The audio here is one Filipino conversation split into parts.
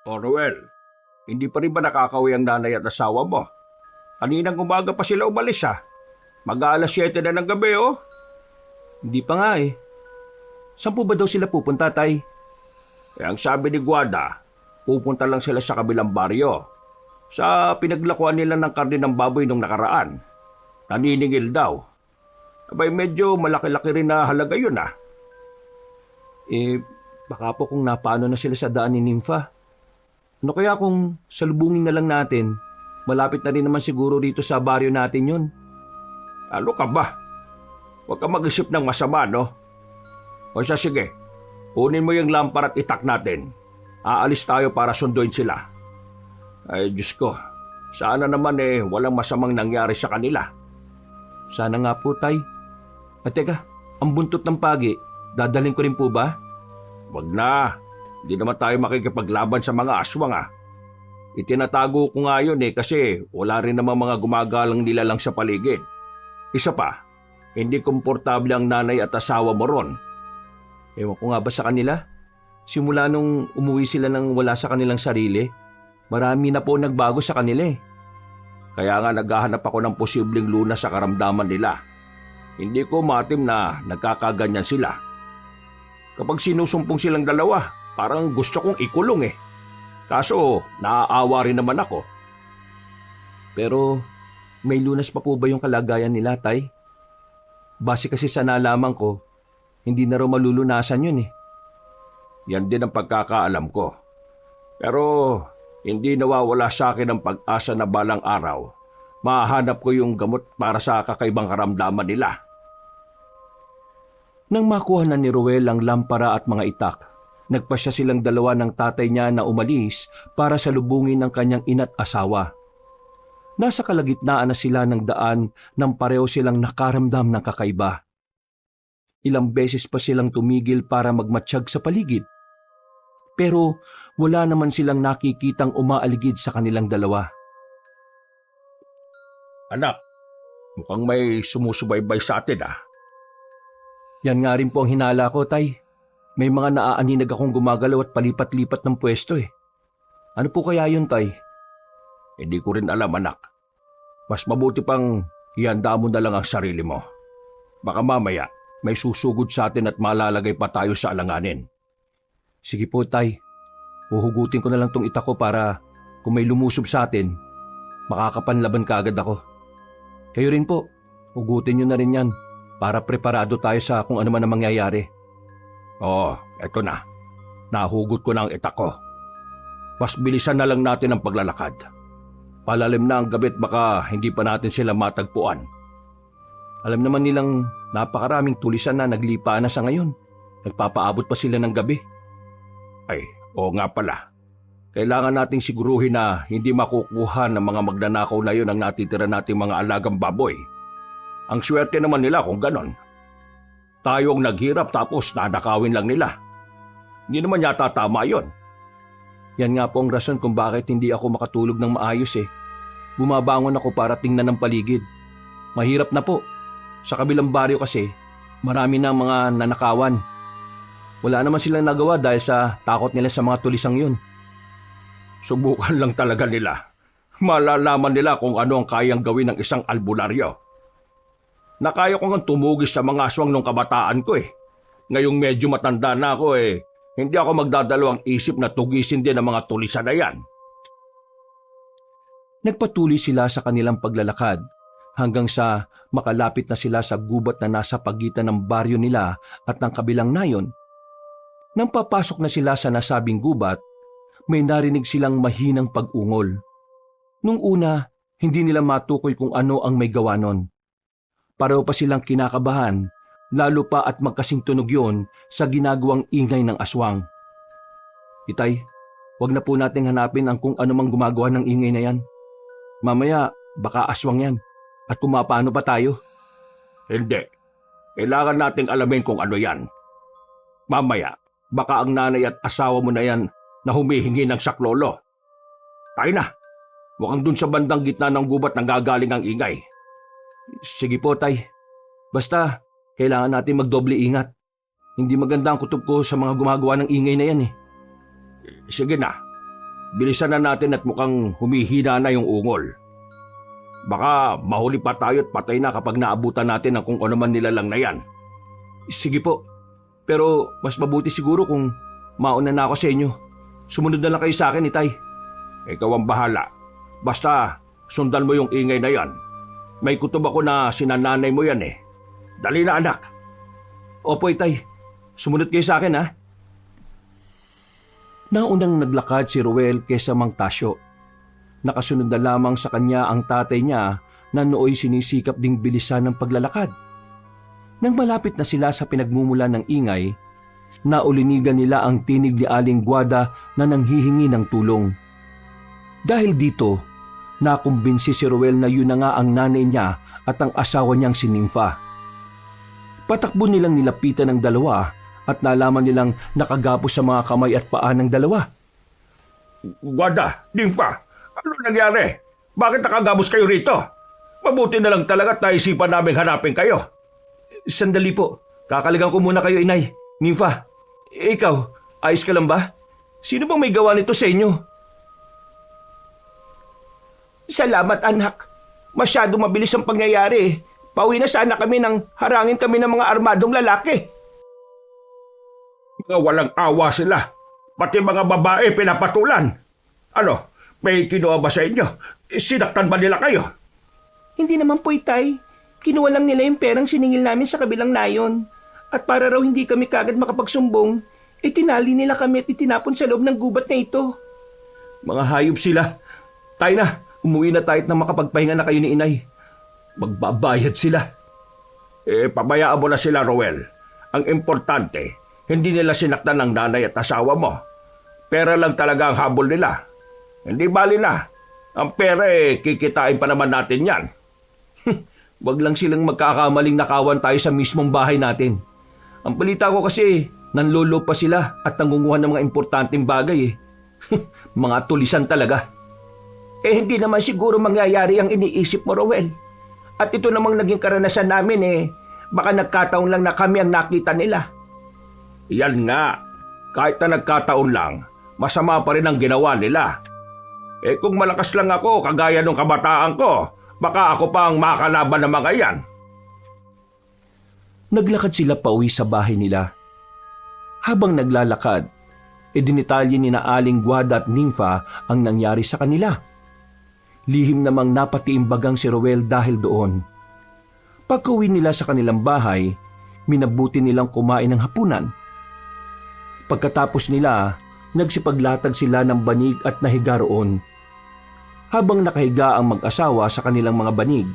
O Ruel, hindi pa rin ba nakakauwi ang nanay at asawa mo? Kaninang umaga pa sila umalis ha. Mag-aalas 7 na ng gabi oh. Hindi pa nga eh. Saan po ba daw sila pupunta, tay? Ang sabi ni Guada, pupunta lang sila sa kabilang baryo. Sa pinaglakuan nila ng karne ng baboy nung nakaraan. Naniningil daw. Abay medyo malaki-laki rin na halaga yun ah. Baka po kung napaano na sila sa daan ni Nympha. Ano kaya kung salubungin na lang natin? Malapit na rin naman siguro dito sa baryo natin yun. Ano ka ba? Huwag ka mag-isip ng masama, no? O siya, sige. Kunin mo yung lampar at itak natin. Aalis tayo para sunduin sila. Ay, Diyos ko. Sana naman walang masamang nangyari sa kanila. Sana nga po, tay. At teka, ang buntot ng pagi, dadalhin ko rin po ba? Wag na. Hindi naman tayo makikipaglaban sa mga aswang ah. Itinatago ko nga yun kasi wala rin namang mga gumagalang nila lang sa paligid. Isa pa, hindi komportable ang nanay at asawa mo ron. Ewan ko nga ba sa kanila? Simula nung umuwi sila nang wala sa kanilang sarili, marami na po nagbago sa kanila eh. Kaya nga naghahanap ako ng posibleng lunas sa karamdaman nila. Hindi ko matim na nagkakaganyan sila. Kapag sinusumpong silang dalawa, parang gusto kong ikulong eh. Kaso, naaawa rin naman ako. Pero, may lunas pa po ba yung kalagayan nila, tay? Base kasi sa nalaman ko, hindi na raw malulunasan yun eh. Yan din ang pagkakaalam ko. Pero, hindi nawawala sa akin ang pag-asa na balang araw. Mahanap ko yung gamot para sa kakaibang karamdaman nila. Nang makuha na ni Ruel ang lampara at mga itak, nagpasya silang dalawa ng tatay niya na umalis para salubungin ng kanyang ina't asawa. Nasa kalagitnaan na sila ng daan nang pareho silang nakaramdam ng kakaiba. Ilang beses pa silang tumigil para magmatsyag sa paligid. Pero wala naman silang nakikitang umaaligid sa kanilang dalawa. Anak, mukhang may sumusubaybay sa atin ah. Yan nga rin po ang hinala ko, tay. May mga naaaninag akong gumagalaw at palipat-lipat ng pwesto eh. Ano po kaya yun, tay? Hindi ko rin alam, anak. Mas mabuti pang ihanda mo na lang ang sarili mo. Baka mamaya may susugod sa atin at malalagay pa tayo sa alanganin. Sige po, tay. Uhugutin ko na lang tong itak ko para kung may lumusob sa atin, makakapanlaban kaagad ako. Kayo rin po, hugutin nyo na rin yan para preparado tayo sa kung ano man ang mangyayari. Oo, eto na. Nahugot ko na ang itak ko. Mas bilisan na lang natin ang paglalakad. Palalim na ang gabi at baka hindi pa natin sila matagpuan. Alam naman nilang napakaraming tulisan na naglipa na sa ngayon. Nagpapaabot pa sila ng gabi. Ay, oo nga pala. Kailangan nating siguruhin na hindi makukuha ng mga magnanakaw na yun ang natitira nating mga alagang baboy. Ang swerte naman nila kung ganon. Tayo ang naghirap tapos nanakawin lang nila. Hindi naman yata tama yon. Yan nga po ang rason kung bakit hindi ako makatulog ng maayos eh. Bumabangon ako para tingnan ng paligid. Mahirap na po. Sa kabilang baryo kasi, marami na mga nanakawan. Wala naman silang nagawa dahil sa takot nila sa mga tulisang yun. Subukan lang talaga nila. Malalaman nila kung ano ang kayang gawin ng isang albularyo. Nakaya ko nga tumugis sa mga aswang nung kabataan ko eh. Ngayong medyo matanda na ako hindi ako magdadalawang isip na tugisin din ang mga tulisan na yan. Nagpatuloy sila sa kanilang paglalakad hanggang sa makalapit na sila sa gubat na nasa pagitan ng baryo nila at ng kabilang nayon. Nang papasok na sila sa nasabing gubat, may narinig silang mahinang pag-ungol. Nung una, hindi nila matukoy kung ano ang may gawa nun. Pareho pa silang kinakabahan, lalo pa at magkasing tunog yun sa ginagawang ingay ng aswang. Itay, wag na po nating hanapin ang kung ano mang gumagawa ng ingay na yan. Mamaya, baka aswang yan. At kung mapaano pa tayo? Hindi. Kailangan nating alamin kung ano yan. Mamaya, baka ang nanay at asawa mo na yan na humihingi ng saklolo. Tayo na. Mukhang dun sa bandang gitna ng gubat nang gagaling ang ingay. Sige po, tay. Basta, kailangan natin magdoble ingat. Hindi maganda ang kutob ko sa mga gumagawa ng ingay na yan eh. Sige na. bilisan na natin at mukhang humihina na yung ungol. Baka mahuli pa tayo at patay na kapag naabutan natin ang kung ano man nilalang na yan. Sige po, pero mas mabuti siguro kung mauna na ako sa inyo. Sumunod na lang kayo sa akin, Itay. Ikaw ang bahala. Basta sundan mo yung ingay na yan. May kutob ako na sinananay mo yan eh. Dali na anak. Opo, Itay. Sumunod kayo sa akin, ha? Naunang naglakad si Ruel kaysa Mang Tasyo. Nakasunod na lamang sa kanya ang tatay niya na nooy sinisikap ding bilisan ng paglalakad. Nang malapit na sila sa pinagmumula ng ingay, naulinigan nila ang tinig ni Aling Guada na nanghihingi ng tulong. Dahil dito, nakumbinsi si Ruel na yun na nga ang nanay niya at ang asawa niyang si Nympha. Patakbo nilang nilapitan ng dalawa at nalaman nilang nakagapos sa mga kamay at paa ng dalawa. Guada, Nympha, ano nangyari? Bakit nakagamos kayo rito? Mabuti na lang talaga at naisipan namin hanapin kayo. Sandali po, kakaligan ko muna kayo, Inay. Nympha, ikaw, ayos ka lang ba? Sino bang may gawa nito sa inyo? Salamat anak. Masyado mabilis ang pangyayari. Pauwi na sana kami nang harangin kami ng mga armadong lalaki. Mga walang awa sila. Pati mga babae pinapatulan. Ano, may kinuha ba sa inyo? Sinaktan ba nila kayo? Hindi naman po, Itay. Kinuha lang nila yung perang siningil namin sa kabilang nayon. At para raw hindi kami kagad makapagsumbong, itinali nila kami at itinapon sa loob ng gubat na ito. Mga hayop sila. Tayo na, umuwi na tayo at nang makapagpahinga na kayo ni Inay. Magbabayad sila. Pabayaan mo na sila, Roel. Ang importante, hindi nila sinaktan ng nanay at asawa mo. Pera lang talaga ang habol nila. Hindi bali na. Ang pera kikitain pa naman natin yan. Wag lang silang magkakamaling nakawan tayo sa mismong bahay natin. Ang balita ko kasi, nanlolo pa sila at nangunguha ng mga importanteng bagay . Mga tulisan talaga. Hindi naman siguro mangyayari ang iniisip mo, Rowel. At ito namang naging karanasan namin baka nagkataon lang na kami ang nakita nila. Yan nga. Kahit na nagkataon lang, masama pa rin ang ginawa nila. Kung malakas lang ako, kagaya nung kabataan ko, baka ako pa ang makalaban ng mga yan. Naglakad sila pauwi sa bahay nila. Habang naglalakad, dinitalye ni na Aling Guada at Nympha ang nangyari sa kanila. Lihim namang napatiimbagang si Roel dahil doon. Pagkauwi nila sa kanilang bahay, minabuti nilang kumain ng hapunan. Pagkatapos nila, nagsipaglatag sila ng banig at nahiga roon. Habang nakahiga ang mag-asawa sa kanilang mga banig,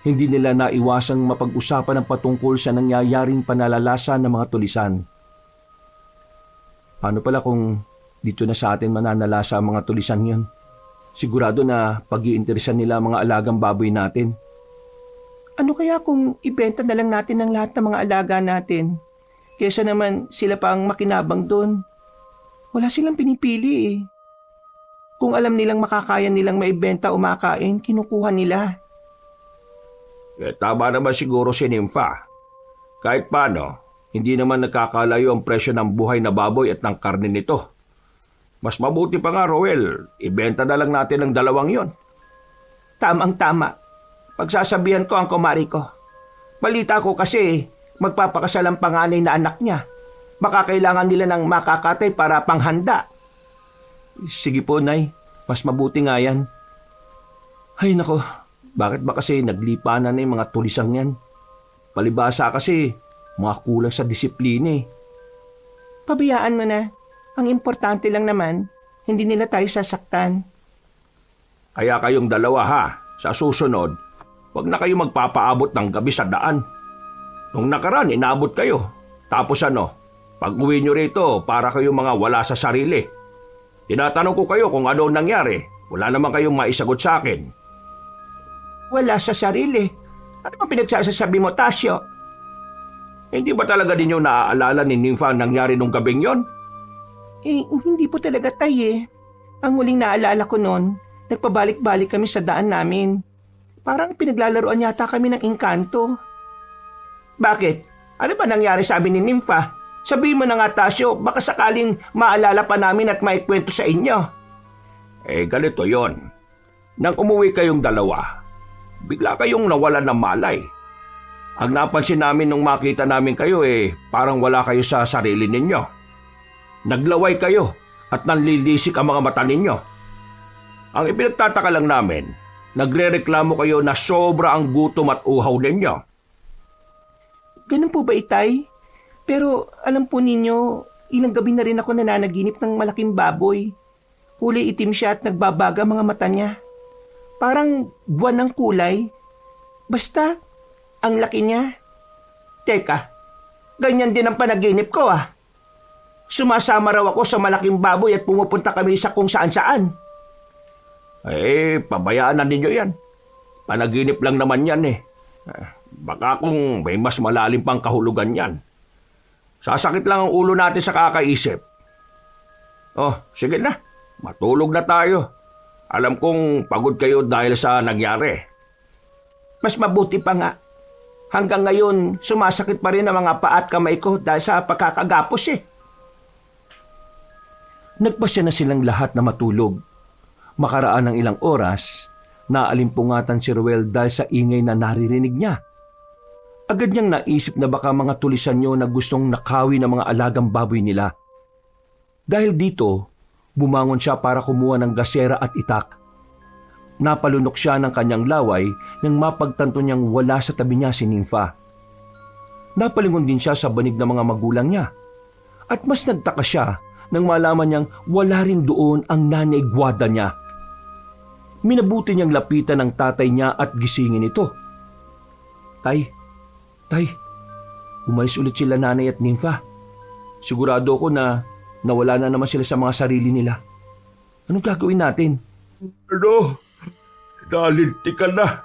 hindi nila naiwasang mapag-usapan ang patungkol sa nangyayaring panalalasan ng mga tulisan. Paano pala kung dito na sa atin mananalasa ang mga tulisan yun? Sigurado na pag-iinteresan nila ang mga alagang baboy natin. Ano kaya kung ibenta na lang natin ang lahat ng mga alaga natin? Kesa naman sila pa ang makinabang doon. Wala silang pinipili . Kung alam nilang makakaya nilang maibenta o makain, kinukuha nila. Tama naman siguro si Nympha. Kahit paano, hindi naman nagkakalayo ang presyo ng buhay na baboy at ng karne nito. Mas mabuti pa nga, Roel, ibenta na lang natin ang dalawang yon. Tamang-tama. Pagsasabihan ko ang kumari ko. Balita ko kasi magpapakasal ang panganay na anak niya. Baka kailangan nila ng makakatay para panghanda. Sige po, Nay. Mas mabuti nga yan. Ay nako, bakit ba kasi naglipanan na yung mga tulisang yan? Palibasa kasi, mga kulang sa disiplina . Pabayaan mo na. Ang importante lang naman, hindi nila tayo sasaktan. Kaya kayong dalawa ha, sa susunod, wag na kayo magpapaabot ng gabi sa daan. Nung nakaraan, inaabot kayo. Tapos pag uwi nyo rito, para kayong mga wala sa sarili. Tinatanong ko kayo kung ano nangyari. Wala naman kayong maisagot sa akin. Wala sa sarili? Ano ba pinagsasasabi mo, Tasyo? Hindi ba talaga ninyo naaalala ni Nympha ang nangyari nung gabing yon? Hindi po talaga tay . Ang huling naalala ko noon, nagpabalik-balik kami sa daan namin. Parang pinaglalaroan yata kami ng engkanto. Bakit? Ano ba nangyari sa amin ni Nympha? Sabihin mo na nga, Tasyo, baka sakaling maalala pa namin at maikwento sa inyo. Ganito yon. Nang umuwi kayong dalawa, bigla kayong nawalan ng malay. Ang napansin namin nung makita namin kayo parang wala kayo sa sarili ninyo. Naglaway kayo at nanlilisik ang mga mata ninyo. Ang ipinagtataka lang namin, nagrereklamo kayo na sobra ang gutom at uhaw ninyo. Ganun po ba, Itay? Pero alam po ninyo, ilang gabi na rin ako nananaginip ng malaking baboy. Kulay itim siya at nagbabaga mga mata niya. Parang buwan ng kulay. Basta, ang laki niya. Teka, ganyan din ang panaginip ko ah. Sumasama raw ako sa malaking baboy at pumupunta kami sa kung saan-saan. Pabayaan na ninyo yan. Panaginip lang naman yan Baka kung may mas malalim pang kahulugan yan. Sasakit lang ang ulo natin sa kakaisip. Sige na. Matulog na tayo. Alam kong pagod kayo dahil sa nangyari. Mas mabuti pa nga. Hanggang ngayon, sumasakit pa rin ang mga paa at kamay ko dahil sa pagkakagapos Nagpasya na silang lahat na matulog. Makaraan ng ilang oras, naalimpungatan si Ruel dahil sa ingay na naririnig niya. Agad niyang naisip na baka mga tulisan niyo na gustong nakawi ng mga alagang baboy nila. Dahil dito, bumangon siya para kumuha ng gasera at itak. Napalunok siya ng kanyang laway nang mapagtanto niyang wala sa tabi niya si Nympha. Napalingon din siya sa banig ng mga magulang niya. At mas nagtaka siya nang malaman niyang wala rin doon ang nanay Guada niya. Minabuti niyang lapitan ng tatay niya at gisingin ito. Tay, umalis ulit sila nanay at Nympha. Sigurado ko na nawala na naman sila sa mga sarili nila. Anong gagawin natin? Nalinti ka na.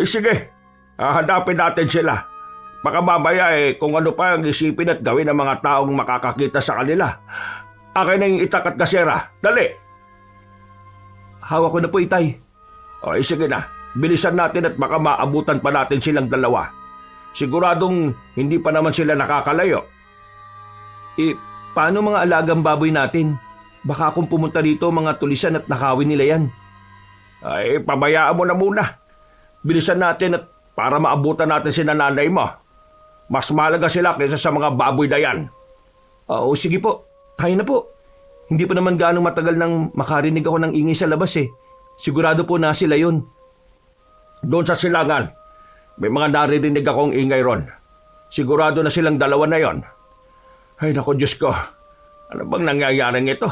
Sige, hahanapin natin sila. Baka mamaya kung ano pa ang isipin at gawin ng mga taong makakakita sa kanila. Akin na yung itak at gasera. Dali! Hawak ko na po, Itay. Sige na. Bilisan natin at baka maabutan pa natin silang dalawa. Siguradong hindi pa naman sila nakakalayo. Paano mga alagang baboy natin? Baka kung pumunta dito mga tulisan at nakawin nila yan. Pabayaan mo na muna. Bilisan natin at para maabutan natin si nanay mo. Mas mahalaga sila kaysa sa mga baboy na yan. Sige po. Tayo na po. Hindi pa naman gaano matagal nang makarinig ako ng ingay sa labas Sigurado po na sila yun. Doon sa silangan, may mga naririnig akong ingay ron. Sigurado na silang dalawa na yon. Ay naku Diyos ko, ano bang nangyayaring ito?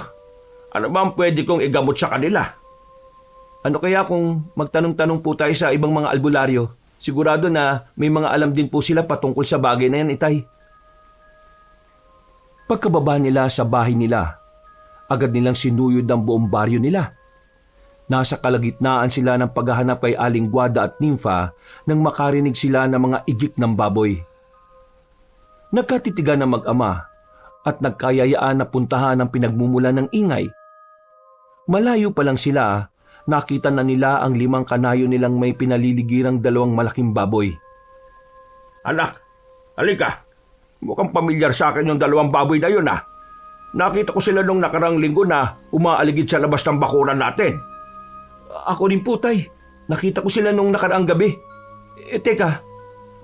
Ano bang pwede kong igamot sa kanila? Ano kaya kung magtanong-tanong po tayo sa ibang mga albularyo? Sigurado na may mga alam din po sila patungkol sa bagay na yan, Itay. Pagkababa nila sa bahay nila, agad nilang sinuyod ang buong baryo nila. Nasa kalagitnaan sila ng paghahanap kay Aling Guada at Nympha nang makarinig sila ng mga igik ng baboy. Nagkatitigan ng mag-ama at nagkayayaan na puntahan ang pinagmumula ng ingay. Malayo pa lang sila, nakita na nila ang 5 kanayo nilang may pinaliligirang 2 malaking baboy. Anak, halika. Mukhang pamilyar sa akin yung 2 baboy na yun Nakita ko sila nung nakarang linggo na umaaligid sa labas ng bakuran natin. Ako rin po, Tay. Nakita ko sila nung nakaraang gabi. Teka,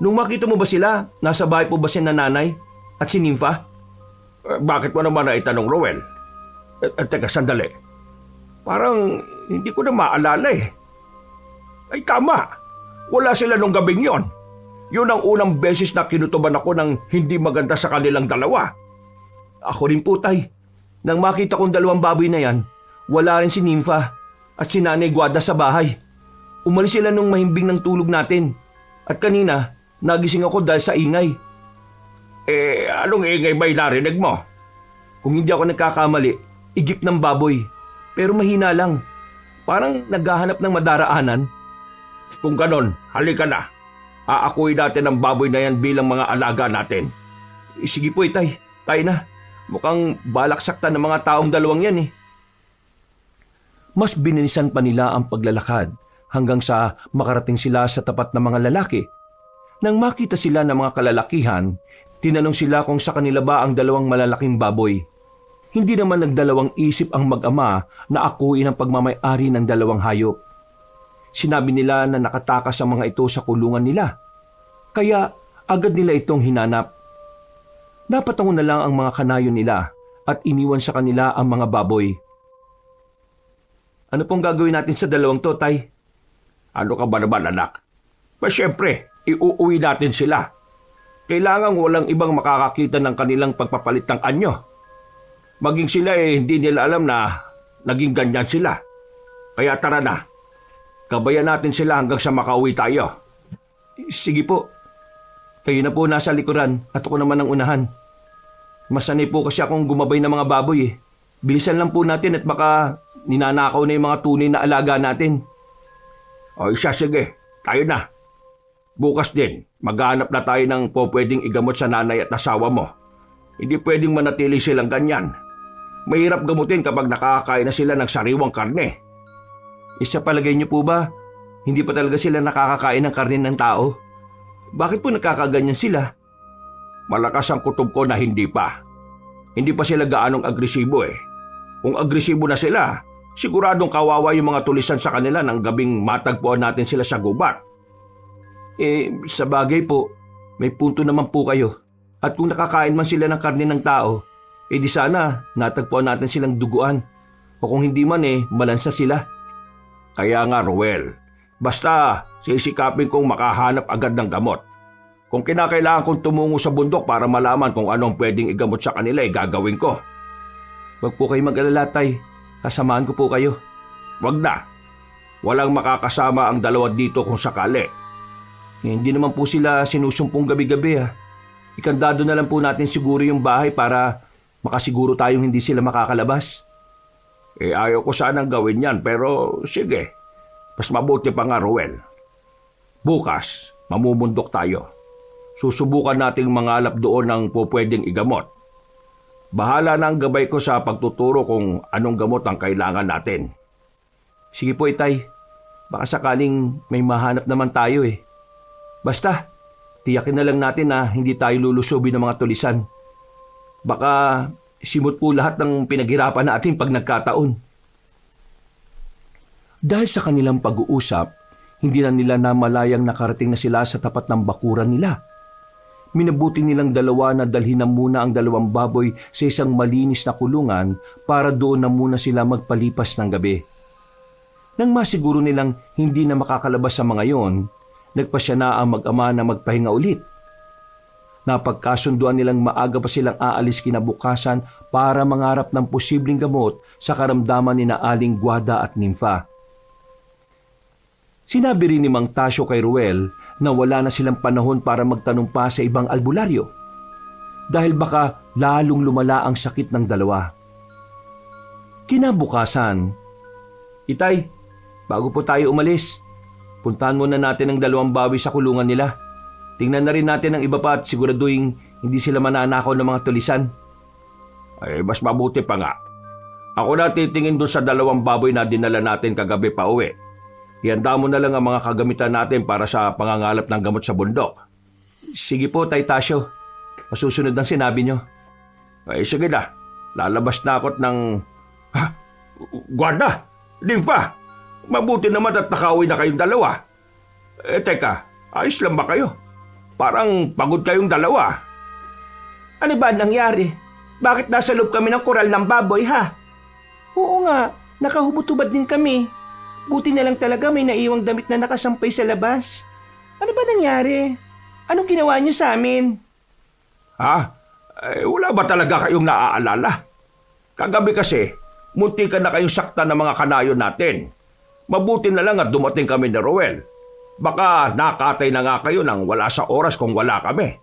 nung makita mo ba sila, nasa bahay po ba si nanay at si Nympha? Bakit mo naman na itanong, Ruel? Teka, sandali. Parang hindi ko na maalala Ay tama, wala sila nung gabing yon. Yun ang unang beses na kinutuban ako ng hindi maganda sa kanilang dalawa. Ako rin po, Tay. Nang makita kong 2 baboy na yan, wala rin si Nympha at si Nanay Guada sa bahay. Umalis sila nung mahimbing ng tulog natin. At kanina, nagising ako dahil sa ingay. Anong ingay ba narinig mo? Kung hindi ako nagkakamali, igip ng baboy. Pero mahina lang. Parang naghahanap ng madaraanan. Kung ganon, halika na. Aakuin natin ang baboy na yan bilang mga alaga natin. Sige po, Itay. Tayo na. Mukhang balak saktan ng mga taong 2 yan Mas bininisan pa nila ang paglalakad hanggang sa makarating sila sa tapat ng mga lalaki. Nang makita sila ng mga kalalakihan, Tinanong sila kung sa kanila ba ang dalawang malalaking baboy. Hindi naman nagdalawang isip ang mag-ama na akuin ang pagmamay-ari ng dalawang hayop. Sinabi nila na nakatakas ang mga ito sa kulungan nila. Kaya agad nila itong hinanap. Napatango na lang ang mga kanayo nila at iniwan sa kanila ang mga baboy. Ano pong gagawin natin sa dalawang to, Tay? Ano ka ba naman, anak? Siyempre, iuuwi natin sila. Kailangan walang ibang makakakita ng kanilang pagpapalit ng anyo. Maging sila hindi nila alam na naging ganyan sila. Kaya tara na. Gabayan natin sila hanggang sa makauwi tayo. Sige po. Kayo na po nasa likuran at ako naman ang unahan. Masanay po kasi akong gumabay ng mga baboy eh. Bilisan lang po natin at baka ninanakaw na yung mga tunay na alaga natin. O siya, sige. Tayo na. Bukas din, maghanap na tayo ng pwedeng igamot sa nanay at asawa mo. Hindi pwedeng manatili silang ganyan. Mahirap gamutin kapag nakakakain na sila ng sariwang karne. Sa palagay niyo po ba, hindi pa talaga sila nakakakain ng karne ng tao? Bakit po nakakaganyan sila? Malakas ang kutob ko na hindi pa. Hindi pa sila gaanong agresibo eh. Kung agresibo na sila, siguradong kawawa yung mga tulisan sa kanila ng gabing matagpuan natin sila sa gubat. Sa bagay po, may punto naman po kayo. At kung nakakain man sila ng karne ng tao, di sana natagpuan natin silang duguan. O kung hindi man malansa sila. Kaya nga, Ruel, basta sisikapin kong makahanap agad ng gamot. Kung kinakailangan kong tumungo sa bundok para malaman kung anong pwedeng igamot sa kanila, gagawin ko. Huwag po kayo mag-alala, Tay. Kasamahan ko po kayo. Wag na. Walang makakasama ang dalawa dito kung sakali. Hindi naman po sila sinusumpong gabi-gabi Ikandado na lang po natin siguro yung bahay para makasiguro tayong hindi sila makakalabas. Ayaw ko sanang gawin yan pero sige. Mas mabuti pa nga, Ruel. Bukas, mamumundok tayo. Susubukan nating mangalap doon ng pwedeng igamot. Bahala na ang gabay ko sa pagtuturo kung anong gamot ang kailangan natin. Sige po, Itay. Baka sakaling may mahanap naman tayo Basta, tiyakin na lang natin na hindi tayo lulusobin ng mga tulisan. Baka simot po lahat ng pinaghirapan natin pag nagkataon. Dahil sa kanilang pag-uusap, hindi na nila namalayang nakarating na sila sa tapat ng bakuran nila. Minabuti nilang dalawa na dalhin na muna ang dalawang baboy sa isang malinis na kulungan para doon na muna sila magpalipas ng gabi. Nang masiguro nilang hindi na makakalabas sa mga yon, nagpasya na ang mag-ama na magpahinga ulit. Napagkasunduan nilang maaga pa silang aalis kinabukasan para mangarap ng posibleng gamot sa karamdaman ni na Aling Guada at Nimfa. Sinabi rin ni Mang Tasyo kay Ruel na wala na silang panahon para magtanong pa sa ibang albularyo dahil baka lalong lumala ang sakit ng dalawa. Kinabukasan, Itay, bago po tayo umalis, puntahan muna natin ang dalawang baboy sa kulungan nila. Tingnan na rin natin ang iba pa at siguraduhin hindi sila mananakaw ng mga tulisan. Mas mabuti pa nga. Ako na titingin doon sa dalawang baboy na dinala natin kagabi pa uwi. Ihanda mo na lang ang mga kagamitan natin para sa pangangalap ng gamot sa bundok. Sige po, Tay Tasyo. Masusunod ang sinabi nyo. Sige na. Lalabas na ako't ng... Guarda! Nimfa! Mabuti naman at nakauwi na kayong dalawa. Teka, ayos lang ba kayo? Parang pagod kayong dalawa. Ano ba nangyari? Bakit nasa loob kami ng koral ng baboy, ha? Oo nga, nakahubot-hubad din kami. Buti na lang talaga may naiwang damit na nakasampay sa labas. Ano ba nangyari? Anong ginawa niyo sa amin? Wala ba talaga kayong naaalala? Kagabi kasi, munti ka na kayong sakta ng mga kanayon natin. Mabuti na lang at dumating kami ni Roel. Baka nakatay na nga kayo nang wala sa oras kung wala kami.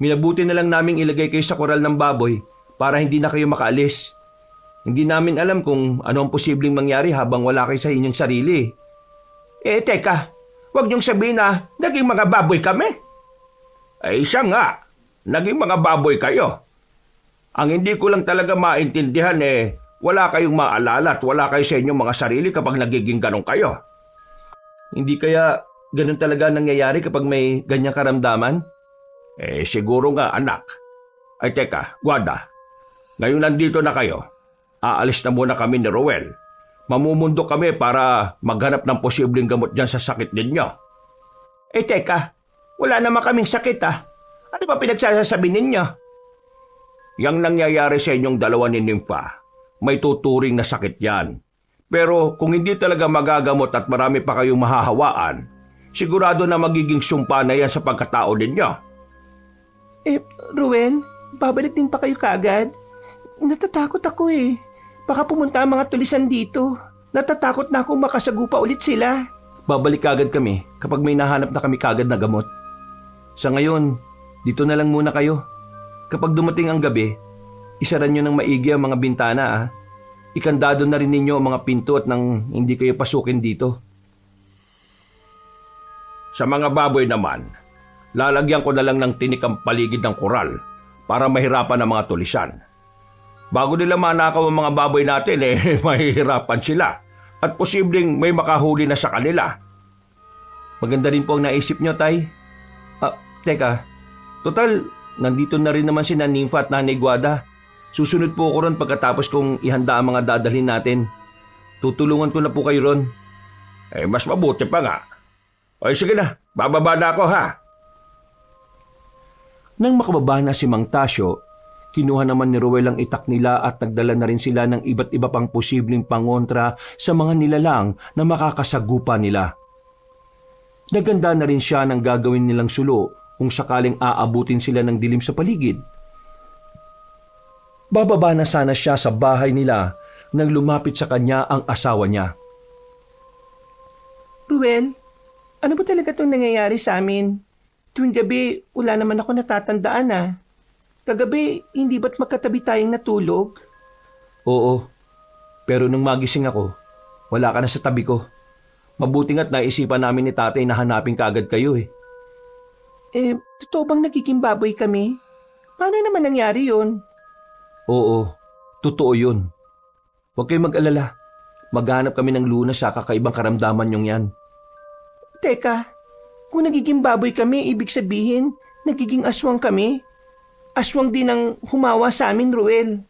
Minabuti na lang naming ilagay kayo sa koral ng baboy para hindi na kayo makaalis. Hindi namin alam kung ano ang posibleng mangyari habang wala kayo sa inyong sarili. Teka, wag niyong sabihin na naging mga baboy kami. Siya nga, naging mga baboy kayo. Ang hindi ko lang talaga maintindihan wala kayong maalala at wala kayo sa inyong mga sarili kapag nagiging ganong kayo. Hindi kaya ganun talaga nangyayari kapag may ganyang karamdaman? Siguro nga anak. Ay teka, Wanda. Ngayon nandito na kayo. Aalis na muna kami ni Rowel. Mamumundo kami para maghanap ng posibleng gamot dyan sa sakit ninyo. Teka, wala naman kaming sakit Ano ba pinagsasabi ninyo? Yang nangyayari sa inyong dalawa ni Nympha, may tuturing na sakit yan. Pero kung hindi talaga magagamot at marami pa kayong mahahawaan, sigurado na magiging sumpa na yan sa pagkatao ninyo. Ruel, babalik din pa kayo kagad? Natatakot ako Baka pumunta ang mga tulisan dito. Natatakot na akong makasagupa ulit sila. Babalik kagad kami kapag may nahanap na kami kagad na gamot. Sa ngayon, dito na lang muna kayo. Kapag dumating ang gabi, isara nyo ng maigi ang mga bintana Ikandado na rin ninyo ang mga pinto at nang hindi kayo pasukin dito. Sa mga baboy naman, lalagyan ko na lang ng tinik ang paligid ng koral para mahirapan ang mga tulisan. Bago nila manakaw ang mga baboy natin mahihirapan sila at posibleng may makahuli na sa kanila. Maganda rin po ang naisip nyo, Tay. Teka, total, nandito na rin naman si Nympha at Nanay Guada. Susunod po ako ron pagkatapos kong ihanda ang mga dadalhin natin. Tutulungan ko na po kayo ron. Mas mabuti pa nga. Sige na, bababa na ako Nang makababa na si Mang Tasyo, kinuha naman ni Rowel ang itak nila at nagdala na rin sila ng iba't iba pang posibleng pangontra sa mga nilalang na makakasagupa nila. Naganda na rin siya ng gagawin nilang sulo kung sakaling aabutin sila ng dilim sa paligid. Bababa na sana siya sa bahay nila nang lumapit sa kanya ang asawa niya. Ruel, ano ba talaga itong nangyayari sa amin? Tuwing gabi, wala naman ako natatandaan Kagabi, hindi ba't magkatabi tayong natulog? Oo, pero nung magising ako, wala ka na sa tabi ko. Mabuti nga't naisipan namin ni tatay na hanapin kaagad kayo Totoo bang nagiging baboy kami? Paano naman nangyari yun? Oo, totoo yun. Huwag kayong mag-alala. Maghanap kami ng lunas sa kakaibang karamdaman nyong yan. Teka, kung nagiging baboy kami, ibig sabihin, nagiging aswang kami? Aswang din ang humawa sa amin, Ruel.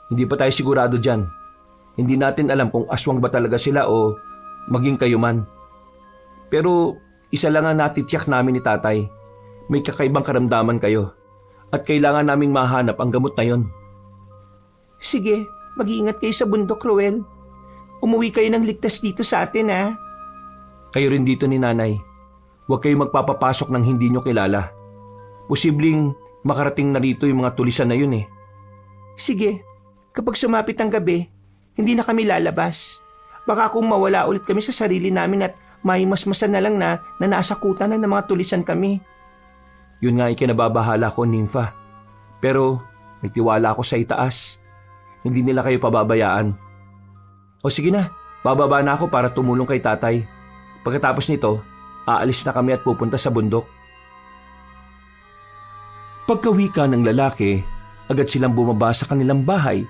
Hindi pa tayo sigurado dyan. Hindi natin alam kung aswang ba talaga sila o maging kayo man. Pero isa lang ang natitiyak namin ni tatay. May kakaibang karamdaman kayo. At kailangan naming mahanap ang gamot na yon. Sige, mag-iingat kayo sa bundok, Ruel. Umuwi kayo ng ligtas dito sa atin, Kayo rin dito ni nanay. Huwag kayong magpapapasok ng hindi nyo kilala. Posibleng makarating na rito yung mga tulisan na yun Sige, kapag sumapit ang gabi, hindi na kami lalabas. Baka kung mawala ulit kami sa sarili namin at may masmasan na lang na nasakutan na ng mga tulisan kami. Yun nga ikinababahala ko, Nympha. Pero may tiwala ako sa itaas. Hindi nila kayo pababayaan. O sige na, bababa na ako para tumulong kay tatay. Pagkatapos nito, aalis na kami at pupunta sa bundok. Pagkawika ng lalaki, agad silang bumaba sa kanilang bahay.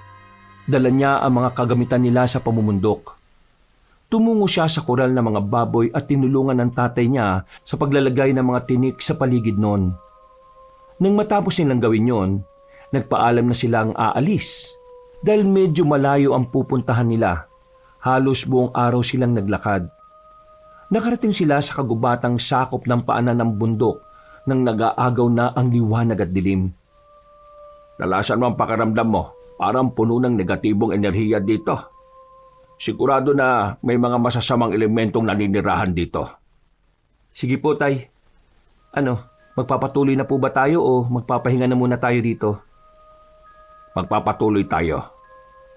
Dala niya ang mga kagamitan nila sa pamumundok. Tumungo siya sa koral ng mga baboy at tinulungan ng tatay niya sa paglalagay ng mga tinik sa paligid noon. Nang matapos nilang gawin yon, nagpaalam na silang aalis. Dahil medyo malayo ang pupuntahan nila, halos buong araw silang naglakad. Nakarating sila sa kagubatang sakop ng paanan ng bundok nang nag-aagaw na ang liwanag at dilim. Nalasan mo ang pakiramdam mo, parang puno ng negatibong enerhiya dito. Sigurado na may mga masasamang elementong naninirahan dito. Sige po, tay. Magpapatuloy na po ba tayo o magpapahinga na muna tayo dito? Magpapatuloy tayo.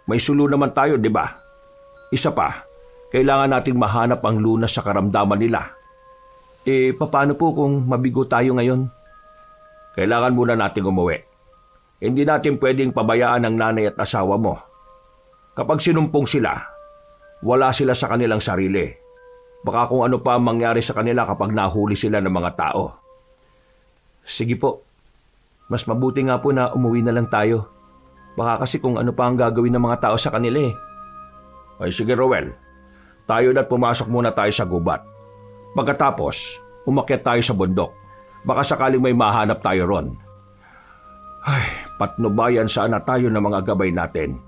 May sulo naman tayo, di ba? Isa pa, kailangan nating mahanap ang lunas sa karamdaman nila. Paano po kung mabigo tayo ngayon? Kailangan muna nating umuwi. Hindi natin pwedeng pabayaan ang nanay at asawa mo. Kapag sinumpong sila, wala sila sa kanilang sarili. Baka kung ano pa ang mangyari sa kanila kapag nahuli sila ng mga tao. Sige po. Mas mabuti nga po na umuwi na lang tayo. Baka kasi kung ano pa ang gagawin ng mga tao sa kanila Ay sige, Rowel. Tayo na't pumasok muna tayo sa gubat. Pagkatapos, umakyat tayo sa bundok. Baka sakaling may mahanap tayo ron. Ay, patnubayan sana tayo ng mga gabay natin.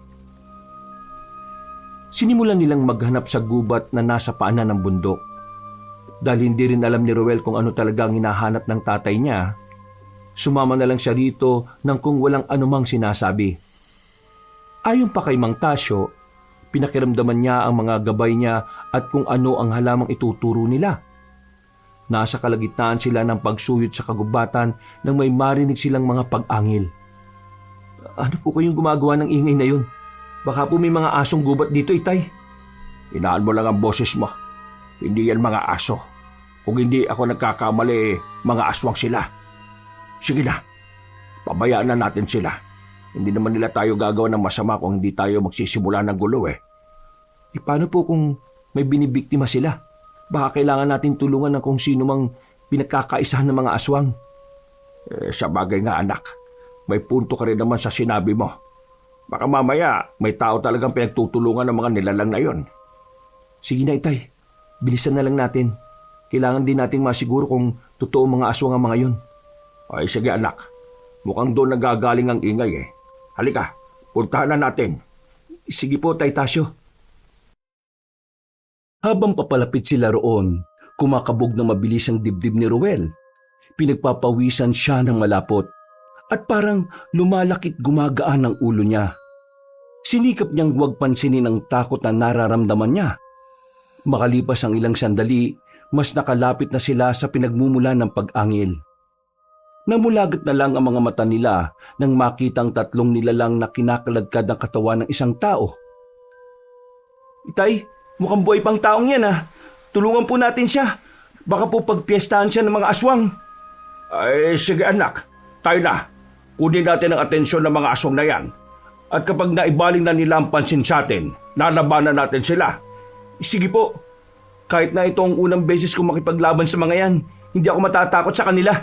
Sinimulan nilang maghanap sa gubat na nasa paanan ng bundok. Dahil hindi rin alam ni Ruel kung ano talaga ang hinahanap ng tatay niya, sumama na lang siya rito nang kung walang anumang sinasabi. Ayon pa kay Mang Tasyo, pinakiramdaman niya ang mga gabay niya at kung ano ang halamang ituturo nila. Nasa kalagitnaan sila ng pagsuyod sa kagubatan nang may marinig silang mga pag-angil. Ano po kayong gumagawa ng ingay na yun? Baka po may mga asong gubat dito, Itay. Inaan mo lang ang boses mo. Hindi yan mga aso. Kung hindi ako nagkakamali, mga aswang sila. Sige na, pabayaan na natin sila. Hindi naman nila tayo gagawa ng masama kung hindi tayo magsisimula ng gulo eh. Paano po kung may binibiktima sila? Baka kailangan natin tulungan ng kung sino mang pinagkakaisahan ng mga aswang. Sa bagay nga anak, may punto ka rin naman sa sinabi mo. Baka mamaya may tao talagang pinagtutulungan ng mga nilalang na yon. Sige na, Itay. Bilisan na lang natin. Kailangan din nating masiguro kung totoo mga aswang ang mga yon. Ay sige anak, mukhang doon nagagaling ang ingay eh. Halika, puntahan na natin. Sige po, Tay Tasyo. Habang papalapit sila roon, kumakabog na mabilis ang dibdib ni Ruel. Pinagpapawisan siya ng malapot at parang lumalakit gumagaan ang ulo niya. Sinikap niyang huwag pansinin ang takot na nararamdaman niya. Makalipas ang ilang sandali, mas nakalapit na sila sa pinagmumula ng pag-angil. Namulagat na lang ang mga mata nila nang makita ang tatlong nilalang na kinakaladkad ng katawan ng isang tao. Itay, mukhang buhay pang taong yan ah. Tulungan po natin siya. Baka po pagpiestahan siya ng mga aswang. Ay sige anak, tayo na. Kunin natin ang atensyon ng mga aswang na yan. At kapag naibaling na nila ang pansin sa atin, lalabanan natin sila. Sige po. Kahit na ito ang unang beses kong makipaglaban sa mga yan, hindi ako matatakot sa kanila.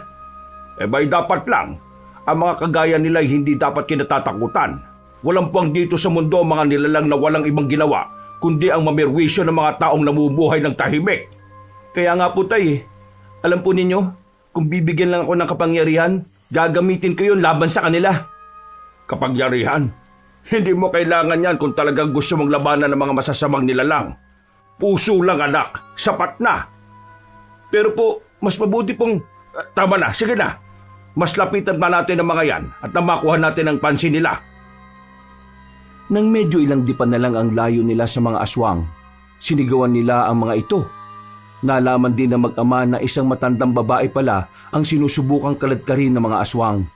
Bay dapat lang. Ang mga kagaya nila ay hindi dapat kinatatakutan. Walang puwang dito sa mundo ang mga nilalang na walang ibang ginawa, kundi ang mamerwisyo ng mga taong namumuhay ng tahimik. Kaya nga po Tay, alam po ninyo, kung bibigyan lang ako ng kapangyarihan, gagamitin ko yun laban sa kanila. Kapangyarihan? Hindi mo kailangan yan kung talagang gusto mong labanan ng mga masasamang nilalang. Puso lang anak, sapat na. Pero po, mas mabuti pong... Tama na, sige na. Mas lapitan pa natin ang mga yan at na makuha natin ang pansin nila. Nang medyo ilang dipan na lang ang layo nila sa mga aswang, sinigawan nila ang mga ito. Nalaman din ng mag-ama na isang matandang babae pala ang sinusubukang kaladkarin ng mga aswang.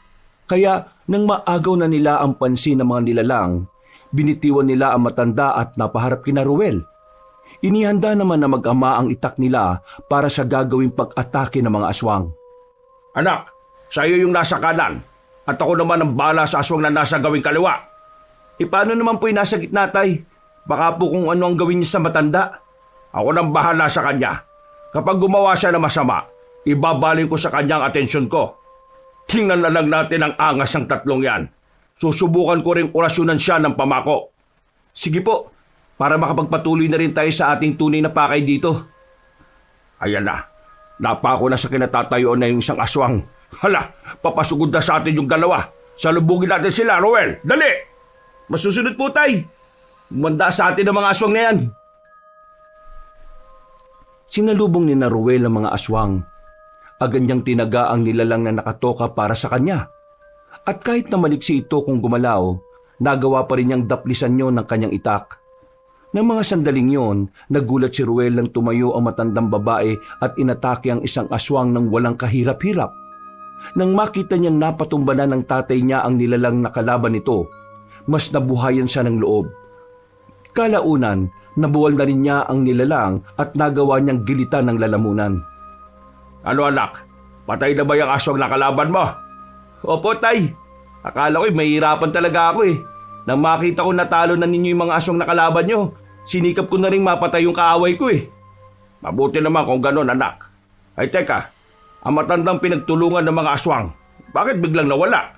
Kaya nang maagaw na nila ang pansin ng mga nilalang, binitiwan nila ang matanda at napaharap kina Ruel. Inihanda naman na mag-ama ang itak nila para sa gagawing pag-atake ng mga aswang. Anak, sa iyo yung nasa kanan at ako naman ang bala sa aswang na nasa gawing kaliwa. Paano naman po yung nasa gitna, Tay? Baka po kung ano ang gawin niya sa matanda. Ako nang bahala sa kanya. Kapag gumawa siya ng masama, ibabaling ko sa kanya ang atensyon ko. Tingnan na lang natin ang angas ng tatlong yan. Susubukan ko ring orasyonan siya ng pamako. Sige po, para makapagpatuloy na rin tayo sa ating tunay na pakay dito. Ayan na, napako na sa kinatatayuan na yung isang aswang. Hala, papasugod na sa atin yung dalawa. Salubugin natin sila, Ruel. Dali! Masusunod po, Tay. Umanda sa atin ang mga aswang na yan. Sinalubong ni na Ruel ang mga aswang. Agad niyang tinaga ang nilalang na nakatoka para sa kanya. At kahit na maliksi ito kung gumalaw, nagawa pa rin niyang daplisan yon ng kanyang itak. Nang mga sandaling yon, nagulat si Ruel nang tumayo ang matandang babae at inatake ang isang aswang ng walang kahirap-hirap. Nang makita niyang napatumba na ng tatay niya ang nilalang na kalaban nito, mas nabuhayan siya ng loob. Kalaunan, nabuwal na rin niya ang nilalang at nagawa niyang gilitan ng lalamunan. Ano anak, patay na ba yung aswang na kalaban mo? Opo, Tay. Akala ko'y mahihirapan talaga ako eh. Nang makita ko natalo na ninyo yung mga aswang na kalaban nyo, sinikap ko na rin mapatay yung kaaway ko eh. Mabuti naman kung ganon anak. Ay teka, ang matandang pinagtulungan ng mga aswang, bakit biglang nawala?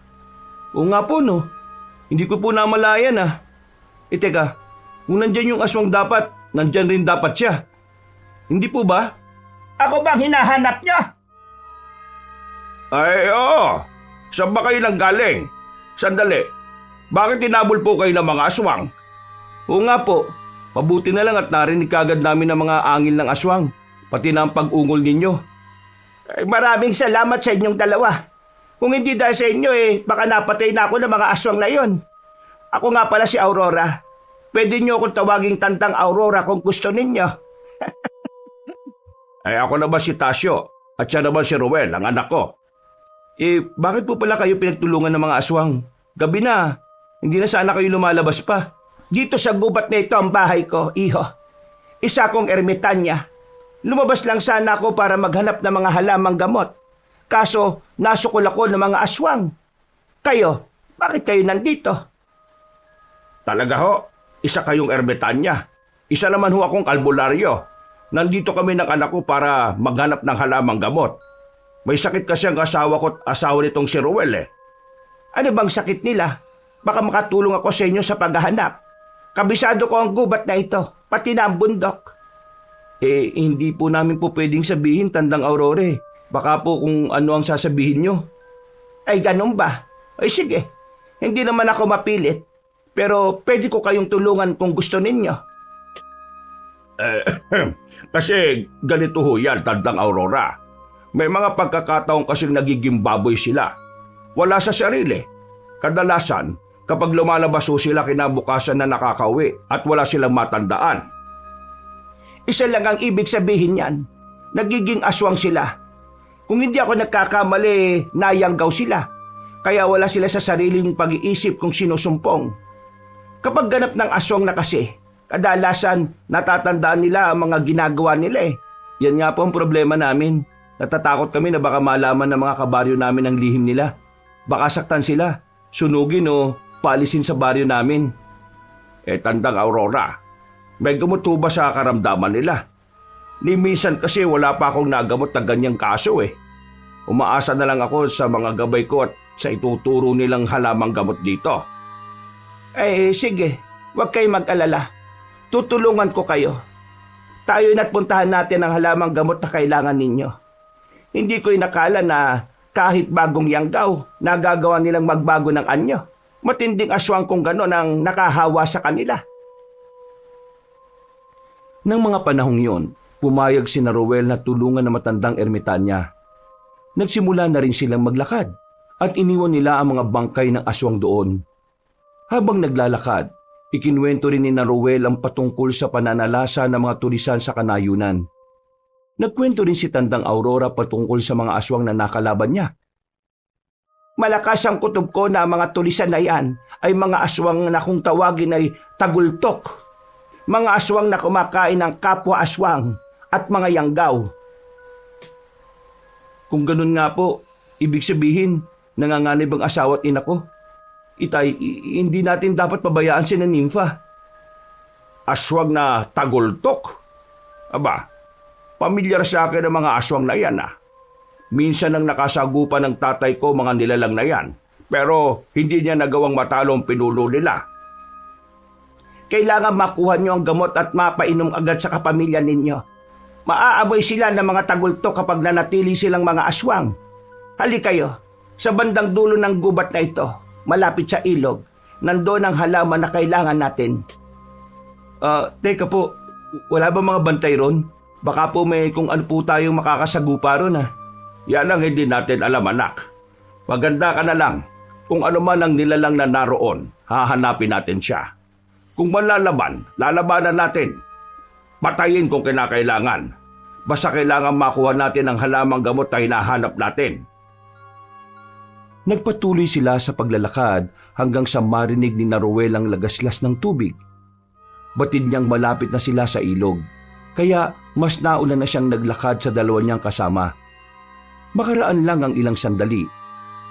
Oo nga po no, hindi ko po namalayan ah. Teka, kung nandyan yung aswang dapat, nandyan rin dapat siya. Hindi po ba? Ako bang hinahanap niya? Ay, oo. Saan ba kayo nanggaling? Sandali. Bakit tinabol po kayo ng mga aswang? Oo nga po, mabuti na lang at narinig kagad namin ang mga angil ng aswang, pati na ang pag-ungol ninyo. Ay, maraming salamat sa inyong dalawa. Kung hindi dahil sa inyo baka napatay na ako ng mga aswang na yon. Ako nga pala si Aurora. Pwede niyo akong tawaging Tandang Aurora kung gusto ninyo. Ay, ako naman si Tasyo at siya naman si Ruel, ang anak ko. Bakit po pala kayo pinagtulungan ng mga aswang? Gabi na, hindi na sana kayo lumalabas pa. Dito sa gubat na ito ang bahay ko, iho. Isa kong ermitanya. Lumabas lang sana ako para maghanap ng mga halamang gamot. Kaso, nasukol ako ng mga aswang. Kayo, bakit kayo nandito? Talaga ho, isa kayong ermitanya. Isa naman ho akong albularyo. Nandito kami ng anak ko para maghanap ng halamang gamot. May sakit kasi ang asawa ko at asawa nitong si Ruel eh. Ano bang sakit nila? Baka makatulong ako sa inyo sa paghahanap. Kabisado ko ang gubat na ito, pati na ang bundok. Hindi po namin po pwedeng sabihin, Tandang Aurora. Baka po kung ano ang sasabihin nyo. Ay, ganun ba? Ay, sige. Hindi naman ako mapilit. Pero pwede ko kayong tulungan kung gusto ninyo. Kasi ganito ho yan, Tandang Aurora. May mga pagkakataon kasing nagiging baboy sila. Wala sa sarili. Kadalasan, kapag lumalabas ho sila kinabukasan na nakakauwi at wala silang matandaan. Isa lang ang ibig sabihin yan. Nagiging aswang sila. Kung hindi ako nagkakamali, nayanggaw sila. Kaya wala sila sa sariling pag-iisip kung sinusumpong. Kapag ganap ng aswang na kasi, kadalasan natatandaan nila ang mga ginagawa nila eh. Yan nga po ang problema namin. Natatakot kami na baka malaman ng mga kabaryo namin ang lihim nila. Baka saktan sila, sunugin o palisin sa baryo namin. Tandang Aurora, may gamot ho ba sa karamdaman nila? Ni minsan kasi wala pa akong nagamot na ganyang kaso eh. Umaasa na lang ako sa mga gabay ko at sa ituturo nilang halamang gamot dito. Sige, huwag kayong mag-alala. Tutulungan ko kayo. Tayo na't puntahan natin ang halamang gamot na kailangan ninyo. Hindi ko inakala na kahit bagong yanggaw, nagagawa nilang magbago ng anyo. Matinding aswang kung gano'n ang nakahawa sa kanila. Nang mga panahong yon, pumayag si Ruel na tulungan ng matandang ermitanya. Nagsimula na rin silang maglakad at iniwan nila ang mga bangkay ng aswang doon. Habang naglalakad, ikinwento rin ni Ruel ang patungkol sa pananalasa ng mga tulisan sa kanayunan. Nagkwento rin si Tandang Aurora patungkol sa mga aswang na nakalaban niya. Malakas ang kutob ko na mga tulisan na yan ay mga aswang na kung tawagin ay tagultok. Mga aswang na kumakain ng kapwa aswang at mga yanggaw. Kung ganun nga po, ibig sabihin, nanganganib ang asawa at ina ko. Itay, hindi natin dapat pabayaan si Nympha. Aswang na tagultok? Aba, pamilyar sa akin ang mga aswang na yan ah. Minsan nang nakasagupan ng tatay ko mga nilalang na yan, pero hindi niya nagawang matalo ang pinulo nila. Kailangan makuha niyo ang gamot at mapainom agad sa kapamilya ninyo. Maaamoy sila ng mga tagultok kapag nanatili silang mga aswang. Hali kayo, sa bandang dulo ng gubat na ito, malapit sa ilog, nandoon ang halaman na kailangan natin. Teka po, wala ba mga bantay ron? Baka po may kung ano po tayong makakasagupa ron ah. Yan ang hindi natin alam anak. Maganda ka na lang. Kung ano man ang nilalang na naroon, hahanapin natin siya. Kung manlalaban, lalabanan natin. Patayin kung kinakailangan. Basta kailangan makuha natin ang halamang gamot na hinahanap natin. Nagpatuloy sila sa paglalakad hanggang sa marinig ni Ruel ang lagaslas ng tubig. Batid niyang malapit na sila sa ilog, kaya mas nauna na siyang naglakad sa dalawa niyang kasama. Makaraan lang ang ilang sandali.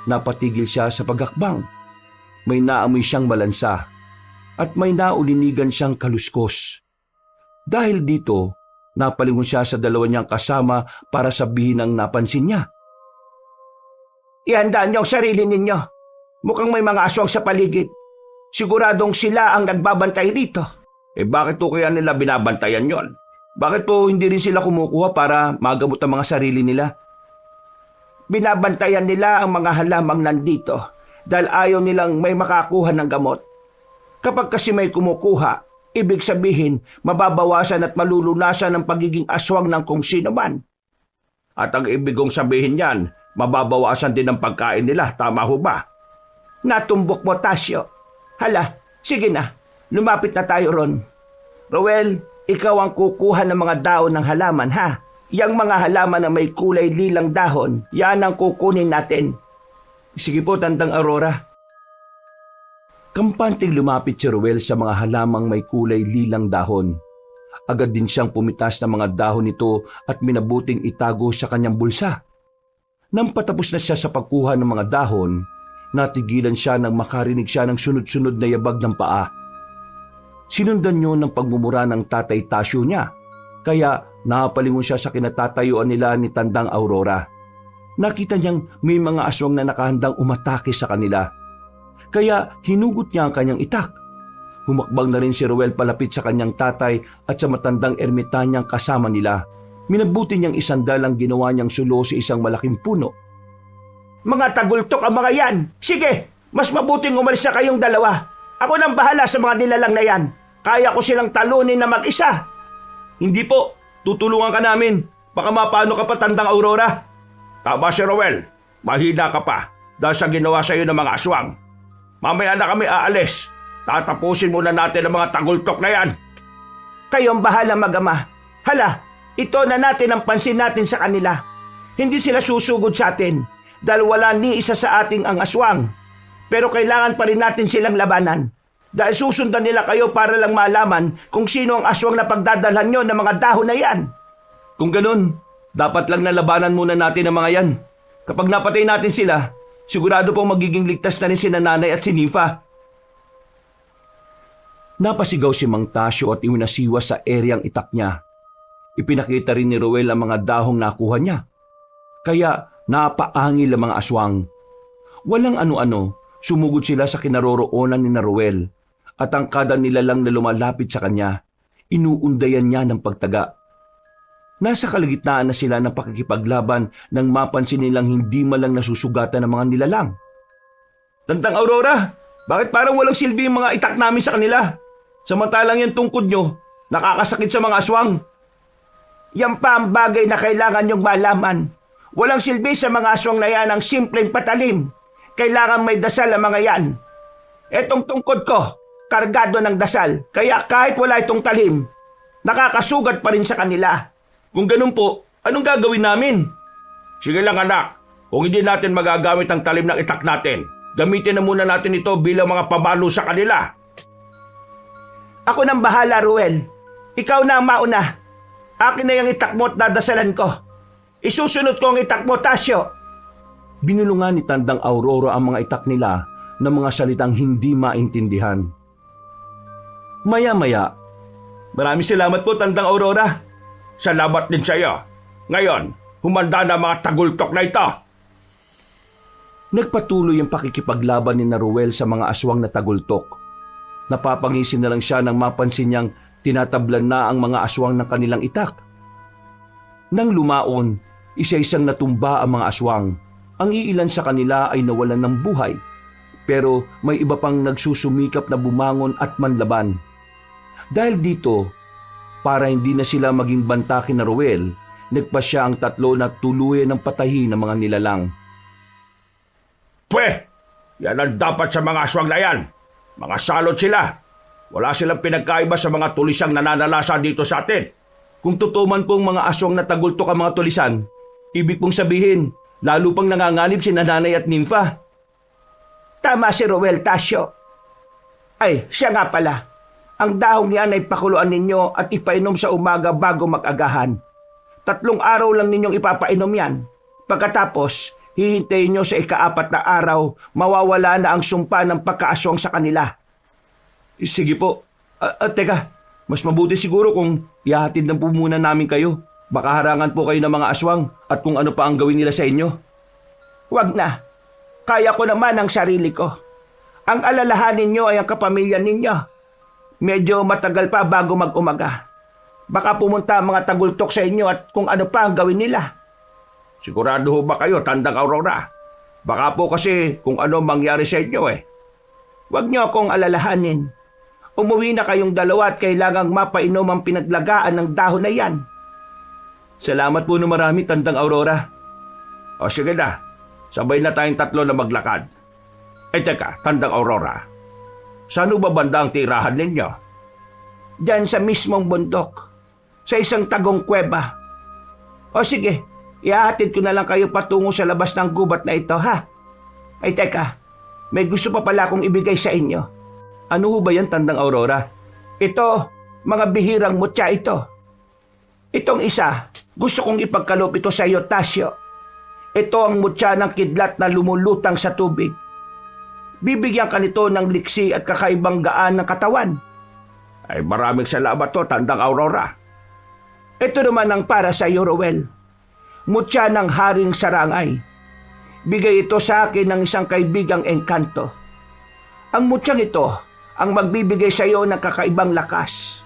Napatigil siya sa paghakbang. May naamoy siyang malansa at may naulinigan siyang kaluskos. Dahil dito, napalingon siya sa dalawa niyang kasama para sabihin ang napansin niya. Ihandaan niyo ang sarili ninyo. Mukhang may mga aswang sa paligid. Siguradong sila ang nagbabantay rito. Bakit po kaya nila binabantayan yon? Bakit po hindi rin sila kumukuha para magamot ang mga sarili nila? binabantayan nila ang mga halamang nandito dahil ayaw nilang may makakuha ng gamot. Kapag kasi may kumukuha, ibig sabihin mababawasan at malulunasan ang pagiging aswang ng kung sino man. At ang ibig kong sabihin niyan, mababawasan din ang pagkain nila, tama ho ba? Natumbok mo, Tasyo. Hala, sige na, lumapit na tayo ron. Roel, ikaw ang kukuha ng mga dahon ng halaman, ha? Yang mga halaman na may kulay lilang dahon, yan ang kukunin natin. Sige po, Tandang Aurora. Kampanting lumapit si Roel sa mga halamang may kulay lilang dahon. Agad din siyang pumitas ng mga dahon nito at minabuting itago sa kanyang bulsa. Nang patapos na siya sa pagkuha ng mga dahon, natigilan siya nang makarinig siya ng sunod-sunod na yabag ng paa. Sinundan niyo ng pagmumura ng Tatay Tasyo niya, kaya napalingon siya sa kinatatayuan nila ni Tandang Aurora. Nakita niyang may mga aswang na nakahandang umatake sa kanila. Kaya hinugot niya ang kanyang itak. Humakbang na rin si Roel palapit sa kanyang tatay at sa matandang ermitanyang kasama nila. Minabuti niyang isandal ang ginawa niyang sulo sa isang malaking puno. Mga tagultok ang mga yan! Sige, mas mabuting umalis na kayong dalawa. Ako nang bahala sa mga nilalang na yan. Kaya ko silang talunin na mag-isa. Hindi po, tutulungan ka namin. Baka mapano ka pa, Tandang Aurora. Tama si Roel, mahina ka pa dahil sa ginawa sa iyo ng mga aswang. Mamaya na kami aalis. Tatapusin muna natin ang mga tagultok na yan. Kayong bahala, mag-ama. Hala, ito na natin ang pansin natin sa kanila. Hindi sila susugod sa atin dahil wala ni isa sa ating ang aswang. Pero kailangan pa rin natin silang labanan dahil susundan nila kayo para lang malaman kung sino ang aswang na pagdadalhan nyo ng mga dahon na yan. Kung ganun, dapat lang nalabanan muna natin ang mga yan. Kapag napatay natin sila, sigurado pong magiging ligtas na rin si Nanay at si Nympha. Napasigaw si Mang Tasyo at iwinasiwa sa eryang itak niya. Ipinakita rin ni Roel ang mga dahong nakuha niya. Kaya napaangil ang mga aswang. Walang ano-ano, sumugod sila sa kinaroroonan ni Roel at ang kada nilalang na lumalapit sa kanya, inuundayan niya ng pagtaga. Nasa kalagitnaan na sila ng pakikipaglaban nang mapansin nilang hindi malang nasusugatan ng mga nilalang. Tandang Aurora, bakit parang walang silbi yung mga itak namin sa kanila? Samantalang yung tungkod nyo, nakakasakit sa mga aswang. Yan pa ang bagay na kailangan nyong malaman. Walang silbi sa mga aswang na yan ang simpleng patalim. Kailangan may dasal ang mga yan. Etong tungkod ko, kargado ng dasal. Kaya kahit wala itong talim, nakakasugat pa rin sa kanila. Kung ganun po, anong gagawin namin? Sige lang anak, kung hindi natin magagamit ang talim ng itak natin, gamitin na muna natin ito bilang mga pabalo sa kanila. Ako nang bahala, Ruel. Ikaw na ang mauna. Akin na yung itak mo at dadasalan ko. Isusunod ko ang itak mo, Tasyo. Binulungan ni Tandang Aurora ang mga itak nila ng mga salitang hindi maintindihan. Maya-maya, Maraming salamat po, Tandang Aurora. Salamat din sa iyo. Ngayon, humanda na ang mga tagultok na ito. nagpatuloy ang pakikipaglaban ni Ruel sa mga aswang na tagultok. Napapangisin na lang siya nang mapansin niyang tinatablan na ang mga aswang ng kanilang itak. Nang lumaon, isa-isang natumba ang mga aswang. Ang iilan sa kanila ay nawalan ng buhay, pero may iba pang nagsusumikap na bumangon at manlaban. Dahil dito, para hindi na sila maging banta kina Ruel, nagpasya ang tatlo na tuluyan ng patahin ng mga nilalang. Pwe! Yan ang dapat sa mga aswang na yan. Mga salot sila. Wala silang pinagkaiba sa mga tulisang nananalasa dito sa atin. Kung totoo man pong mga aswang na tagultok ang mga tulisan, ibig pong sabihin, lalo pang nanganganib si Nanay at Nympha. Tama si Roel, Tasyo. Ay, siya nga pala. Ang dahong yan ay pakuluan ninyo at ipainom sa umaga bago mag-agahan. 3 araw lang ninyong ipapainom yan. Pagkatapos, hihintayin nyo sa ika-4 na araw, mawawala na ang sumpa ng pagkaaswang sa kanila. Sige po. Teka, mas mabuti siguro kung ihahatid lang po muna namin kayo. Baka harangan po kayo ng mga aswang at kung ano pa ang gawin nila sa inyo. Wag na. Kaya ko naman ang sarili ko. Ang alalahanin nyo ay ang kapamilya ninyo. Medyo matagal pa bago mag-umaga. Baka pumunta ang mga tagultok sa inyo at kung ano pa ang gawin nila. Sigurado ho ba kayo, Tandang Aurora? Baka po kasi kung ano mangyari sa inyo eh. Huwag niyo akong alalahanin. Umuwi na kayong dalawa at kailangang mapainom ang pinaglagaan ng dahon na yan. Salamat po na marami, Tandang Aurora. O sige na, sabay na tayong tatlo na maglakad. Teka, Tandang Aurora. Saan ba banda ang tirahan ninyo? Diyan sa mismong bundok. Sa isang tagong kuweba. O sige, ihahatid ko na lang kayo patungo sa labas ng gubat na ito, ha? Ay teka, may gusto pa pala akong ibigay sa inyo. Ano ho ba yan, Tandang Aurora? Ito, mga bihirang mutya ito. Itong isa, gusto kong ipagkaloob ito sa iyo, Tasyo. Ito ang mutya ng kidlat na lumulutang sa tubig. Bibigyan ka nito ng liksi at kakaibang gaan ng katawan. Ay maraming salamat to, Tandang Aurora. Ito naman ang para sa iyo, Rowel. Mutya ng Haring Sarangay. Bigay ito sa akin ng isang kaibigang engkanto. Ang mutyang ito ang magbibigay sa iyo ng kakaibang lakas.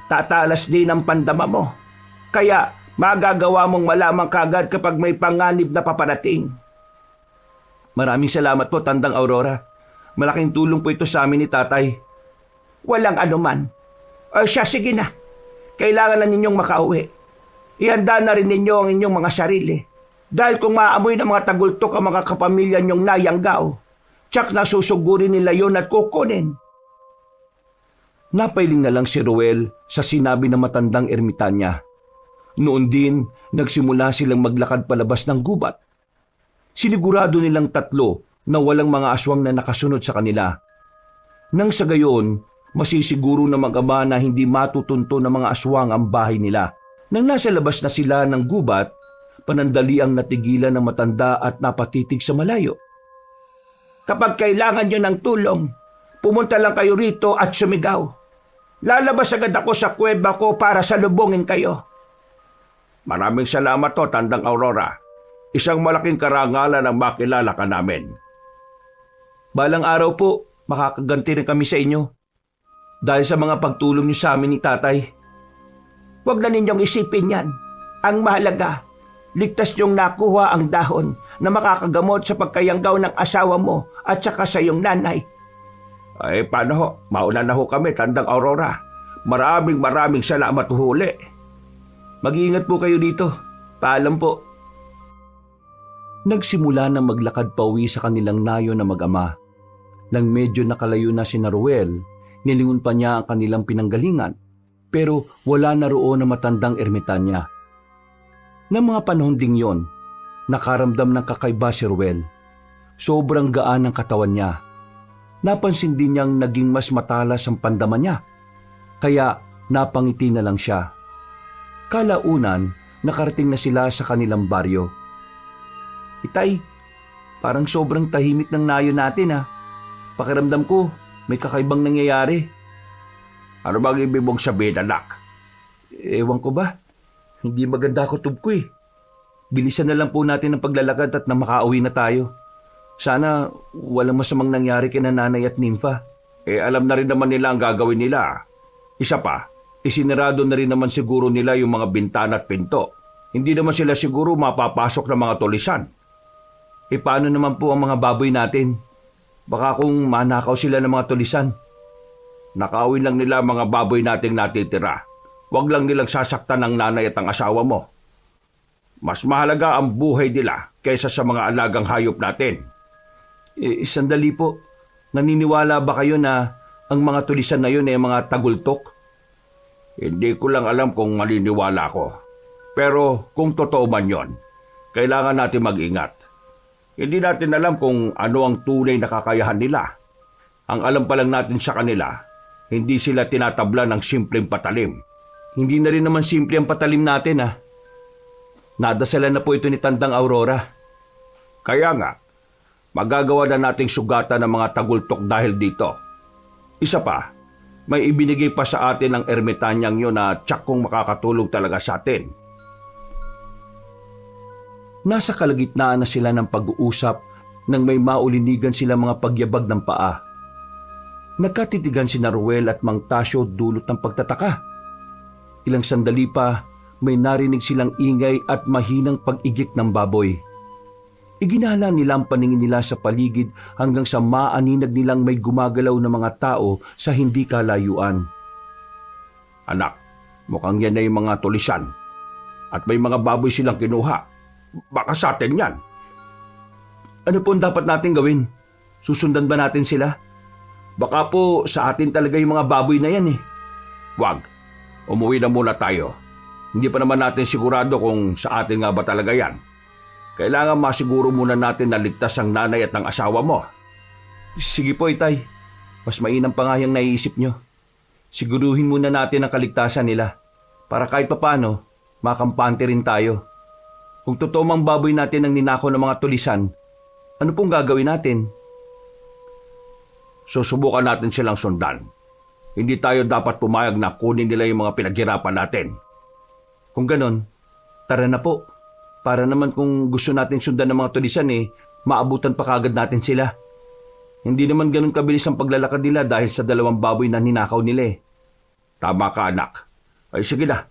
Tatalas din ang pandama mo. Kaya magagawa mong malamang kagad kapag may panganib na paparating. Maraming salamat po, Tandang Aurora. Malaking tulong po ito sa amin ni Tatay. Walang anuman. O siya, sige na. Kailangan na ninyong makauwi. Ihanda na rin ninyo ang inyong mga sarili. Dahil kung maamoy ng mga tagultok ang mga kapamilya ninyong nayanggaw, tsak na susugurin nila yon at kukunin. Napailing na lang si Rowel sa sinabi ng matandang ermitanya. Noon din, nagsimula silang maglakad palabas ng gubat. Sinigurado nilang tatlo na walang mga aswang na nakasunod sa kanila. Nang sa gayon, masisiguro na mag-ama na hindi matutunto ng mga aswang ang bahay nila. Nang nasa labas na sila ng gubat, panandali ang natigilan ng matanda at napatitig sa malayo. Kapag kailangan nyo ng tulong, pumunta lang kayo rito at sumigaw. Lalabas agad ako sa kuweba ko para salubungin kayo. Maraming salamat to, Tandang Aurora. Isang malaking karangalan ang makilala ka namin. Balang araw po, makakaganti rin kami sa inyo. Dahil sa mga pagtulong niyo sa amin ni Tatay. Huwag na ninyong isipin yan. Ang mahalaga, ligtas niyong nakuha ang dahon na makakagamot sa pagkayanggaw ng asawa mo at saka sa iyong nanay. Ay, paano ho? Mauna na ho kami, Tandang Aurora. Maraming salamat huli. Mag-iingat po kayo dito. Paalam po. Nagsimula na maglakad pauwi sa kanilang nayo na mag-ama. Nang medyo nakalayo na si Rowel, nilingon pa niya ang kanilang pinanggalingan, pero wala na roon na matandang ermitanya. Nang mga panahon ding yon, nakaramdam ng kakaiba si Rowel. Sobrang gaan ang katawan niya. Napansin din niyang naging mas matalas ang pandama niya, kaya napangiti na lang siya. Kalaunan, nakarating na sila sa kanilang baryo. Itay, parang sobrang tahimik ng nayo natin ha. Pakiramdam ko, may kakaibang nangyayari. Ano bang ibig mong sabihin, anak? Ewan ko ba? Hindi maganda kutob ko eh. Bilisan na lang po natin ang paglalakad at na makauwi na tayo. Sana walang masamang nangyari kina Nanay at Nympha. Alam na rin naman nila ang gagawin nila. Isa pa, isinarado na rin naman siguro nila yung mga bintana at pinto. Hindi naman sila siguro mapapasok ng mga tulisan. Paano naman po ang mga baboy natin? Baka kung manakaw sila ng mga tulisan. Nakawin lang nila ang mga baboy nating natitira. Huwag lang nilang sasaktan ng nanay at ang asawa mo. Mas mahalaga ang buhay nila kaysa sa mga alagang hayop natin. Sandali po. Naniniwala ba kayo na ang mga tulisan na yun ay mga tagultok? Hindi ko lang alam kung maniniwala ko. Pero kung totoo man yon, kailangan natin mag-ingat. Hindi natin alam kung ano ang tunay na kakayahan nila. Ang alam pa lang natin sa kanila, hindi sila tinatabla ng simpleng patalim. Hindi na rin naman simple ang patalim natin ha. Nadasalan na po ito ni Tandang Aurora. Kaya nga, magagawa na nating sugatan ng mga tagultok dahil dito. Isa pa, may ibinigay pa sa atin ng ermitanyang yun na tsak kung makakatulong talaga sa atin. Nasa kalagitnaan na sila ng pag-uusap nang may maulinigan sila mga pagyabag ng paa. Nagkatitigan si Rowel at Mang Tasyo dulot ng pagtataka. Ilang sandali pa, may narinig silang ingay at mahinang pag-igik ng baboy. Iginala nila ang paningin nila sa paligid hanggang sa maaninag nilang may gumagalaw na mga tao sa hindi kalayuan. Anak, mukhang yan na yung mga tulisan. At may mga baboy silang kinuha. Baka sa atin yan. Ano po ang dapat natin gawin? Susundan ba natin sila? Baka po sa atin talaga yung mga baboy na yan eh. Wag, umuwi na muna tayo. Hindi pa naman natin sigurado kung sa atin nga ba talaga yan. Kailangan masiguro muna natin na ligtas ang nanay at ang asawa mo. Sige po, Itay. Mas mainam pa nga yung naiisip nyo. Siguruhin muna natin ang kaligtasan nila para kahit papano, makampante rin tayo. Kung totoo mang baboy natin ang ninakaw ng mga tulisan, ano pong gagawin natin? Susubukan natin silang sundan. Hindi tayo dapat pumayag na kunin nila yung mga pinaghirapan natin. Kung ganon, tara na po. Para naman kung gusto natin sundan ng mga tulisan maabutan pa kagad natin sila. Hindi naman ganon kabilis ang paglalakad nila dahil sa 2 baboy na ninakaw nila. Tama ka, anak. Ay sige na,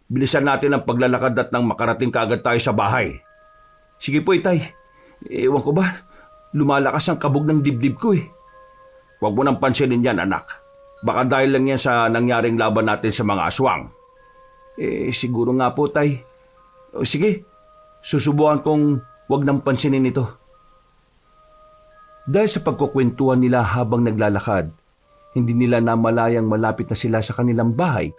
bilisan natin ang paglalakad at nang makarating kaagad tayo sa bahay. Sige po, Itay. Ewan ko ba, lumalakas ang kabog ng dibdib ko Huwag mo nang pansinin yan, anak. Baka dahil lang yan sa nangyaring laban natin sa mga aswang. Siguro nga po, Tay. O sige, susubukan kong wag nang pansinin ito. Dahil sa pagkukwentuhan nila habang naglalakad, hindi nila namalayang malapit na sila sa kanilang bahay.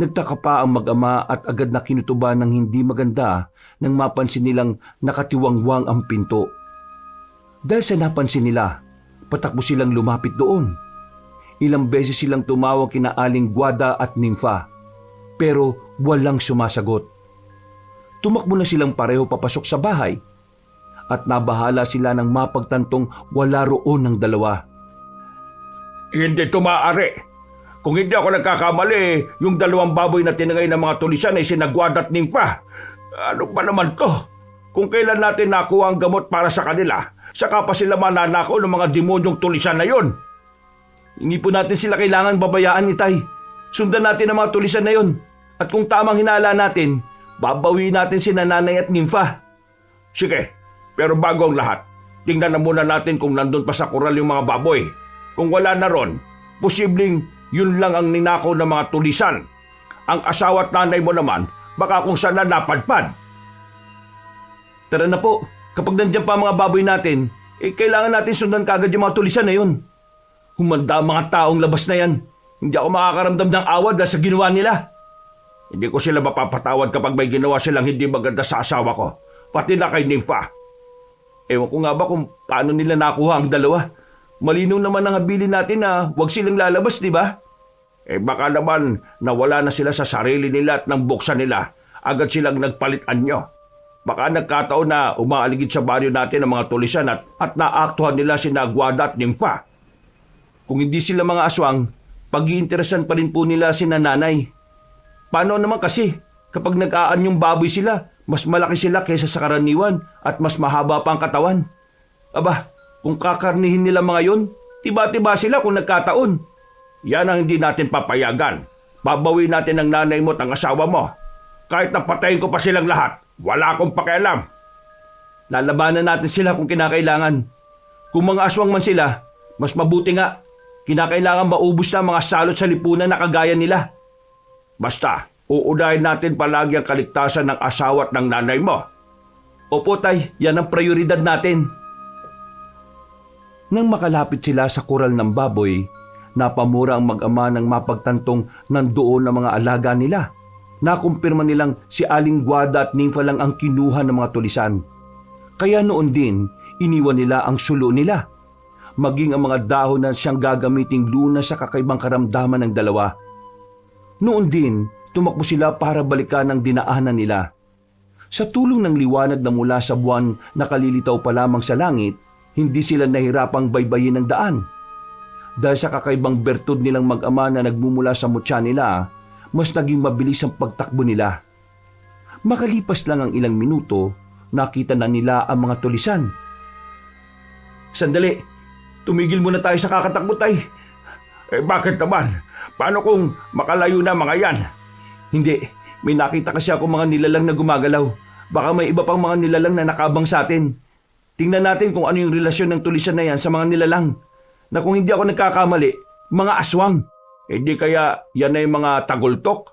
Nagtaka pa ang mag-ama at agad na kinutuban ng hindi maganda nang mapansin nilang nakatiwangwang ang pinto. Dahil sa napansin nila, patakbo silang lumapit doon. Ilang beses silang tumawag kina Aling Guada at Nympha, pero walang sumasagot. Tumakbo na silang pareho papasok sa bahay at nabahala sila ng mapagtantong wala roon ng 2. Hindi ito maaari. Kung hindi ako nagkakamali, yung 2 baboy na tinangay ng mga tulisan ay sina Guada at Nympha. Ano ba naman to? Kung kailan natin nakuha ang gamot para sa kanila, saka pa sila mananakaw ng mga demonyong tulisan na yon. Hindi po natin sila kailangan babayaan, Itay. Sundan natin ang mga tulisan na yon. At kung tamang hinala natin, babawiin natin si Nanay at Nympha. Sige, pero bago ang lahat, tingnan na muna natin kung nandun pa sa kural yung mga baboy. Kung wala na ron, posibleng yun lang ang ninakaw ng mga tulisan. Ang asawa at nanay mo naman, baka kung saan na napadpad. Tara na po, kapag nandiyan pa ang mga baboy natin, kailangan natin sundan kagad yung mga tulisan na yun. Humanda ang mga taong labas na yan. Hindi ako makakaramdam ng awa dahil sa ginawa nila. Hindi ko sila mapapatawad kapag may ginawa silang hindi maganda sa asawa ko, pati na kay Nympha. Ewan ko nga ba kung paano nila nakuha ang 2. Malinaw naman ang habilin natin na huwag silang lalabas, di ba? Baka naman nawala na sila sa sarili nila at nang buksan nila, agad silang nagpalit anyo. Baka nagkataon na umaaligid sa baryo natin ang mga tulisan at naaktuhan nila sina Guada at Nympha. Kung hindi sila mga aswang, pag-iinteresan pa rin po nila si Nanay. Paano naman kasi kapag nag-aanyong baboy sila, mas malaki sila kaysa sa karaniwan at mas mahaba pa ang katawan? Aba, kung kakarnihin nila mga yon, tiba-tiba sila kung nagkataon. Yan ang hindi natin papayagan. Babawi natin ang nanay mo at ang asawa mo. Kahit napatayin ko pa silang lahat, wala akong pakialam. Lalabanan natin sila kung kinakailangan. Kung mga aswang man sila, mas mabuti nga. Kinakailangan maubos na mga salot sa lipunan na kagaya nila. Basta, uunahin natin palagi ang kaligtasan ng asawa at ng nanay mo. Opo, Tay, yan ang prioridad natin. Nang makalapit sila sa kural ng baboy, napamura ang mag-ama ng mapagtantong nandoon ang mga alaga nila. Nakumpirma nilang si Aling Guada at Nympha lang ang kinuha ng mga tulisan. Kaya noon din, iniwan nila ang sulo nila. Maging ang mga dahon na siyang gagamiting lunas sa kakaibang karamdaman ng 2. Noon din, tumakbo sila para balikan ang dinaanan nila. Sa tulong ng liwanag na mula sa buwan na kalilitaw pa lamang sa langit, hindi sila nahirapang baybayin ang daan. Dahil sa kakaibang bertud nilang mag-ama na nagmumula sa mutya nila, mas naging mabilis ang pagtakbo nila. Makalipas lang ang ilang minuto, nakita na nila ang mga tulisan. Sandali, tumigil muna tayo sa kakatakbo, Tay. Bakit naman? Paano kung makalayo na mga yan? May nakita kasi ako mga nilalang na gumagalaw. Baka may iba pang mga nilalang na nakabang sa atin. Tingnan natin kung ano yung relasyon ng tulisan na yan sa mga nilalang. Na kung hindi ako nagkakamali, mga aswang. Hindi kaya yan ay mga tagultok?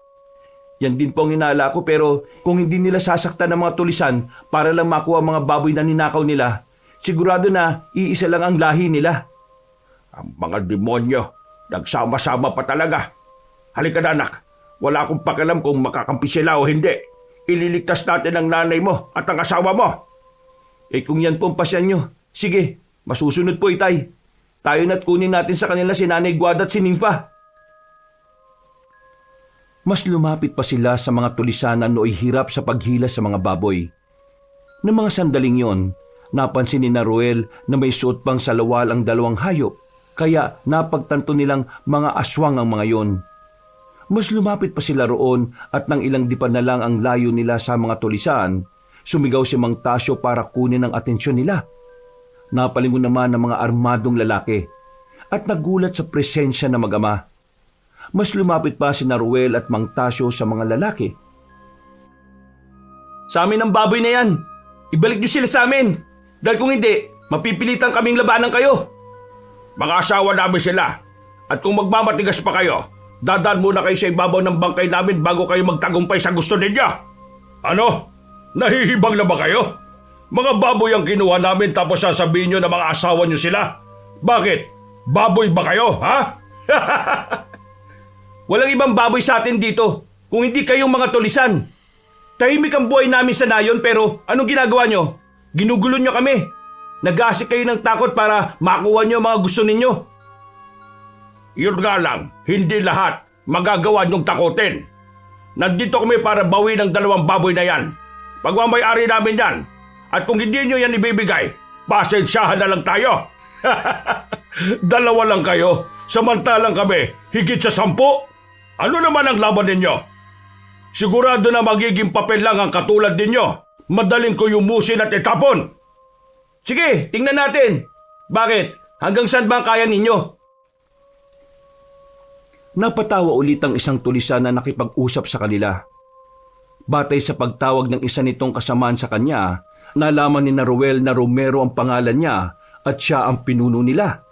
Yan din po ang hinala ko, pero kung hindi nila sasaktan ng mga tulisan para lang makuha ang mga baboy na ninakaw nila, sigurado na iisa lang ang lahi nila. Ang mga demonyo, nagsama-sama pa talaga. Halika na anak, wala akong pakialam kung makakampi sila o hindi. Ililigtas natin ang nanay mo at ang asawa mo. Kung yan po ang pasyan nyo, sige, masusunod po itay. Tayo na't kunin natin sa kanila si Nanay Guada at si Nympha. Mas lumapit pa sila sa mga tulisan na nooy hirap sa paghila sa mga baboy. Ng mga sandaling yon, napansin ni Ruel na may suot pang salawal ang dalawang hayop, kaya napagtanto nilang mga aswang ang mga yon. Mas lumapit pa sila roon at nang ilang dipan na lang ang layo nila sa mga tulisan, sumigaw si Mang Tasyo para kunin ang atensyon nila. Napalingon naman ng mga armadong lalaki at nagulat sa presensya ng mag-ama. Mas lumapit pa si Ruel at Mang Tasyo sa mga lalaki. Sa amin ang baboy na yan. Ibalik niyo sila sa amin. Dahil kung hindi, mapipilitan kaming labanan kayo. Mga asawa namin sila. At kung magmamatigas pa kayo, dadaan muna kayo sa ibabaw ng bangkay namin bago kayo magtagumpay sa gusto ninyo. Ano? Nahihibang na ba kayo? Mga baboy ang kinuha namin tapos sasabihin nyo na mga asawa nyo sila? Bakit? Baboy ba kayo, ha? Walang ibang baboy sa atin dito kung hindi kayong mga tulisan. Tahimik ang buhay namin sa nayon pero anong ginagawa nyo? Ginugulo nyo kami. Nag-aasik kayo ng takot para makuha nyo ang mga gusto ninyo. Yun nga lang, hindi lahat magagawa nyong takutin. Nandito kami para bawi ng dalawang baboy na yan. Pagmamayari namin yan. At kung hindi nyo yan ibibigay, pasensyahan na lang tayo. Dalawa lang kayo, samantalang kami higit sa 10. Ano naman ang laban ninyo? Sigurado na magiging papel lang ang katulad ninyo. Madaling ko yumusin at itapon. Sige, tingnan natin. Bakit? Hanggang saan ba kaya ninyo? Napatawa ulit ang isang tulisan na nakipag-usap sa kanila. Batay sa pagtawag ng isa nitong kasamaan sa kanya, nalaman ni Ruel na Romero ang pangalan niya at siya ang pinuno nila.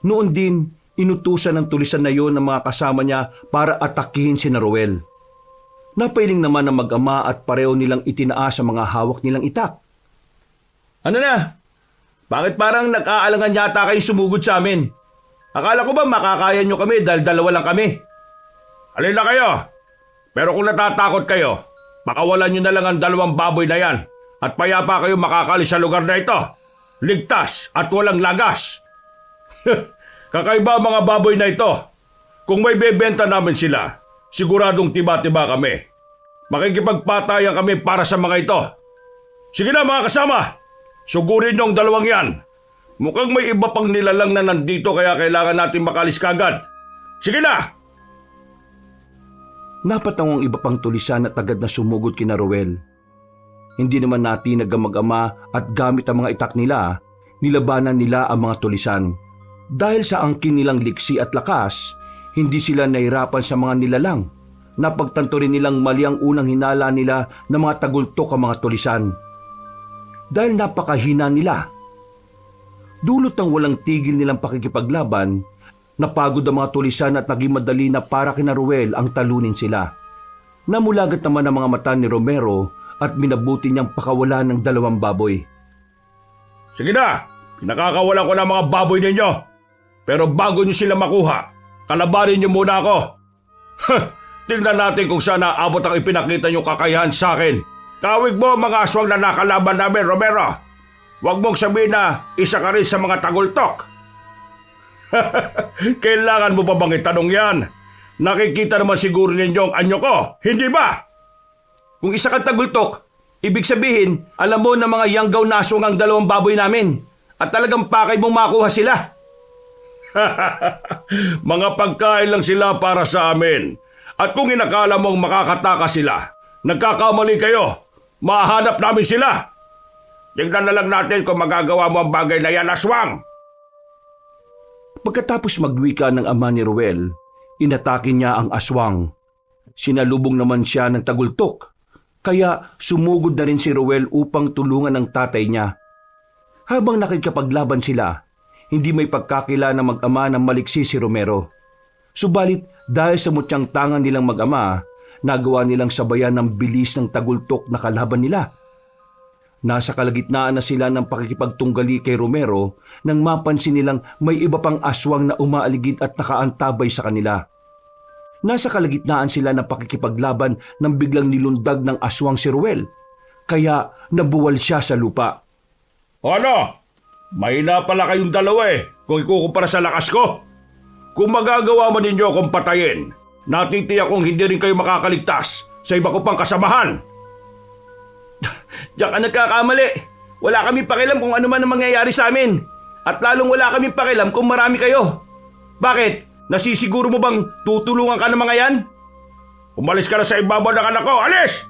Noon din, inutusan ng tulisan na yon ng mga kasama niya para atakihin si Ruel. Napailing naman ang mag-ama at pareho nilang itinaas ang mga hawak nilang itak. Ano na? Bakit parang nag-aalangan yata kayong sumugod sa amin? Akala ko ba makakaya nyo kami dahil dalawa lang kami? Alin na kayo? Pero kung natatakot kayo, pakawalan nyo na lang ang dalawang baboy na yan at payapa kayo makakalis sa lugar na ito. Ligtas at walang lagas. Kakaiba ang mga baboy na ito. Kung may bebenta namin sila, siguradong tiba-tiba kami. Makikipagpatayan kami para sa mga ito. Sige na mga kasama, sugurin nyo ang dalawang yan. Mukhang may iba pang nilalang na nandito kaya kailangan natin makalis kagad. Sige na! Napatawang iba pang tulisan at agad na sumugod kina Ruel. Hindi naman natin nagkamag-ama at gamit ang mga itak nila, nilabanan nila ang mga tulisan. Dahil sa angkin nilang liksi at lakas, hindi sila nahirapan sa mga nilalang. Napagtanto rin nilang mali ang unang hinala nila ng mga tagultok ang mga tulisan. Dahil napakahina nila. Dulot ng walang tigil nilang pakikipaglaban, napagod ang mga tulisan at naging madali na para kina Ruel ang talunin sila. Namulagat naman ang mga mata ni Romero at minabuti niyang pakawalan ng dalawang baboy. Sige na, pinakakawalan ko ng mga baboy ninyo. Pero bago nyo sila makuha, kalabanin nyo muna ako. Tingnan natin kung saan naabot ang ipinakita nyong kakayahan sa akin. Kawig mo mga aswang na nakalaban namin, Romero. Huwag mong sabihin na isa ka rin sa mga tagultok. Kailangan mo pa bang itanong yan? Nakikita naman siguro ninyo ang anyo ko, hindi ba? Kung isa kang tagultok, ibig sabihin, alam mo na mga yanggaw na aswang ang dalawang baboy namin at talagang pakay mong makuha sila. Mga pagkain lang sila para sa amin. At kung inakala mong makakataka sila, nagkakamali kayo. Mahanap namin sila. Tingnan na lang natin kung magagawa mo ang bagay na yan, aswang. Pagkatapos magwika ng ama ni Ruel, inatake niya ang aswang. sinalubong naman siya ng tagultok. Kaya sumugod na rin si Ruel upang tulungan ang tatay niya. Habang nakikipaglaban sila, hindi may pagkakila na mag-ama ng maliksi si Romero. Subalit dahil sa mutyang tangan nilang mag-ama, nagawa nilang sabayan ng bilis ng tagultok na kalaban nila. Nasa kalagitnaan na sila ng pakikipagtunggali kay Romero nang mapansin nilang may iba pang aswang na umaaligid at nakaantabay sa kanila. Nasa kalagitnaan sila ng pakikipaglaban nang biglang nilundag ng aswang si Ruel, kaya nabuwal siya sa lupa. Ano? Mahina pala kayong dalawa kung ikukumpara sa lakas ko. Kung magagawa man ninyo akong patayin, natitiyak kong hindi rin kayo makakaligtas sa iba ko pang kasamahan. Diyan ka nagkakamali. Wala kami pakialam kung ano man ang mangyayari sa amin. At lalong wala kami pakialam kung marami kayo. Bakit? Nasisiguro mo bang tutulungan ka ng mga yan? Umalis ka na sa ibabaw ng anak ko. Alis!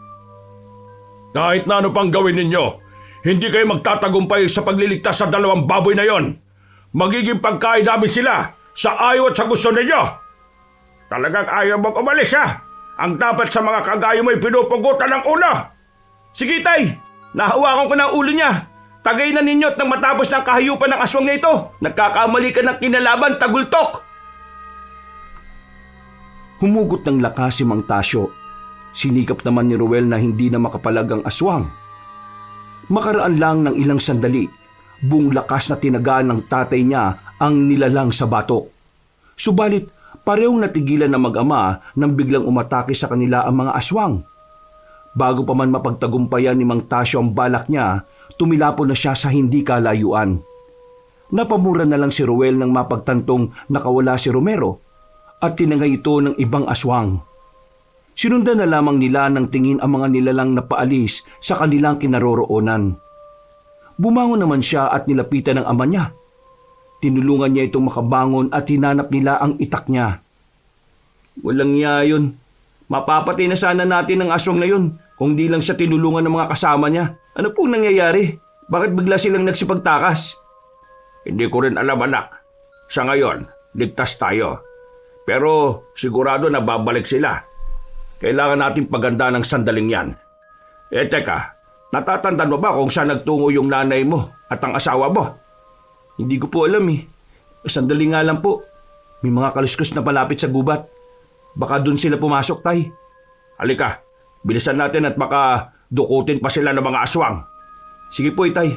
Kahit na ano pang gawin ninyo, hindi kayo magtatagumpay sa pagliligtas sa dalawang baboy na yon. Magiging pagkain namin sila sa ayaw at sa gusto ninyo. Talagang ayaw mong umalis ha? Ang dapat sa mga kagayo mo'y pinupugutan ng ulo. Sige tay, nahawakan ko ng ulo niya. Tagay na ninyo at nang matapos ng kahayupan ng aswang na ito, nagkakamali ka ng kinalaban, tagultok. Humugot ng lakas si Mang Tasyo. Sinikap naman ni Ruel na hindi na makapalag ang aswang. Makaraan lang ng ilang sandali, buong lakas na tinagaan ng tatay niya ang nilalang sa batok. Subalit, parehong natigilan na mag-ama nang biglang umatake sa kanila ang mga aswang. Bago pa man mapagtagumpayan ni Mang Tasyo ang balak niya, tumilapon na siya sa hindi kalayuan. Napamura na lang si Ruel nang mapagtantong nakawala si Romero at tinangay ito ng ibang aswang. Sinundan na lamang nila ng tingin ang mga nilalang na paalis sa kanilang kinaroroonan. Bumangon naman siya at nilapitan ng ama niya. Tinulungan niya itong makabangon at hinanap nila ang itak niya. Walang niya yun. Mapapatay na sana natin ang aswang na yun kung di lang siya tinulungan ng mga kasama niya. Ano pong nangyayari? Bakit bigla silang nagsipagtakas? Hindi ko rin alam anak. Sa ngayon, ligtas tayo. Pero sigurado na babalik sila. Kailangan natin paganda ng sandaling yan. Teka, natatandaan mo ba kung saan nagtungo yung nanay mo at ang asawa mo? Hindi ko po alam Sandali nga lang po. May mga kaluskos na palapit sa gubat. Baka doon sila pumasok, tay. Halika, bilisan natin at baka dukutin pa sila ng mga aswang. Sige po, tay.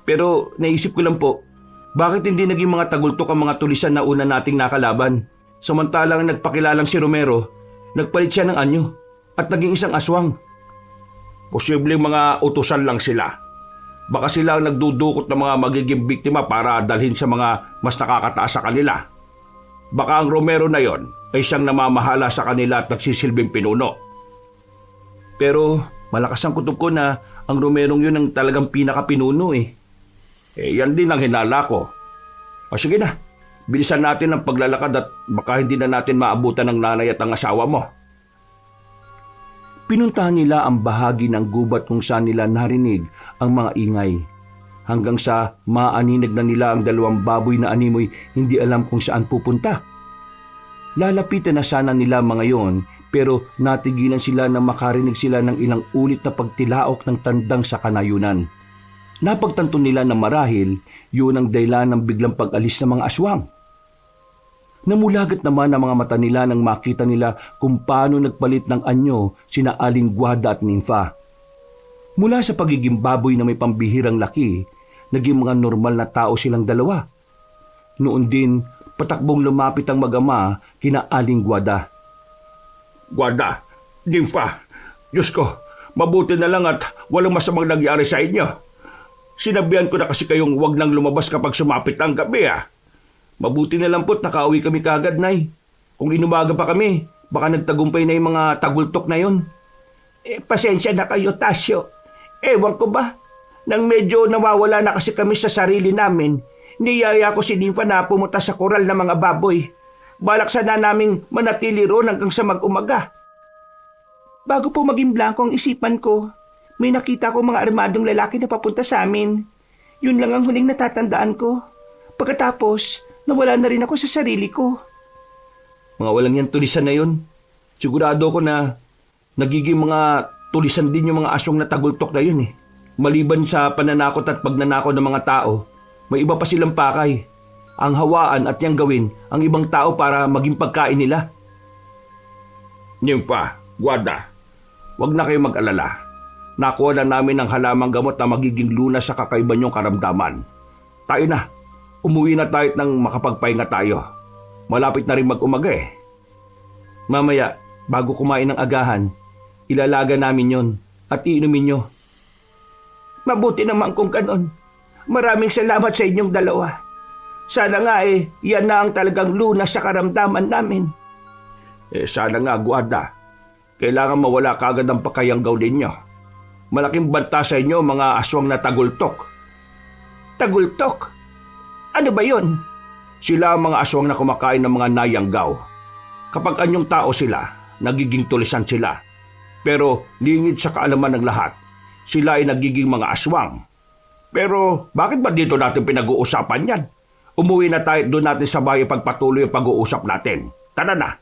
Pero naisip ko lang po, bakit hindi naging mga tagultok ang mga tulisan na una nating nakalaban? Samantalang nagpakilalang si Romero, nagpalit siya ng anyo at naging isang aswang. Posibleng mga utusan lang sila. Baka sila ang nagdudukot ng mga magiging biktima para dalhin sa mga mas nakakataas sa kanila. Baka ang Romero na yon ay siyang namamahala sa kanila at nagsisilbing pinuno. Pero malakas ang kutob ko na ang Romerong yun ang talagang pinakapinuno yan din ang hinala ko. O sige na, bilisan natin ang paglalakad at baka hindi na natin maabutan ng nanay at ang asawa mo. Pinuntahan nila ang bahagi ng gubat kung saan nila narinig ang mga ingay. Hanggang sa maaninag na nila ang dalawang baboy na animoy hindi alam kung saan pupunta. Lalapitan na sana nila mga yon pero natigilan sila na makarinig sila ng ilang ulit na pagtilaok ng tandang sa kanayunan. Napagtanto nila na marahil yun ang dahilan ng biglang pag-alis ng mga aswang. Namulagat naman ang mga mata nila nang makita nila kung paano nagpalit ng anyo sina Aling Guada at Ninfa. Mula sa pagiging baboy na may pambihirang laki, naging mga normal na tao silang dalawa. Noon din, patakbong lumapit ang mag-ama kina Aling Guada. Guada, Ninfa, Diyos ko, mabuti na lang at walang masamang nangyari sa inyo. Sinabihan ko na kasi kayong huwag nang lumabas kapag sumapit ang gabi Mabuti na lang po't nakauwi kami kagad, Nay. Kung inumaga pa kami, baka nagtagumpay na yung mga tagultok na yon. Pasensya na kayo, Tasyo. Ewan ko ba? Nang medyo nawawala na kasi kami sa sarili namin, niyaya ko si Ninfa na pumunta sa koral ng mga baboy. Balak sana naming manatili roon hanggang sa mag-umaga. Bago po maging blanco ang isipan ko, may nakita ko mga armadong lalaki na papunta sa amin. Yun lang ang huling natatandaan ko. Pagkatapos, nawala na rin ako sa sarili ko. Mga walang yan tulisan na yun. Sigurado ko na nagiging mga tulisan din yung mga aswang na tagultok na yun eh. Maliban sa pananakot at pagnanakaw ng mga tao, may iba pa silang pakay. Ang hawaan at yang gawin ang ibang tao para maging pagkain nila. Nympha, Guarda, wag na kayo mag-alala. Nakuha na namin ang halamang gamot na magiging lunas sa kakaiba niyong karamdaman. Tayo na, umuwi na tayo nang makapagpahinga tayo. Malapit na rin mag-umaga eh. Mamaya, bago kumain ng agahan, ilalaga namin yon at iinumin nyo. Mabuti naman kung ganon. Maraming salamat sa inyong dalawa. Sana nga yan na ang talagang lunas sa karamdaman namin. Sana nga, Guarda. Kailangan mawala kaagad ang pakayanggaw ninyo. Malaking banta sa inyo mga aswang na tagultok. Tagultok? Ano ba yon? Sila ang mga aswang na kumakain ng mga nayanggaw. Kapag anyong tao sila, nagiging tulisan sila. Pero lingid sa kaalaman ng lahat, sila ay nagiging mga aswang. Pero bakit ba dito natin pinag-uusapan yan? Umuwi na tayo, doon natin sa bahay pagpatuloy ang pag-uusap natin. Tara na!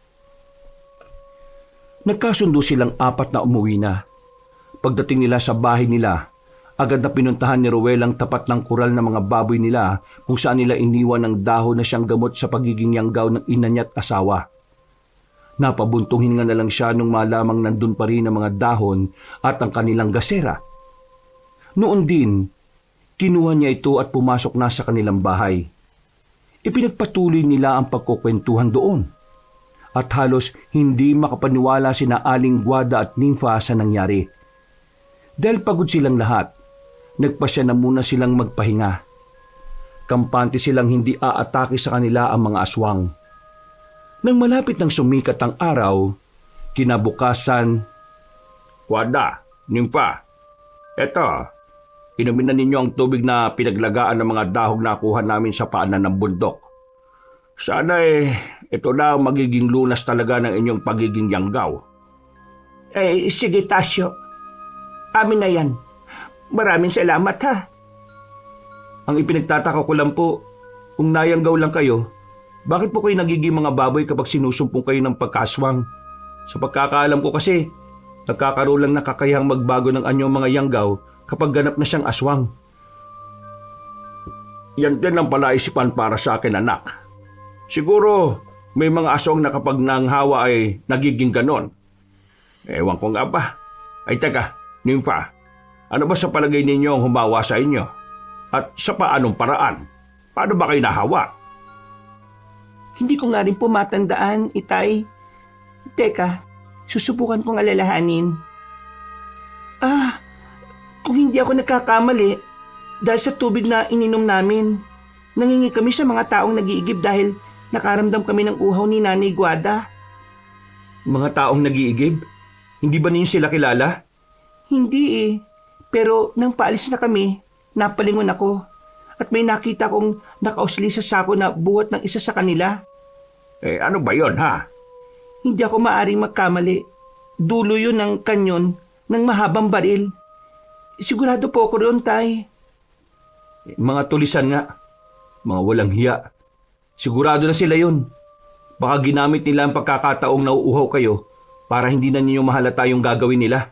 Nagkasundo silang apat na umuwi na. Pagdating nila sa bahay nila, agad na pinuntahan ni Rowel ang tapat ng kural ng mga baboy nila kung saan nila iniwan ng dahon na siyang gamot sa pagiging yanggaw ng ina niya at asawa. Napabuntungin nga na lang siya nung malamang nandun pa rin ang mga dahon at ang kanilang gasera. Noon din, kinuha niya ito at pumasok na sa kanilang bahay. Ipinagpatuloy nila ang pagkukwentuhan doon. At halos hindi makapaniwala sina Aling Guarda at Nympha sa nangyari. Dahil pagod silang lahat, nagpasya na muna silang magpahinga. Kampante silang hindi aatake sa kanila ang mga aswang. Nang malapit ng sumikat ang araw, kinabukasan, Guarda, Nympha, eto, inumin na ninyo ang tubig na pinaglagaan ng mga dahog na kuha namin sa paanan ng bundok. Sana ito na ang magiging lunas talaga ng inyong pagiging yanggaw. Sige Tasyo. Amin na yan. Maraming salamat ha. Ang ipinagtataka ko lang po, kung nayanggaw lang kayo, bakit po kayo nagiging mga baboy kapag sinusumpong kayo ng pagkaswang? Sa pagkakaalam ko kasi, nagkakaroon lang na kakayahang magbago ng anyong mga yanggaw kapag ganap na siyang aswang. Yan din ang palaisipan para sa akin, anak. Siguro may mga aswang na kapag nanghawa ay nagiging ganon. Ewan ko nga ba. Ay teka, Nympha, ano ba sa palagay ninyo ang humawa sa inyo? At sa paanong paraan? Paano ba kayo nahawa? Hindi ko nga rin po matandaan, Itay. Teka, susubukan kong alalahanin. Kung hindi ako nagkakamali, dahil sa tubig na ininom namin, nangingi kami sa mga taong nag-iigib dahil nakaramdam kami ng uhaw ni Nanay Guarda. Mga taong nag-iigib? Hindi ba ninyo sila kilala? Hindi Pero nang paalis na kami, napalingon ako at may nakita kong nakausli sa sako na buhat ng isa sa kanila. Ano ba yon ha? Hindi ako maaring magkamali. Dulo yun ng kanyon ng mahabang baril. Sigurado po ako roon, Tay. Mga tulisan nga. Mga walang hiya. Sigurado na sila yun. Baka ginamit nila ang pagkakataong nauuhaw kayo para hindi na ninyo mahalata yung gagawin nila.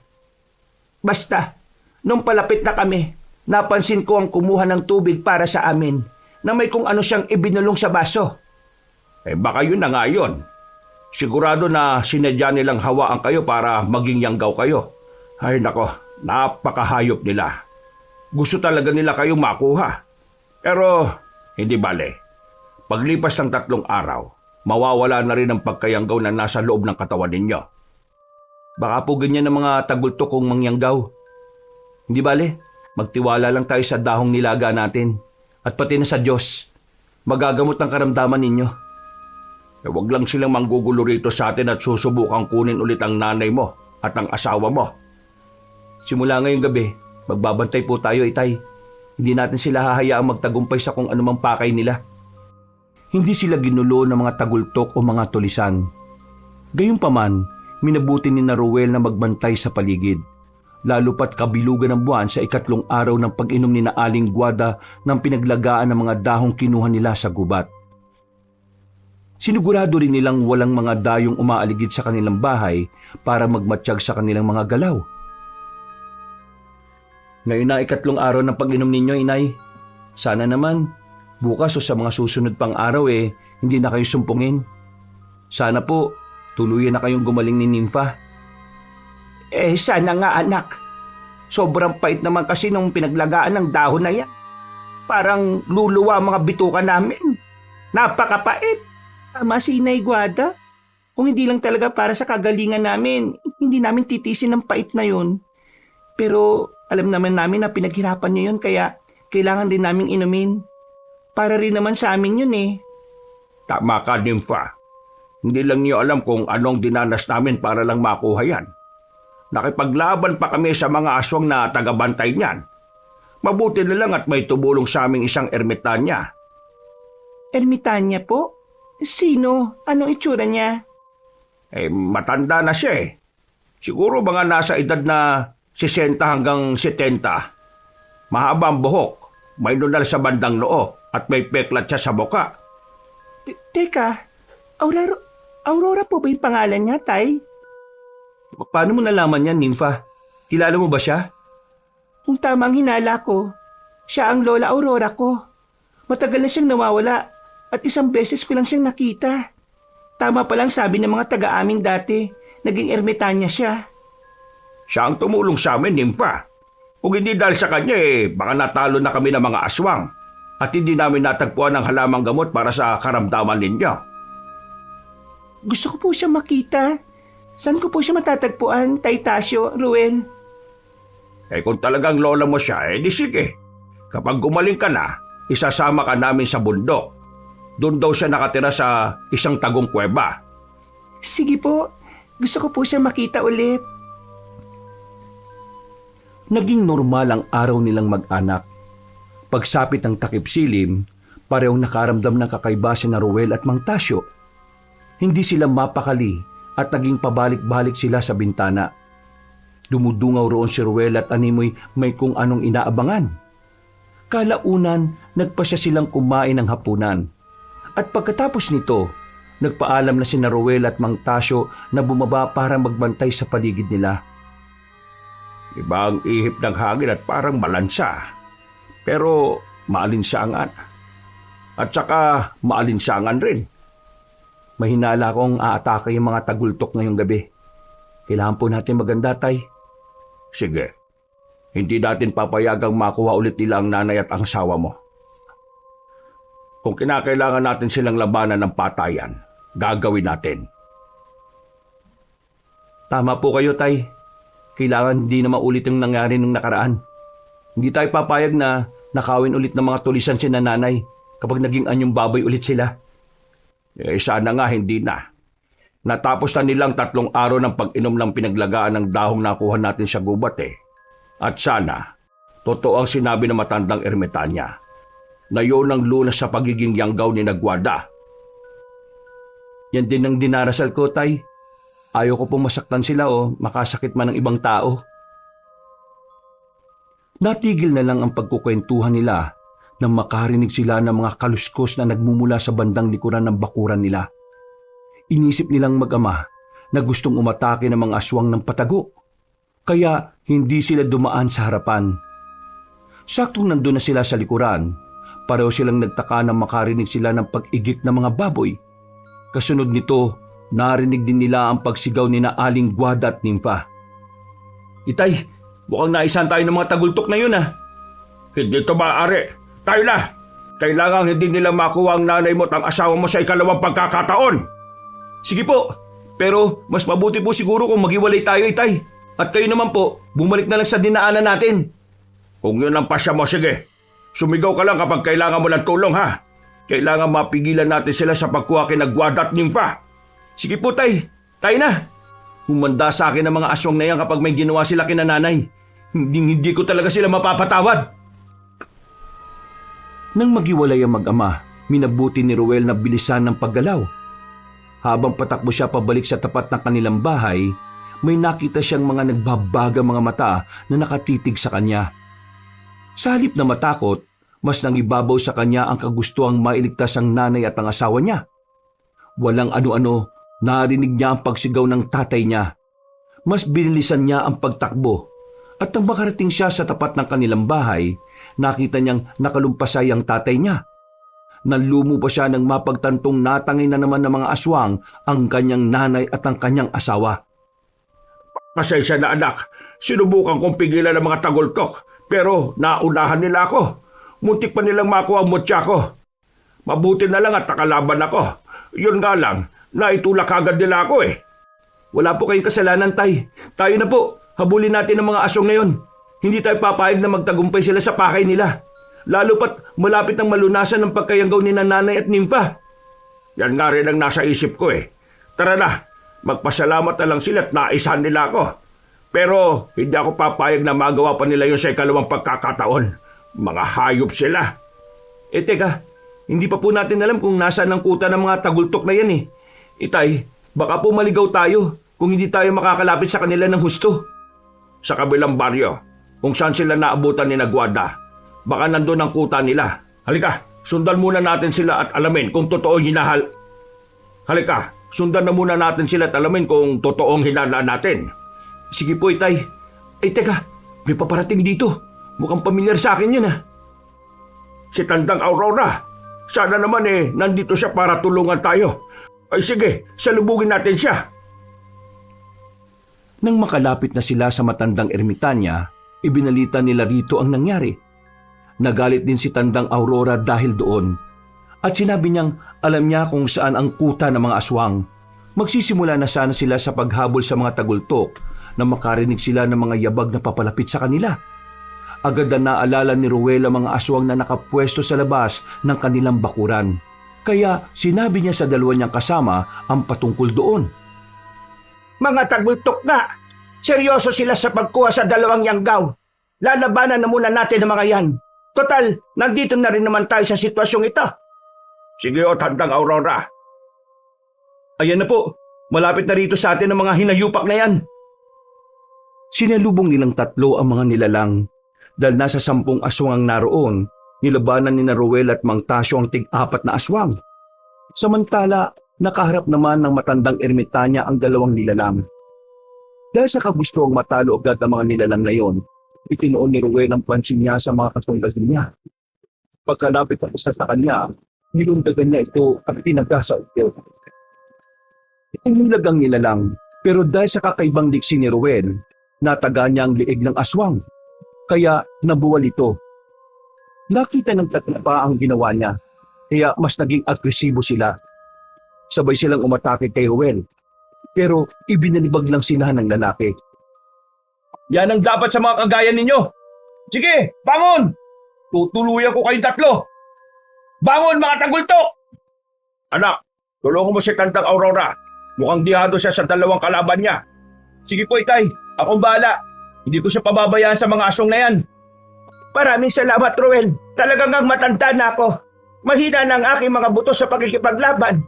Basta, nung palapit na kami, napansin ko ang kumuha ng tubig para sa amin na may kung ano siyang ibinulong sa baso. Baka yun na nga yun. Sigurado na sinadya nilang hawaan kayo para maging yanggaw kayo. Ay nako, napakahayop nila. Gusto talaga nila kayong makuha. Pero hindi bale. Paglipas ng 3 araw, mawawala na rin ang pagkayanggaw na nasa loob ng katawan ninyo. Baka po ganyan ng mga tagultok kong mangyanggaw. Hindi bale, magtiwala lang tayo sa dahong nilaga natin at pati na sa Diyos. Magagamot ang karamdaman ninyo. Huwag lang silang manggugulo rito sa atin at susubukang kunin ulit ang nanay mo at ang asawa mo. Simula ngayong gabi, magbabantay po tayo, Itay. Hindi natin sila hahayaang magtagumpay sa kung anumang pakay nila. Hindi sila ginulo ng mga tagultok o mga tulisan. Gayunpaman, minabuti ni na Rowel na magbantay sa paligid. Lalo pat kabilugan ng buwan sa 3 araw ng pag-inom ni na Aling Guarda ng pinaglagaan ng mga dahong kinuha nila sa gubat. Sinigurado rin nilang walang mga dayong umaaligid sa kanilang bahay para magmatsyag sa kanilang mga galaw. Ngayon na 3 araw ng pag-inom ninyo, Inay. Sana naman, bukas o sa mga susunod pang araw hindi na kayo sumpungin. Sana po, tuluyan na kayong gumaling ni Nympha. Sana nga anak. Sobrang pait naman kasi nung pinaglagaan ng dahon na yan. Parang luluwa ang mga bituka namin. Napakapait. Tama si Inay Guada. Kung hindi lang talaga para sa kagalingan namin, hindi namin titisin ang pait na yun. Pero alam naman namin na pinaghirapan niyo yun kaya kailangan din naming inumin. Para rin naman sa amin yun Tama ka, Nympha. Hindi lang niyo alam kung anong dinanas namin para lang makuha yan. Nakipaglaban pa kami sa mga aswang na tagabantay niyan. Mabuti na lang at may tumulong sa aming isang ermitanya. Ermitanya po? Sino? Anong itsura niya? Matanda na siya Siguro mga nasa edad na 60 hanggang 70. Mahaba ang buhok, may nunal sa bandang noo at may peklat siya sa muka. Teka, Aurora po ba yung pangalan niya, Tay? Paano mo nalaman yan, Nympha? Kilala mo ba siya? Kung tama ang hinala ko, siya ang Lola Aurora ko. Matagal na siyang nawawala at isang beses ko lang siyang nakita. Tama pa lang sabi ng mga taga-amin dati, naging ermitanya siya. Siya ang tumulong sa amin, Nympha. Kung hindi dahil sa kanya baka natalo na kami ng mga aswang at hindi namin natagpuan ang halamang gamot para sa karamdaman ninyo. Gusto ko po siya makita. Saan ko po siya matatagpuan, Tay Tasyo, Ruel? Kung talagang lola mo siya, di sige. Kapag gumaling ka na, isasama ka namin sa bundok. Doon daw siya nakatira sa isang tagong kuweba. Sige po, gusto ko po siya makita ulit. Naging normal ang araw nilang mag-anak. Pagsapit ng takip silim, parehong nakaramdam ng kakaiba sina Ruel at Mang Tasyo. Hindi sila mapakali at naging pabalik-balik sila sa bintana. Dumudungaw roon si Ruel at animoy may kung anong inaabangan. Kalaunan, nagpasya silang kumain ng hapunan. At pagkatapos nito, nagpaalam na sina Ruel at Mang Tasyo na bumaba para magbantay sa paligid nila. Iba ang ihip ng hangin at parang malansa. Pero maalinsangan. At saka maalinsangan rin. Mahinala akong aatake yung mga tagultok ngayong gabi. Kailangan po natin maganda, Tay. Sige. Hindi natin papayagang makuha ulit nila ang nanay at ang asawa mo. Kung kinakailangan natin silang labanan ng patayan, gagawin natin. Tama po kayo, Tay. Kailangan hindi na maulit yung nangyari nung nakaraan. Hindi tayo papayag na nakawin ulit ng mga tulisan si nanay kapag naging anyong baboy ulit sila. Sana nga hindi na. Natapos na nilang 3 araw ng pag-inom ng pinaglagaan ng dahong nakuha natin sa gubat At sana, totoo ang sinabi ng matandang ermitanya na yun ang lunas sa pagiging yanggaw ni Nagwada. Yan din ang dinarasal ko, Tay. Ayaw ko pong masaktan sila o makasakit man ng ibang tao. Natigil na lang ang pagkukwentuhan nila nang makarinig sila ng mga kaluskos na nagmumula sa bandang likuran ng bakuran nila. Inisip nilang mag-ama na gustong umatake ng mga aswang ng patago, kaya hindi sila dumaan sa harapan. Saktong nandun na sila sa likuran, pareho silang nagtaka nang makarinig sila ng pag-igik ng mga baboy. Kasunod nito, narinig din nila ang pagsigaw ni na Aling Guada at Nympha. Itay, mukhang naisan tayo ng mga tagultok na yun Hindi ito maaari. Tayo na! Kailangan hindi nila makuha ang nanay mo at ang asawa mo sa ikalawang pagkakataon. Sige po, pero mas mabuti po siguro kung maghiwalay tayo, Itay. At kayo naman po, bumalik na lang sa dinaanan natin. Kung yun ang pasya mo, sige. Sumigaw ka lang kapag kailangan mo ng tulong, ha? Kailangan mapigilan natin sila sa pagkuha kay Nagwada at Nympha. Sige po, Tay. Tayo na. Humanda sa akin ang mga aswang na yan kapag may ginawa sila kina nanay. Hindi ko talaga sila mapapatawad. Nang maghiwalay ang mag-ama, minabuti ni Ruel na bilisan ng paggalaw. Habang patakbo siya pabalik sa tapat ng kanilang bahay, may nakita siyang mga nagbabaga mga mata na nakatitig sa kanya. Sa halip na matakot, mas nangibabaw sa kanya ang kagustuhang mailigtas ang nanay at ang asawa niya. Walang ano-ano, narinig niya ang pagsigaw ng tatay niya. Mas binilisan niya ang pagtakbo. At nang makarating siya sa tapat ng kanilang bahay, nakita niyang nakalumpasay ang tatay niya. Nanlumo pa siya nang mapagtantong natangay na naman ng mga aswang ang kanyang nanay at ang kanyang asawa. Pasensya na anak, sinubukan kong pigilan ng mga tagultok pero naunahan nila ako. Muntik pa nilang makuha ang mutya ko. Mabuti na lang at nakalaban ako. Yun nga lang, naitulak agad nila ako eh. Wala po kayong kasalanan, tay. Tayo na po. Habulin natin ang mga aswang na yon. Hindi tayo papayag na magtagumpay sila sa pakay nila. Lalo pat malapit ang malunasan ng pagkayanggaw ni nanay at nimpa. Yan nga rin ang nasa isip ko eh. Tara na, magpasalamat na lang sila at naisahan nila ako. Pero hindi ako papayag na magawa pa nila yun sa ikalawang pagkakataon. Mga hayop sila. Teka, hindi pa po natin alam kung nasaan ang kuta ng mga tagultok na yan eh. Itay, baka po maligaw tayo kung hindi tayo makakalapit sa kanila ng husto. Sa kabilang baryo, kung saan sila naabutan ni Nagwada, baka nandun ang kuta nila. Halika, sundan muna natin sila at alamin kung totoong Halika, sundan na muna natin sila at alamin kung totoong hinala natin. Sige po, itay. Teka, may paparating dito. Mukhang pamilyar sa akin yun ah. Si Tandang Aurora. Sana naman nandito siya para tulungan tayo. Ay sige, salubugin natin siya. Nang makalapit na sila sa matandang ermitanya, ibinalita nila rito ang nangyari. Nagalit din si Tandang Aurora dahil doon. At sinabi niyang alam niya kung saan ang kuta ng mga aswang. Magsisimula na sana sila sa paghabol sa mga tagultok na makarinig sila ng mga yabag na papalapit sa kanila. Agad na naalala ni Ruel ang mga aswang na nakapwesto sa labas ng kanilang bakuran. Kaya sinabi niya sa dalawa niyang kasama ang patungkol doon. Mga tagultok nga! Seryoso sila sa pagkuha sa dalawang yanggaw. Lalabanan na muna natin ang mga yan. Total, nandito na rin naman tayo sa sitwasyong ito. Sige o Tandang Aurora. Ayan na po, malapit na rito sa atin ang mga hinayupak na yan. Sinalubong nilang tatlo ang mga nilalang. Dahil nasa 10 aswang ang naroon, nilabanan ni Ruel at Mang Tasyo ang tig-4 na aswang. Samantala, nakaharap naman ng matandang ermitanya ang 2 nilalang. Dahil sa kagustuang matalo agad ang mga nilalang na yon, itinoon ni Ruel ang pansin niya sa mga katunggal niya. Pagkalapit ang isa sa kanya, nilundagan niya ito at tinagasa ito. Inilag ang nilalang, pero dahil sa kakaibang diksi ni Ruel, nataga niya ang liig ng aswang. Kaya nabuwal ito. Nakita ng tatlo pa ang ginawa niya, kaya mas naging agresibo sila. Sabay silang umatake kay Ruel, pero ibinalibag lang sila ng lalaki. Yan ang dapat sa mga kagaya ninyo. Sige, bangon! Tutuluyan ko kayong tatlo. Bangon mga tagultok! Anak, tulungan mo si Tandang Aurora. Mukhang dihado siya sa 2 kalaban niya. Sige po, itay. Akong bahala. Hindi ko siya pababayaan sa mga aswang na yan. Maraming salamat, Ruel. Talagang ang matanda na ako. Mahina na ang aking mga buto sa pagkikipaglaban.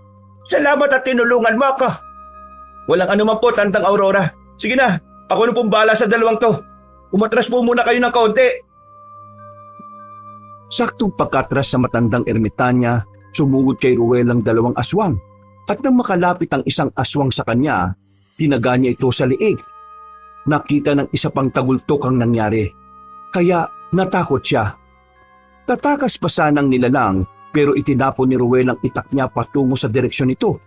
Salamat at tinulungan mo ako. Walang anuman po, Tandang Aurora. Sige na, ako na pong bahala sa 2 to. Umatras po muna kayo ng kaunti. Saktong pagkatras sa matandang ermitanya, sumugod kay Ruel ang 2 aswang. At nang makalapit ang isang aswang sa kanya, tinaga niya ito sa liig. Nakita ng isa pang tagultok ang nangyari. Kaya natakot siya. Tatakas pa sanang nilalang pero itinapon ni Ruel ang itak niya patungo sa direksyon nito.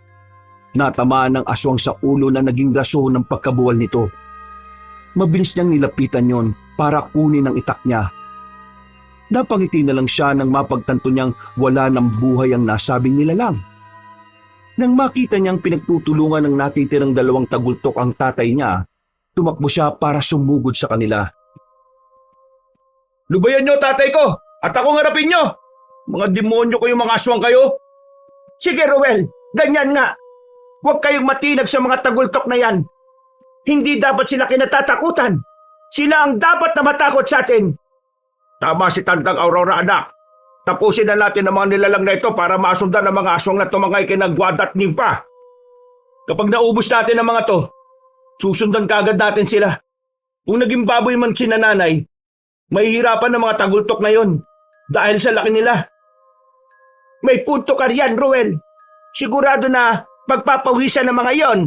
Natamaan ng aswang sa ulo na naging rason ng pagkabuwal nito. Mabilis niyang nilapitan yon para kunin ang itak niya. Napangiti na lang siya nang mapagtanto niyang wala ng buhay ang nasabing nilalang. Nang makita niyang pinagtutulungan ng natitirang 2 tagultok ang tatay niya, tumakbo siya para sumugod sa kanila. Lubayan niyo tatay ko at akong harapin niyo. Mga demonyo ko yung mga aswang kayo. Sige, Ruel. Ganyan nga. Huwag kayong matinag sa mga tagultok na yan. Hindi dapat sila kinatatakutan. Sila ang dapat na matakot sa atin. Tama si Tandang Aurora, anak. Tapusin na natin ang mga nilalang na ito para masundan ang mga aswang na tumangay kay Nagwada at Nimpa. Kapag naubos natin ang mga to, susundan kaagad natin sila. Kung naging baboy man si nanay, mahihirapan ng mga tagultok na yon dahil sa laki nila. May punto ka riyan, Ruel. Sigurado na Pagpapawisan ng mga yon.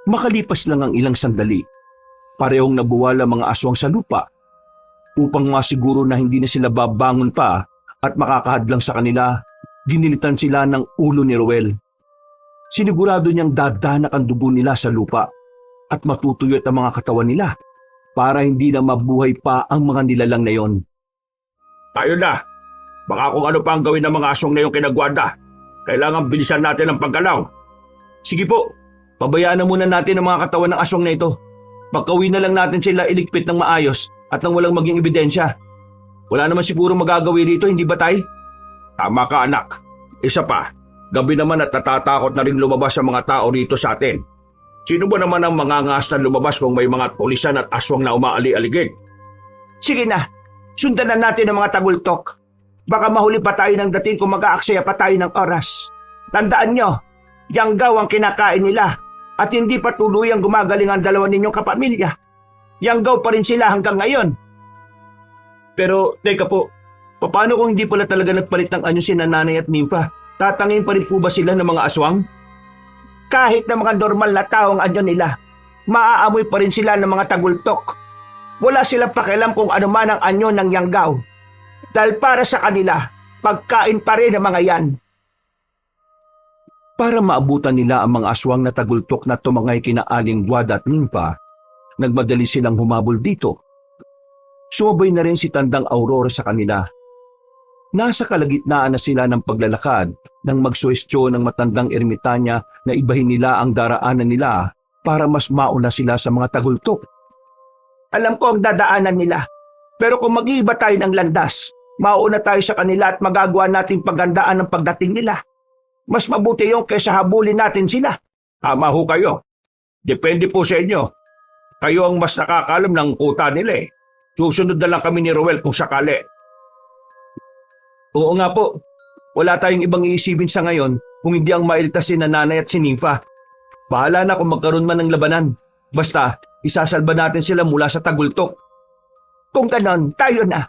Makalipas lang ang ilang sandali, parehong nabuwala mga aswang sa lupa. Upang masiguro na hindi na sila babangon pa at makakahadlang sa kanila, ginilitan sila ng ulo ni Ruel. Sinigurado niyang dadanak ang dugo nila sa lupa at matutuyot ang mga katawan nila para hindi na mabuhay pa ang mga nilalang na yon. Tayo na. Baka kung ano pa ang gawin ng mga aswang na yung kinagwada. Kailangan bilisan natin ang paggalaw. Sige po, pabayaan na muna natin ang mga katawan ng aswang na ito. Pagka-uwi na lang natin sila iligpit ng maayos at nang walang maging ebidensya. Wala naman siguro magagawi rito, hindi ba tay? Tama ka, anak. Isa pa, gabi naman at natatakot na rin lumabas ang mga tao rito sa atin. Sino ba naman ang mangangas na lumabas kung may mga tulisan at aswang na umaali-aligid? Sige na, sundan na natin ang mga tagultok. Baka mahuli pa tayo ng dating kung mag-aaksaya pa tayo ng oras. Tandaan nyo, yanggaw ang kinakain nila at hindi pa tuluyang gumagaling ang dalawa ninyong kapamilya. Yanggaw pa rin sila hanggang ngayon. Pero teka po, paano kung hindi pala talaga nagpalit ng anyo si Nanay at Nympha? Tatangin pa rin po ba sila ng mga aswang? Kahit na mga normal na tao ang anyo nila, maaamoy pa rin sila ng mga tagultok. Wala silang pakialam kung ano man ang anyo ng yanggaw. Dahil para sa kanila, pagkain pa rin ang mga yan. Para maabutan nila ang mga aswang na tagultok na tumangay kina Aling Guada at Nympha, nagmadali silang humabol dito. Sumabay na rin si Tandang Aurora sa kanila. Nasa kalagitnaan na sila ng paglalakad nang magsuwestyon ng matandang ermitanya na ibahin nila ang daraanan nila para mas mauna sila sa mga tagultok. Alam ko ang dadaanan nila, pero kung mag-iiba tayo ng landas, mauna tayo sa kanila at magagawa natin pagandaan ng pagdating nila. Mas mabuti yung kaysa habulin natin sila. Tama ho kayo. Depende po sa inyo. Kayo ang mas nakakalam ng kuta nila eh. Susunod na lang kami ni Ruel kung sakali. Oo nga po, wala tayong ibang iisipin sa ngayon kung hindi ang mailigtas si Nanay at si Nympha. Bahala na kung magkaroon man ng labanan. Basta, isasalba natin sila mula sa tagultok. Kung ganon, tayo na.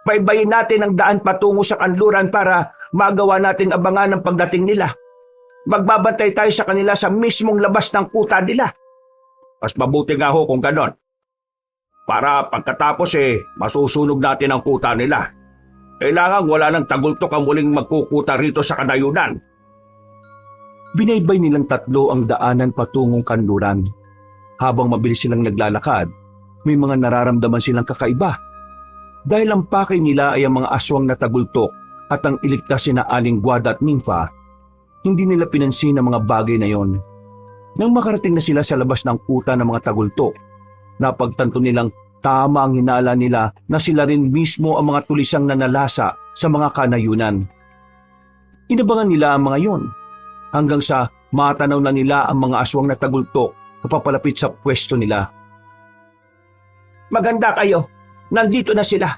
Baybayin natin ang daan patungo sa kanluran para magawa nating abangan ng pagdating nila. Magbabantay tayo sa kanila sa mismong labas ng kuta nila. Mas mabuti nga ho kung ganon. Para pagkatapos masusunog natin ang kuta nila. Kailangan wala ng tagultok ang muling magkukuta rito sa kanayunan. Binaybay nilang tatlo ang daanan patungong kanluran. Habang mabilis silang naglalakad, may mga nararamdaman silang kakaiba. Dahil ang pakay nila ay ang mga aswang na tagultok at ang iligtas na Aling Guada at Nympha, hindi nila pinansin ang mga bagay na yon. Nang makarating na sila sa labas ng kuta ng mga tagultok, napagtanto nilang tama ang hinala nila na sila rin mismo ang mga tulisang nanalasa sa mga kanayunan. Inabangan nila ang mga yon hanggang sa matanaw na nila ang mga aswang na tagultok na papalapit sa pwesto nila. Maganda kayo. Nandito na sila.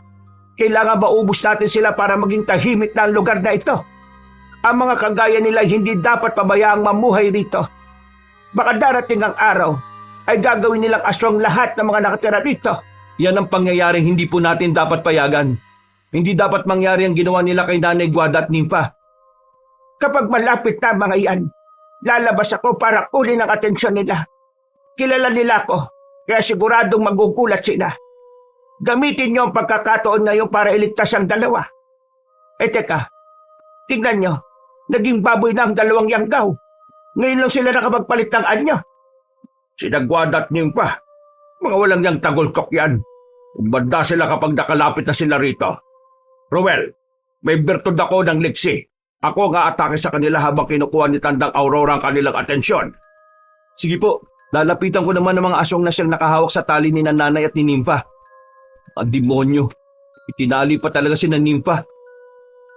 Kailangan maubos natin sila para maging tahimik na ang lugar na ito. Ang mga kagaya nila hindi dapat pabayaang mamuhay rito. Baka darating ang araw ay gagawin nilang aswang lahat ng mga nakatira dito. Yan ang pangyayaring hindi po natin dapat payagan. Hindi dapat mangyari ang ginawa nila kay Nanay Guada at Nympha. Kapag malapit na mga iyan, lalabas ako para kunin ang atensyon nila. Kilala nila ako, kaya siguradong magugulat sila. Gamitin niyo ang pagkakataon ngayon para iligtas ang dalawa. Teka, tingnan niyo, naging baboy na ang dalawang yanggaw. Ngayon lang sila nakapagpalit ng anyo. Sina Guada at Nympha, mga walang yang tagultok yan. Umanda sila kapag nakalapit na sila rito. Ruel, may bertod ako ng liksi. Ako nga atake sa kanila habang kinukuha ni Tandang Aurora ang kanilang atensyon. Sige po, lalapitan ko naman ng mga aswang na siyang nakahawak sa tali ni Nanay at ni Nympha. Ang demonyo, itinali pa talaga si Nympha.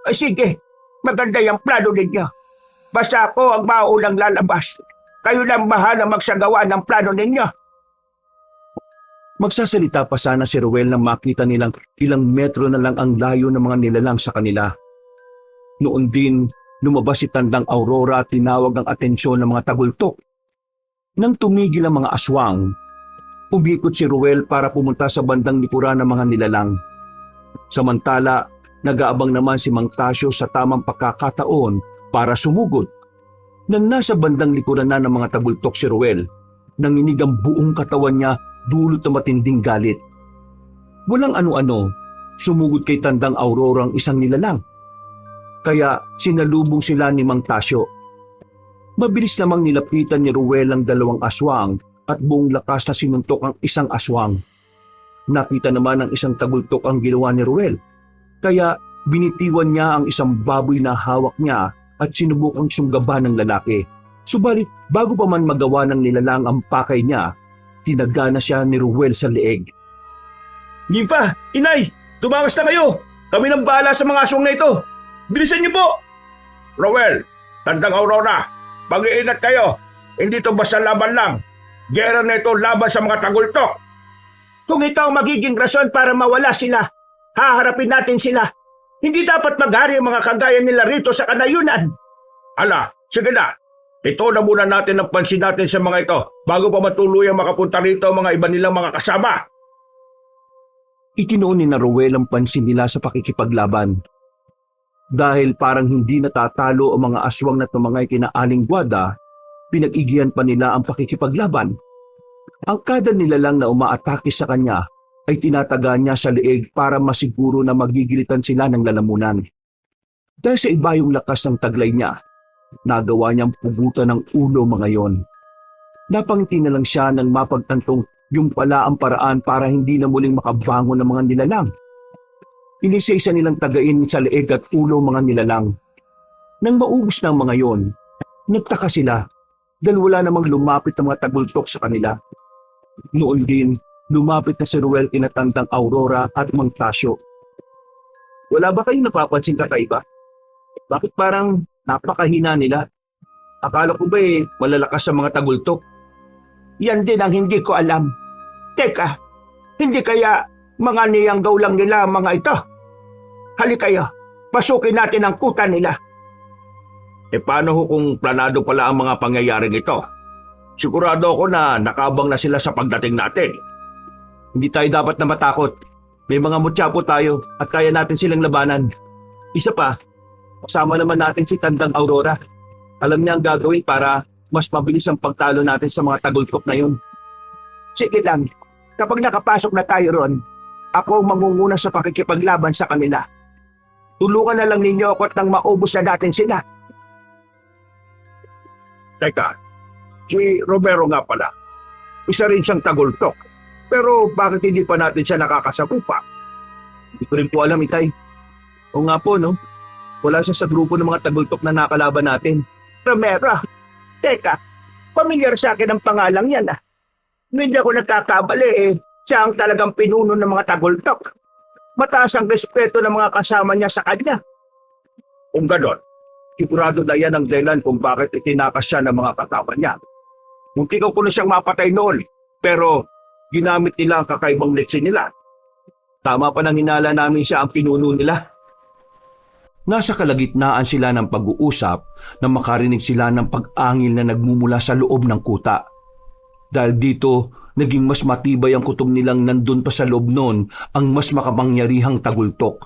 Ay sige, maganda yung plano ninyo. Basta ako ang maunang lalabas. Kayo lang bahala magsagawa ng plano ninyo. Magsasalita pa sana si Ruel nang makita nilang ilang metro na lang ang layo ng mga nilalang sa kanila. Noon din, lumabas si Tandang Aurora at tinawag ang atensyon ng mga tagultok. Nang tumigil ang mga aswang, umikot si Ruel para pumunta sa bandang likuran ng mga nilalang. Samantala, Nag-aabang naman si Mang Tasyo sa tamang pagkakataon para sumugod. Nang nasa bandang likuran na ng mga tabultok si Ruel, nanginig ang buong katawan niya dulot na matinding galit. Walang ano-ano, sumugod kay Tandang Aurora ang isang nilalang. Kaya sinalubong sila ni Mang Tasyo. Mabilis namang nilapitan ni Ruel ang dalawang aswang at buong lakas na sinuntok ang isang aswang. Nakita naman ng isang tabultok ang ginawa ni Ruel. Kaya binitiwan niya ang isang baboy na hawak niya at sinubukang sunggaban ng lalaki. Subalit bago pa man magawa ng nilalang ang pakay niya, tinagana siya ni Ruel sa leeg. Nympha! Inay! Tumakas na kayo! Kami nang bahala sa mga aswang na ito! Bilisan niyo po! Rowel! Tandang Aurora! Mag-iingat kayo! Hindi ito basta laban lang! Gera na ito laban sa mga tagultok! Kung ito ang magiging rason para mawala sila, haharapin natin sila. Hindi dapat maghari ang mga kagaya nila rito sa kanayunan. Ala, sige na! Ito na muna natin ang pansin natin sa mga ito bago pa matuluyang makapunta rito ang mga iba nilang mga kasama. Itinoon ni na Ruel ang pansin nila sa pakikipaglaban. Dahil parang hindi natatalo ang mga aswang na tumangay kina Aling Guada, pinag-igihan pa nila ang pakikipaglaban. Ang kada nilalang na umaatake sa kanya ay tinataga niya sa leeg para masiguro na magigilitan sila ng lalamunan. Dahil sa iba yung lakas ng taglay niya, nagawa niyang pugutan ng ulo mga yon. Napangiti na lang siya nang mapagtantong yung pala ang paraan para hindi na muling makabangon ng mga nilalang. Inisa-isa nilang tagain sa leeg at ulo mga nilalang. Nang maubos na ang mga yon, nagtaka sila dahil wala namang lumapit na mga tagultok sa kanila. Noon din, lumapit na si Ruel kina Tandang Aurora at Mang Tasyo. Wala ba kayong napapansin kakaiba? Bakit parang napakahina nila? Akala ko ba malalakas sa mga tagultok? Yan din ang hindi ko alam. Teka, hindi kaya mga niyanggaw lang nila ang mga ito? Halika kayo, pasukin natin ang kuta nila. Paano ho kung planado pala ang mga pangyayaring ito? Sigurado ako na nakabang na sila sa pagdating natin. Hindi tayo dapat na matakot. May mga mutyapo tayo at kaya natin silang labanan. Isa pa, kasama naman natin si Tandang Aurora. Alam niya ang gagawin para mas mabilis ang pagtalo natin sa mga tagultok na yun. Sige lang, kapag nakapasok na tayo ron, ako ang mangunguna sa pakikipaglaban sa kanila. Tulungan na lang ninyo ako at nang maubos na natin sila. Teka, si Romero nga pala. Isa rin siyang tagultok. Pero bakit hindi pa natin siya nakakasagupa? Hindi ko rin po alam, Itay. O nga po, no? Wala siya sa grupo ng mga tagultok na nakalaban natin. Romero, teka, pamilyar sa akin ang pangalang yan ah. Hindi ako nagkakabali siya ang talagang pinuno ng mga tagultok. Mataas ang respeto ng mga kasama niya sa kanya. Kung ganon, sigurado na yan ang dahilan kung bakit itinakas siya ng mga kasama niya. Munti ko na siyang mapatay noon, pero ginamit nila ang kakaibang leksyon nila. Tama pa nang hinala namin siya ang pinuno nila. Nasa kalagitnaan sila ng pag-uusap na makarinig sila ng pag-angil na nagmumula sa loob ng kuta. Dahil dito, naging mas matibay ang kutob nilang nandun pa sa loob noon ang mas makapangyarihang tagultok.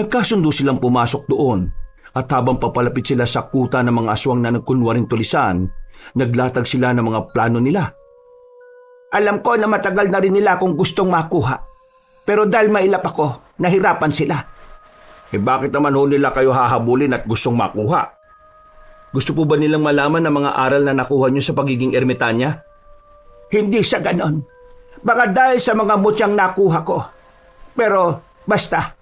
Nagkasundo silang pumasok doon at habang papalapit sila sa kuta ng mga aswang na nagkunwaring tulisan, naglatag sila ng mga plano nila. Alam ko na matagal na rin nila kung gustong makuha. Pero dahil mailap ako, nahirapan sila. Bakit naman ho nila kayo hahabulin at gustong makuha? Gusto po ba nilang malaman ang mga aral na nakuha nyo sa pagiging ermitanya? Hindi sa ganon. Baka dahil sa mga mutyang nakuha ko. Pero basta,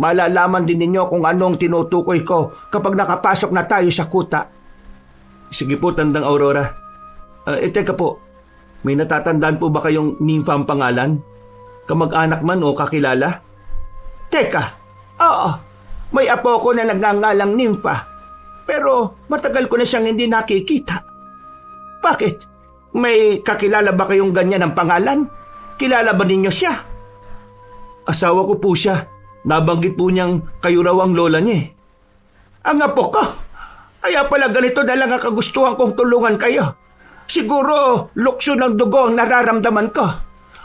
malalaman din ninyo kung anong tinutukoy ko kapag nakapasok na tayo sa kuta. Sige po, Tandang Aurora. Teka po, may natatandaan po ba kayong nympha ang pangalan? Kamag-anak man o kakilala? Teka, oo. May apo ko na nagngangalang nympha. Pero matagal ko na siyang hindi nakikita. Bakit? May kakilala ba kayong ganyan ang pangalan? Kilala ba ninyo siya? Asawa ko po siya. Nabanggit po niyang kayo raw ang lola niya. Ang apo ko? Kaya pala ganito na lang ang kagustuhan kong tulungan kayo. Siguro lukso ng dugo ang nararamdaman ko.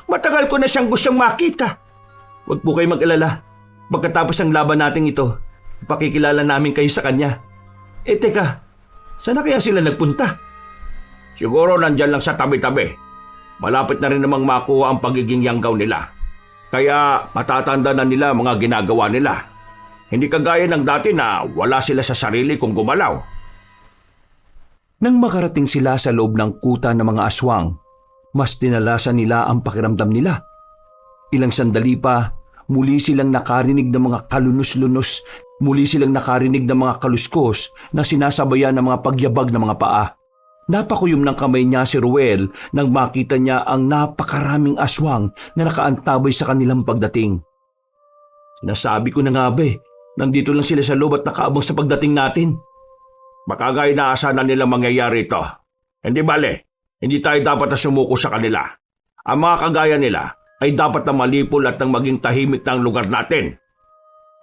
Matagal ko na siyang gustong makita. Huwag po kayo mag-alala. Pagkatapos ng laban nating ito, pakikilala namin kayo sa kanya. Teka, saan na kaya sila nagpunta? Siguro nandyan lang sa tabi-tabi. Malapit na rin namang makuha ang pagiging yanggaw nila. Kaya matatanda na nila mga ginagawa nila. Hindi kagaya ng dati na wala sila sa sarili kung gumalaw. Nang makarating sila sa loob ng kuta ng mga aswang, mas dinalasan nila ang pakiramdam nila. Ilang sandali pa, muli silang nakarinig ng mga kalunos-lunos, muli silang nakarinig ng mga kaluskos na sinasabayan ng mga pagyabag ng mga paa. Napakuyom ng kamay niya si Ruel nang makita niya ang napakaraming aswang na nakaantabay sa kanilang pagdating. Sinasabi ko na nga ba nandito lang sila sa loob at nakaabang sa pagdating natin. Baka gaya inaasahan na nila mangyayari ito. Hindi bale, hindi tayo dapat na sumuko sa kanila. Ang mga kagaya nila ay dapat na malipol at nang maging tahimik na ang lugar natin.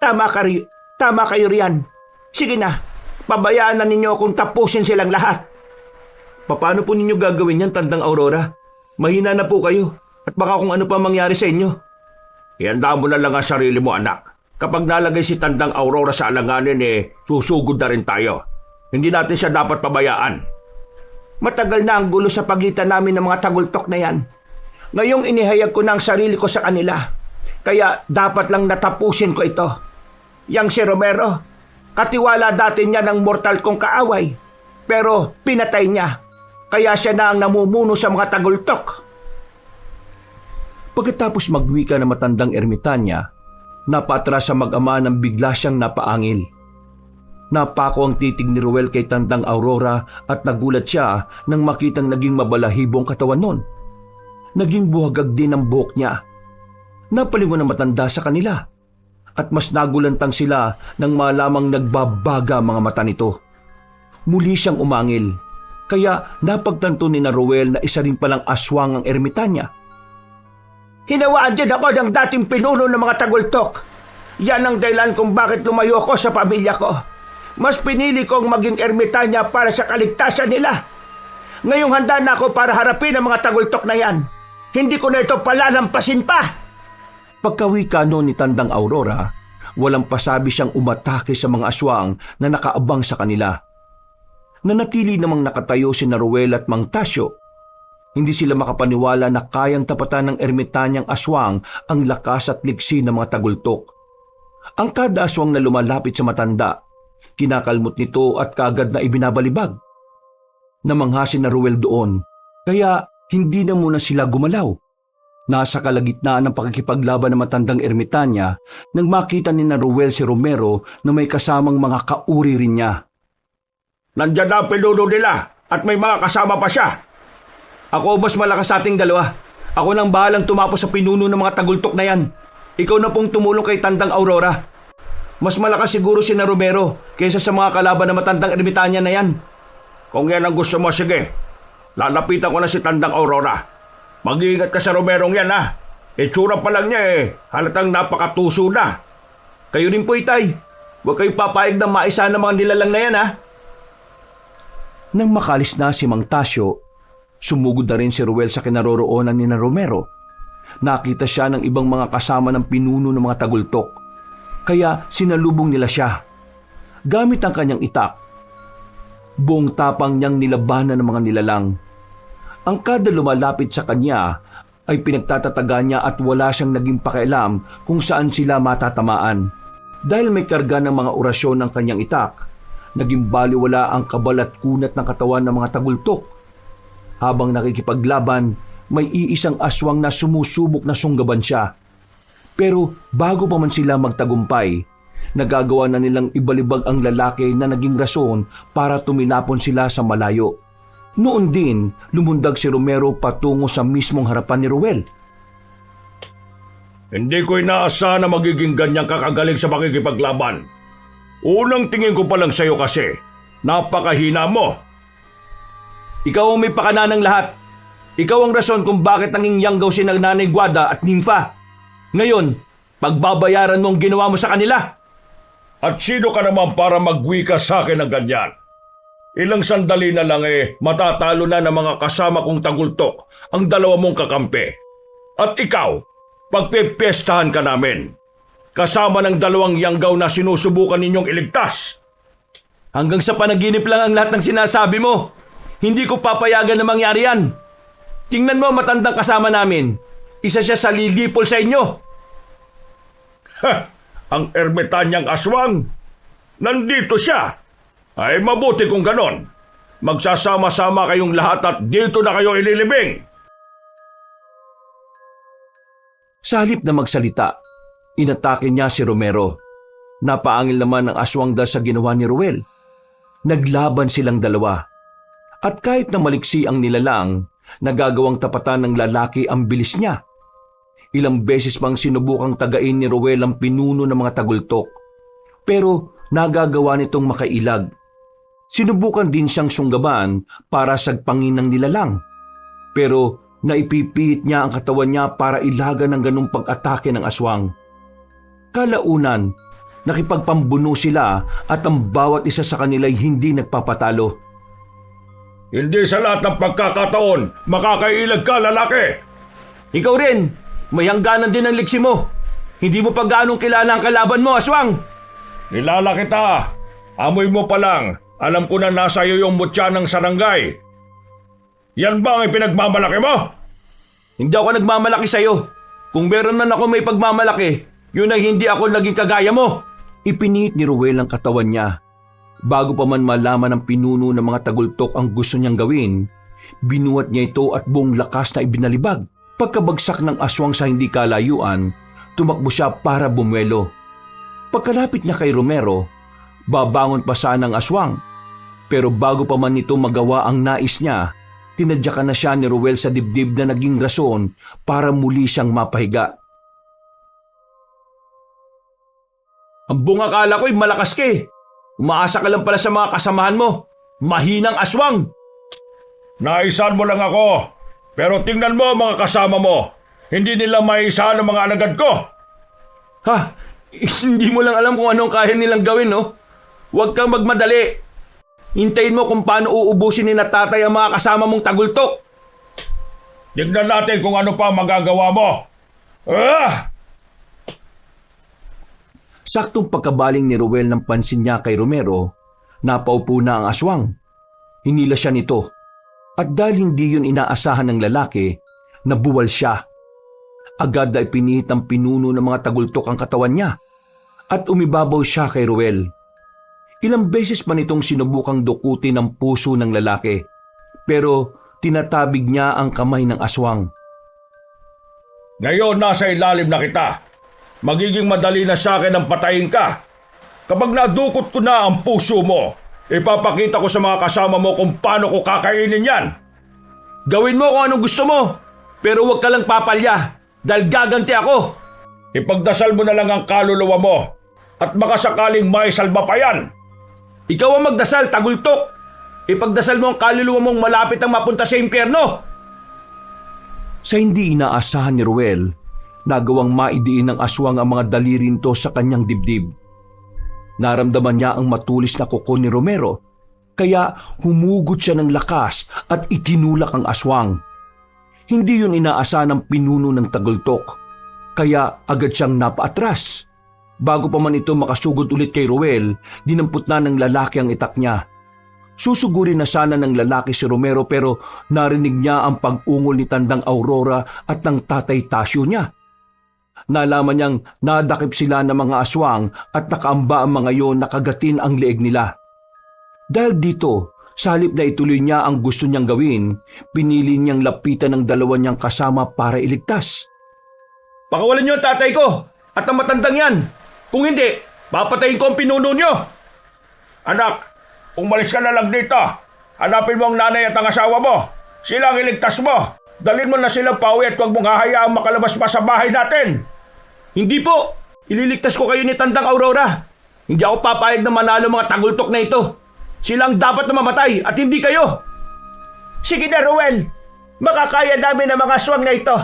Tama kayo riyan. Sige na, pabayaan na ninyo kung tapusin silang lahat. Paano po ninyo gagawin yan, Tandang Aurora? Mahina na po kayo at baka kung ano pa mangyari sa inyo. Ihanda mo na lang ang sarili mo, anak. Kapag nalagay si Tandang Aurora sa alanganin, susugod na rin tayo. Hindi natin siya dapat pabayaan. Matagal na ang gulo sa pagitan namin ng mga tagultok na yan. Ngayong inihayag ko na ang sarili ko sa kanila. Kaya dapat lang natapusin ko ito. Yang si Romero, katiwala dati niya ng mortal kong kaaway. Pero pinatay niya. Kaya siya na ang namumuno sa mga tagultok. Pagkatapos magwika ng matandang ermitanya, napatras sa mag-ama nang bigla siyang napaangil. Napako ang titig ni Ruel kay Tandang Aurora at nagulat siya nang makitang naging mabalahibong katawan nun. Naging buhagag din ang buhok niya. Napalingon ang matanda sa kanila at mas nagulantang sila nang malamang nagbabaga mga mata nito. Muli siyang umangil, kaya napagtanto ni na Ruel na isa rin palang aswang ang ermitanya. Hinawaan din ako ng dating pinuno ng mga tagultok. Yan ang dahilan kung bakit lumayo ako sa pamilya ko. Mas pinili kong maging ermitanya para sa kaligtasan nila. Ngayong handa na ako para harapin ang mga tagultok na yan. Hindi ko na ito palalampasin pa. Pagkawika noon ni Tandang Aurora, walang pasabi siyang umatake sa mga aswang na nakaabang sa kanila. Nanatili namang nakatayo si Ruel at Mang Tasyo. Hindi sila makapaniwala na kayang tapatan ng ermitanyang aswang ang lakas at liksi ng mga tagultok. Ang kada aswang na lumalapit sa matanda, kinakalmot nito at kaagad na ibinabalibag. Namangha si Ruel doon, kaya hindi na muna sila gumalaw. Nasa kalagitnaan ng pakikipaglaban ng matandang ermitanya nang makita ni Ruel si Romero na may kasamang mga kauri rin niya. Nandiyan na ang pinuno nila at may mga kasama pa siya. Ako mas malakas sa ating dalawa. Ako nang bahalang tumapos sa pinuno ng mga tagultok na yan. Ikaw na pong tumulong kay Tandang Aurora. Mas malakas siguro si Romero kaysa sa mga kalaban ng matandang ermitanya na yan. Kung yan ang gusto mo, sige. Lalapitan ko na si Tandang Aurora. Mag-iingat ka sa Romerong yan, ha? Itsura pa lang niya halatang napakatuso na. Kayo rin po, Itay. Huwag kayo papayag na maisa ng mga nilalang na yan, ha? Nang makalis na si Mang Tasyo, sumugod na rin si Ruel sa kinaroroonan ni Romero. Nakita siya ng ibang mga kasama ng pinuno ng mga tagultok. Kaya sinalubong nila siya. Gamit ang kanyang itak, buong tapang niyang nilabanan ng mga nilalang. Ang kada lumalapit sa kanya ay pinagtatataga niya at wala siyang naging pakialam kung saan sila matatamaan. Dahil may karga ng mga orasyon ng kanyang itak, naging baliwala ang kabal at kunat ng katawan ng mga tagultok. Habang nakikipaglaban, may iisang aswang na sumusubok na sunggaban siya. Pero bago pa man sila magtagumpay, nagagawa na nilang ibalibag ang lalaki na naging rason para tuminapon sila sa malayo. Noon din, lumundag si Romero patungo sa mismong harapan ni Ruel. Hindi ko inaasahan na magiging ganyang kakagaling sa makikipaglaban. Unang tingin ko pa lang sa'yo kasi, napakahina mo. Ikaw ang may pakana ng lahat. Ikaw ang rason kung bakit nanging yanggaw si Nanay Guada at Nympha. Ngayon, pagbabayaran mo ang ginawa mo sa kanila. At sino ka naman para magwika sa akin ng ganyan? Ilang sandali na lang matatalo na ng mga kasama kong tagultok ang dalawa mong kakampi. At ikaw, pagpipestahan ka namin. kasama ng 2 yanggaw na sinusubukan ninyong iligtas. Hanggang sa panaginip lang ang lahat ng sinasabi mo. Hindi ko papayagan na mangyari yan. Tingnan mo matandang kasama namin. Isa siya sa lilipol sa inyo. Ha! Ang ermitanyang aswang! Nandito siya! Ay mabuti kung ganon. Magsasama-sama kayong lahat at dito na kayo ililibing. Sa halip na magsalita, inatake niya si Romero. Napaangil naman ang aswang dahil sa ginawa ni Ruel. Naglaban silang dalawa. At kahit na maliksi ang nilalang, nagagawang tapatan ng lalaki ang bilis niya. Ilang beses pang sinubukang tagain ni Ruel ang pinuno ng mga tagultok. Pero nagagawa nitong makailag. Sinubukan din siyang sunggaban para sagpangin ng nilalang. Pero naipipihit niya ang katawan niya para ilagan ng ganung pag-atake ng aswang. Kalaunan, nakipagpambuno sila at ang bawat isa sa kanila ay hindi nagpapatalo. Hindi sa lahat ng pagkakataon makakailag ka, lalaki. Ikaw rin, may hangganan din ang liksi mo. Hindi mo pa gaanong kilala ang kalaban mo, aswang. Kilala kita. Amoy mo pa lang. Alam ko na nasa iyo yung mutya ng sarangay. Yan ba ang ipinagmamalaki mo? Hindi ako nagmamalaki sa'yo. Kung meron man ako may pagmamalaki, yun ay hindi ako naging kagaya mo. Ipinihit ni Ruel ang katawan niya. Bago pa man malaman ng pinuno ng mga tagultok ang gusto niyang gawin, binuhat niya ito at buong lakas na ibinalibag. Pagkabagsak ng aswang sa hindi kalayuan, tumakbo siya para bumwelo. Pagkalapit niya kay Romero, babangon pa sana ang aswang. Pero bago pa man nito magawa ang nais niya, tinadyakan na siya ni Ruel sa dibdib na naging rason para muli siyang mapahiga. Ang buong akala ko'y malakas ka eh. Umaasa ka lang pala sa mga kasamahan mo. Mahinang aswang! Naisan mo lang ako. Pero tingnan mo mga kasama mo. Hindi nila maisahan ang mga alagad ko. Ha? Hindi mo lang alam kung anong kaya nilang gawin, no? Huwag kang magmadali. Hintayin mo kung paano uubusin ni na tatay ang mga kasama mong tagultok. Tignan natin kung ano pa magagawa mo. Ah! Saktong pagkabaling ni Ruel ng pansin niya kay Romero, napaupo na ang aswang. Hinila siya nito. At dahil hindi yun inaasahan ng lalaki, nabuwal siya. Agad ay pinihit ang pinuno ng mga tagultok ang katawan niya at umibabaw siya kay Ruel. Ilang beses pa nitong sinubukang dukutin ang puso ng lalaki, pero tinatabig niya ang kamay ng aswang. Ngayon nasa ilalim na kita. Magiging madali na sa akin ang patayin ka. Kapag nadukot ko na ang puso mo, ipapakita ko sa mga kasama mo kung paano ko kakainin yan. Gawin mo kung anong gusto mo, pero huwag ka lang papalya dahil gaganti ako. Ipagdasal mo na lang ang kaluluwa mo at makasakaling maisalba pa yan. Ikaw ang magdasal, tagultok. Ipagdasal mo ang kaluluwa mong malapit ang mapunta sa impyerno. Sa hindi inaasahan ni Ruel, nagawang maidiin ng aswang ang mga daliri nito sa kanyang dibdib. Naramdaman niya ang matulis na kuko ni Romero, kaya humugot siya ng lakas at itinulak ang aswang. Hindi yun inaasahan ng pinuno ng tagultok, kaya agad siyang napaatras. Bago pa man ito makasugod ulit kay Ruel, dinampot na ng lalaki ang itak niya. Susugurin na sana ng lalaki si Romero pero narinig niya ang pag-ungol ni Tandang Aurora at ng Tatay Tasyo niya. Nalaman niyang nadakip sila ng mga aswang at nakaamba ang mga yon na kagatin ang leeg nila. Dahil dito, sa halip na ituloy niya ang gusto niyang gawin, pinili niyang lapitan ng dalawa niyang kasama para iligtas. Pakawalan niyo ang tatay ko at ang matandang yan! Kung hindi, papatayin ko ang pinuno niyo! Anak, umalis ka na lang dito. Hanapin mo ang nanay at ang asawa mo. Sila ang iligtas mo. Dalhin mo na sila pauwi at huwag mong hahayaang makalabas pa sa bahay natin. Hindi po! Ililigtas ko kayo ni Tandang Aurora. Hindi ako papayag na manalo mga tagultok na ito. Sila ang dapat na mamatay at hindi kayo. Sige na, Ruel. Makakaya namin ang mga aswang na ito.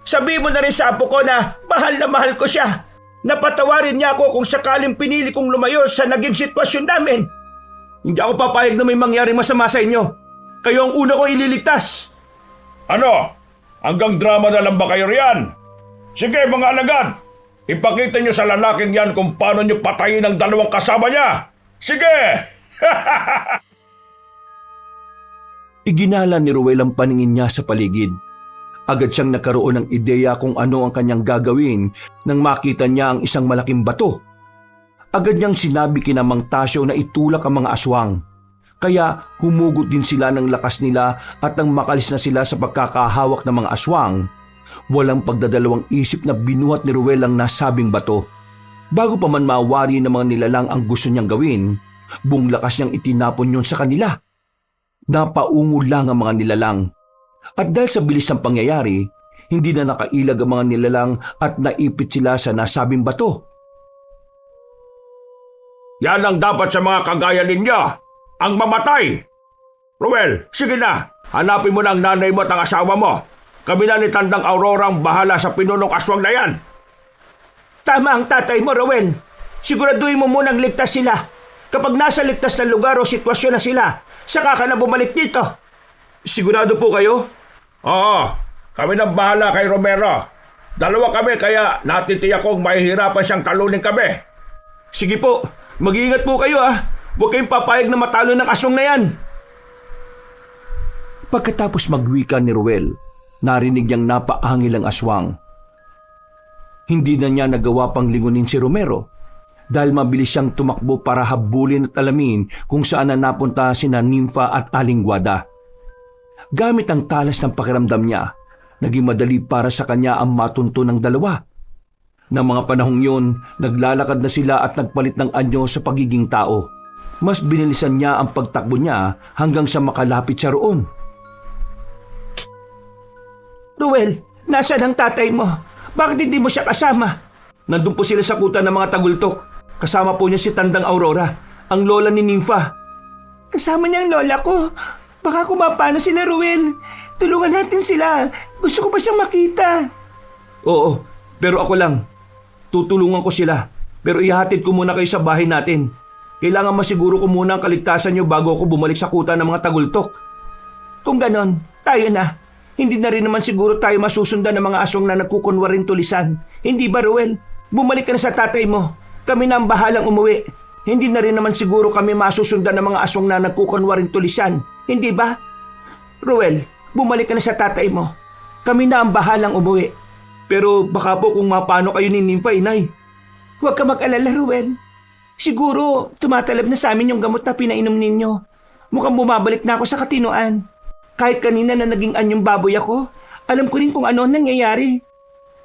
Sabihin mo na rin sa apo ko na mahal ko siya. Napatawarin niya ako kung sakaling pinili kong lumayo sa naging sitwasyon namin. Hindi ako papayag na may mangyaring masama sa inyo. Kayo ang una kong ililigtas. Ano? Hanggang drama na lang ba kayo riyan? Sige mga alagad, Ipakita niyo sa lalaking yan kung paano niyo patayin ang dalawang kasama niya. Sige! Iginala ni Ruel ang paningin niya sa paligid. Agad siyang nagkaroon ng ideya kung ano ang kanyang gagawin nang makita niya ang isang malaking bato. Agad niyang sinabi kina Mang Tasyo na itulak ang mga aswang. Kaya humugot din sila ng lakas nila at nang makalis na sila sa pagkakahawak ng mga aswang, walang pagdadalawang isip na binuhat ni Ruel ang nasabing bato. Bago pa man mawari ng mga nilalang ang gusto niyang gawin, buong lakas niyang itinapon yon sa kanila. Napaungo lang ang mga nilalang. At dahil sa bilis ng pangyayari, hindi na nakailag ang mga nilalang at naipit sila sa nasabing bato. Yan ang dapat sa mga kagaya ninyo, ang mamatay. Ruel, sige na. Hanapin mo na ang nanay mo at ang asawa mo. Kami na ni Tandang Aurora ang bahala sa pinunong aswang na yan. Tama ang tatay mo, Ruel. Siguraduhin mo munang ligtas sila. Kapag nasa ligtas na lugar o sitwasyon na sila, saka ka na bumalik dito. Sigurado po kayo? Oo, kami nang bahala kay Romero. Dalawa kami kaya natitiyak kong mahihirapan siyang talunin kami. Sige po, mag-iingat po kayo ah. Huwag kayong papayag na matalo ng aswang na yan. Pagkatapos magwika ni Ruel, narinig niyang napaangil ang aswang. Hindi na niya nagawa pang lingunin si Romero dahil mabilis siyang tumakbo para habulin at alamin kung saan na napunta sina Nympha at Aling Guada. Gamit ang talas ng pakiramdam niya, naging madali para sa kanya ang matunto ng dalawa. Nang mga panahong yun, naglalakad na sila at nagpalit ng anyo sa pagiging tao. Mas binilisan niya ang pagtakbo niya hanggang sa makalapit siya roon. Ruel, nasaan ang tatay mo? Bakit hindi mo siya kasama? Nandun po sila sa kuta ng mga tagultok. Kasama po niya si Tandang Aurora, ang lola ni Nympha. Kasama niya ang lola ko. Baka kumapano sila, Ruel. Tulungan natin sila. Gusto ko pa siyang makita. Oo, pero ako lang. Tutulungan ko sila. Pero ihahatid ko muna kayo sa bahay natin. Kailangan masiguro ko muna ang kaligtasan niyo bago ako bumalik sa kuta ng mga tagultok. Kung ganon, tayo na. Hindi na rin naman siguro tayo masusundan ng mga aswang na nagkukunwaring tulisan. Hindi ba, Ruel? Bumalik ka na sa tatay mo. Kami na ang bahalang umuwi. Hindi na rin naman siguro kami masusundan ng mga aswang na nagkukunwaring tulisan. Hindi ba? Ruel, bumalik ka na sa tatay mo. Kami na ang bahalang umuwi. Pero baka po kung mapano kayo ni Nympha, inay. Huwag ka mag-alala, Ruel. Siguro, tumatalab na sa amin yung gamot na pinainom ninyo. Mukhang bumabalik na ako sa katinoan. Kahit kanina na naging anyong baboy ako, alam ko rin kung ano ang nangyayari.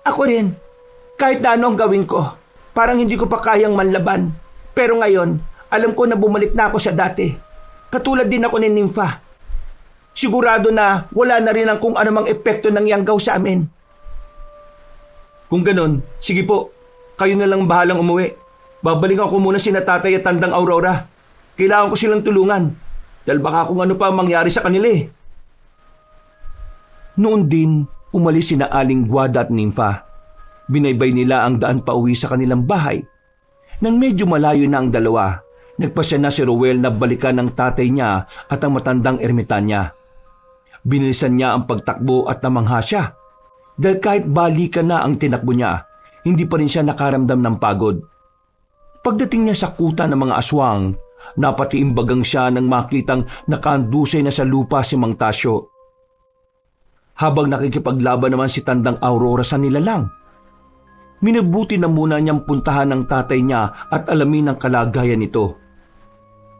Ako rin. Kahit na ano ang gawin ko, parang hindi ko pa kayang manlaban. Pero ngayon, alam ko na bumalik na ako sa dati. Katulad din ako ni Nympha. Sigurado na wala na rin ang kung anumang epekto ng yanggaw sa amin. Kung ganon, sige po, kayo na lang bahalang umuwi. Babalikan ko muna sina tatay at Tandang Aurora. Kailangan ko silang tulungan. Dahil baka kung ano pa mangyari sa kanila eh. Noon din, umalis sina Aling Guada at Nympha. Binaybay nila ang daan pauwi sa kanilang bahay. Nang medyo malayo na ang dalawa, nagpasya na si Ruel na balikan ng tatay niya at ang matandang ermitan niya. Binilisan niya ang pagtakbo at namangha siya. Dahil kahit balikan na ang tinakbo niya, hindi pa rin siya nakaramdam ng pagod. Pagdating niya sa kuta ng mga aswang, napatiimbagang siya nang makitang nakandusay na sa lupa si Mang Tasyo. Habang nakikipaglaban naman si Tandang Aurora sa nilalang, minabuti na muna niyang puntahan ng tatay niya at alamin ang kalagayan nito.